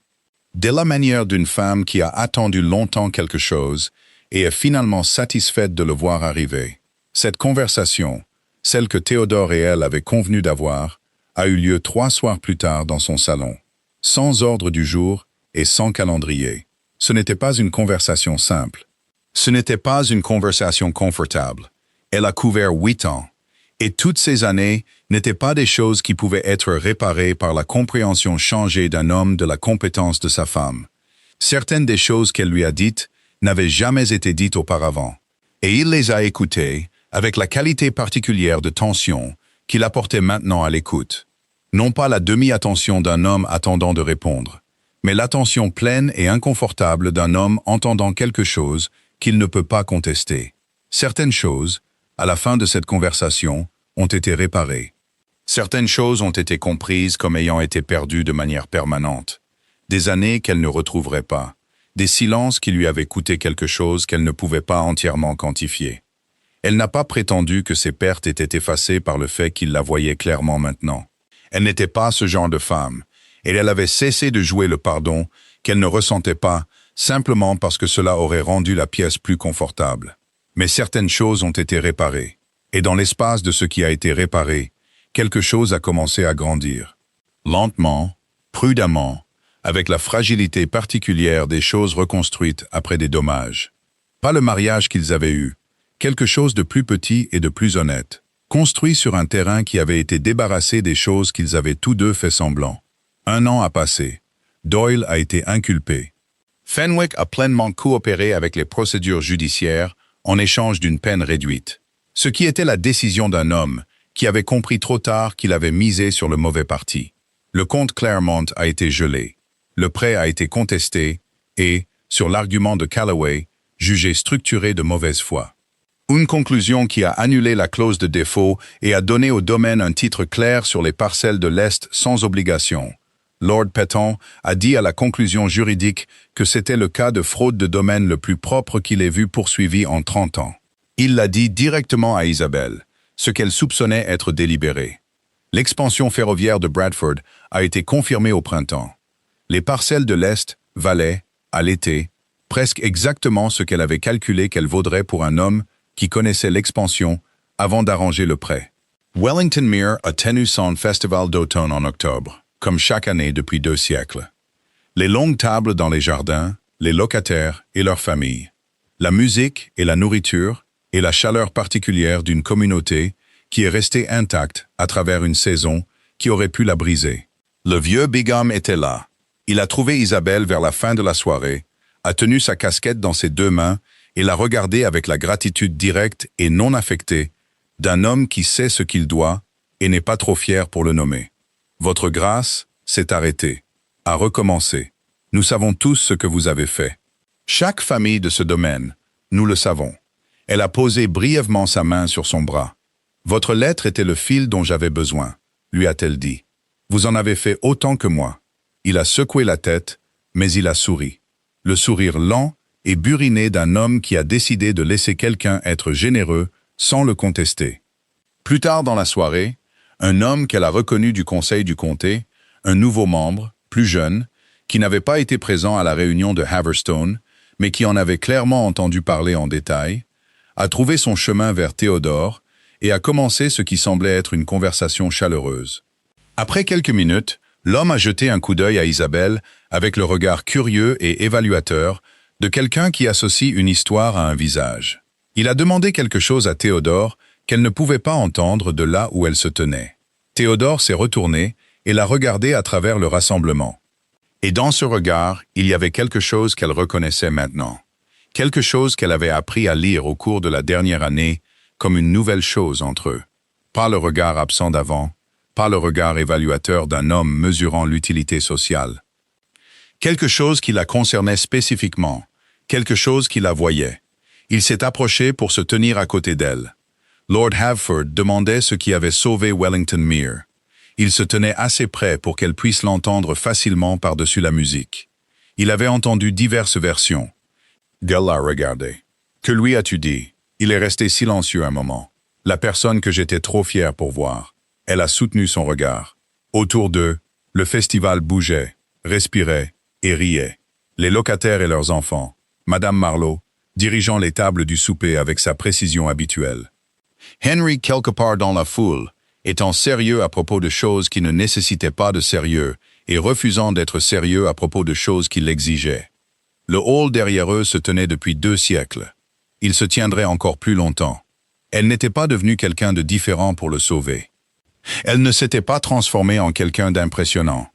De la manière d'une femme qui a attendu longtemps quelque chose et est finalement satisfaite de le voir arriver. Cette conversation, celle que Théodore et elle avaient convenu d'avoir, a eu lieu 3 soirs plus tard dans son salon, sans ordre du jour et sans calendrier. Ce n'était pas une conversation simple. Ce n'était pas une conversation confortable. Elle a couvert 8 ans. Et toutes ces années n'étaient pas des choses qui pouvaient être réparées par la compréhension changée d'un homme de la compétence de sa femme. Certaines des choses qu'elle lui a dites n'avaient jamais été dites auparavant. Et il les a écoutées avec la qualité particulière de tension qu'il apportait maintenant à l'écoute. Non pas la demi-attention d'un homme attendant de répondre, mais l'attention pleine et inconfortable d'un homme entendant quelque chose qu'il ne peut pas contester. Certaines choses, à la fin de cette conversation, ont été réparées. Certaines choses ont été comprises comme ayant été perdues de manière permanente. Des années qu'elle ne retrouverait pas. Des silences qui lui avaient coûté quelque chose qu'elle ne pouvait pas entièrement quantifier. Elle n'a pas prétendu que ces pertes étaient effacées par le fait qu'il la voyait clairement maintenant. Elle n'était pas ce genre de femme, et elle avait cessé de jouer le pardon qu'elle ne ressentait pas, simplement parce que cela aurait rendu la pièce plus confortable. Mais certaines choses ont été réparées, et dans l'espace de ce qui a été réparé, quelque chose a commencé à grandir. Lentement, prudemment, avec la fragilité particulière des choses reconstruites après des dommages. Pas le mariage qu'ils avaient eu, quelque chose de plus petit et de plus honnête, construit sur un terrain qui avait été débarrassé des choses qu'ils avaient tous deux fait semblant. 1 an a passé. Doyle a été inculpé. Fenwick a pleinement coopéré avec les procédures judiciaires en échange d'une peine réduite. Ce qui était la décision d'un homme qui avait compris trop tard qu'il avait misé sur le mauvais parti. Le comte Claremont a été gelé. Le prêt a été contesté et, sur l'argument de Callaway, jugé structuré de mauvaise foi. Une conclusion qui a annulé la clause de défaut et a donné au domaine un titre clair sur les parcelles de l'Est sans obligation. Lord Petton a dit à la conclusion juridique que c'était le cas de fraude de domaine le plus propre qu'il ait vu poursuivi en 30 ans. Il l'a dit directement à Isabelle, ce qu'elle soupçonnait être délibéré. L'expansion ferroviaire de Bradford a été confirmée au printemps. Les parcelles de l'Est valaient, à l'été, presque exactement ce qu'elle avait calculé qu'elles vaudraient pour un homme qui connaissait l'expansion avant d'arranger le prêt. Wellington-Mere a tenu son festival d'automne en octobre, comme chaque année depuis 2 siècles. Les longues tables dans les jardins, les locataires et leurs familles. La musique et la nourriture et la chaleur particulière d'une communauté qui est restée intacte à travers une saison qui aurait pu la briser. Le vieux Bigham était là. Il a trouvé Isabelle vers la fin de la soirée, a tenu sa casquette dans ses deux mains et l'a regardé avec la gratitude directe et non affectée d'un homme qui sait ce qu'il doit et n'est pas trop fier pour le nommer. Votre grâce s'est arrêtée, a recommencé. Nous savons tous ce que vous avez fait. Chaque famille de ce domaine, nous le savons. Elle a posé brièvement sa main sur son bras. Votre lettre était le fil dont j'avais besoin, lui a-t-elle dit. Vous en avez fait autant que moi. Il a secoué la tête, mais il a souri. Le sourire lent et buriné d'un homme qui a décidé de laisser quelqu'un être généreux sans le contester. Plus tard dans la soirée, un homme qu'elle a reconnu du conseil du comté, un nouveau membre, plus jeune, qui n'avait pas été présent à la réunion de Haverstone, mais qui en avait clairement entendu parler en détail, a trouvé son chemin vers Théodore et a commencé ce qui semblait être une conversation chaleureuse. Après quelques minutes, l'homme a jeté un coup d'œil à Isabelle avec le regard curieux et évaluateur de quelqu'un qui associe une histoire à un visage. Il a demandé quelque chose à Théodore qu'elle ne pouvait pas entendre de là où elle se tenait. Théodore s'est retourné et l'a regardé à travers le rassemblement. Et dans ce regard, il y avait quelque chose qu'elle reconnaissait maintenant. Quelque chose qu'elle avait appris à lire au cours de la dernière année comme une nouvelle chose entre eux. Pas le regard absent d'avant, pas le regard évaluateur d'un homme mesurant l'utilité sociale. Quelque chose qui la concernait spécifiquement, quelque chose qui la voyait. Il s'est approché pour se tenir à côté d'elle. Lord Havford demandait ce qui avait sauvé Wellington Mere. Il se tenait assez près pour qu'elle puisse l'entendre facilement par-dessus la musique. Il avait entendu diverses versions. Elle l'a regardé. « Que lui as-tu dit ?» Il est resté silencieux un moment. La personne que j'étais trop fier pour voir. Elle a soutenu son regard. Autour d'eux, le festival bougeait, respirait et riait. Les locataires et leurs enfants. Madame Marlowe, dirigeant les tables du souper avec sa précision habituelle. Henry, quelque part dans la foule, étant sérieux à propos de choses qui ne nécessitaient pas de sérieux et refusant d'être sérieux à propos de choses qui l'exigeaient. Le hall derrière eux se tenait depuis 2 siècles. Il se tiendrait encore plus longtemps. Elle n'était pas devenue quelqu'un de différent pour le sauver. Elle ne s'était pas transformée en quelqu'un d'impressionnant,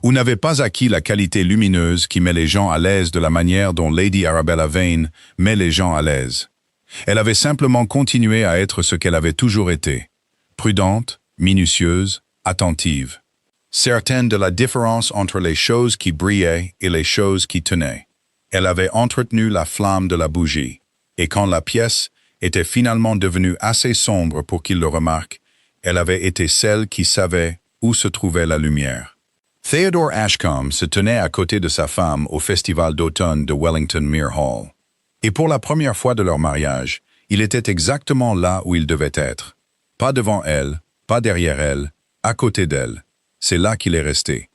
ou n'avait pas acquis la qualité lumineuse qui met les gens à l'aise de la manière dont Lady Arabella Vane met les gens à l'aise. Elle avait simplement continué à être ce qu'elle avait toujours été, prudente, minutieuse, attentive, certaine de la différence entre les choses qui brillaient et les choses qui tenaient. Elle avait entretenu la flamme de la bougie, et quand la pièce était finalement devenue assez sombre pour qu'il le remarque, elle avait été celle qui savait où se trouvait la lumière. Theodore Ashcombe se tenait à côté de sa femme au festival d'automne de Wellington Mere Hall. Et pour la première fois de leur mariage, il était exactement là où il devait être. Pas devant elle, pas derrière elle, à côté d'elle. C'est là qu'il est resté.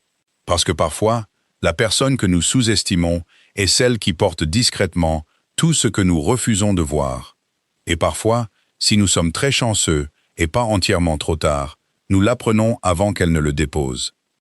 Parce que parfois, la personne que nous sous-estimons est celle qui porte discrètement tout ce que nous refusons de voir. Et parfois, si nous sommes très chanceux et pas entièrement trop tard, nous l'apprenons avant qu'elle ne le dépose.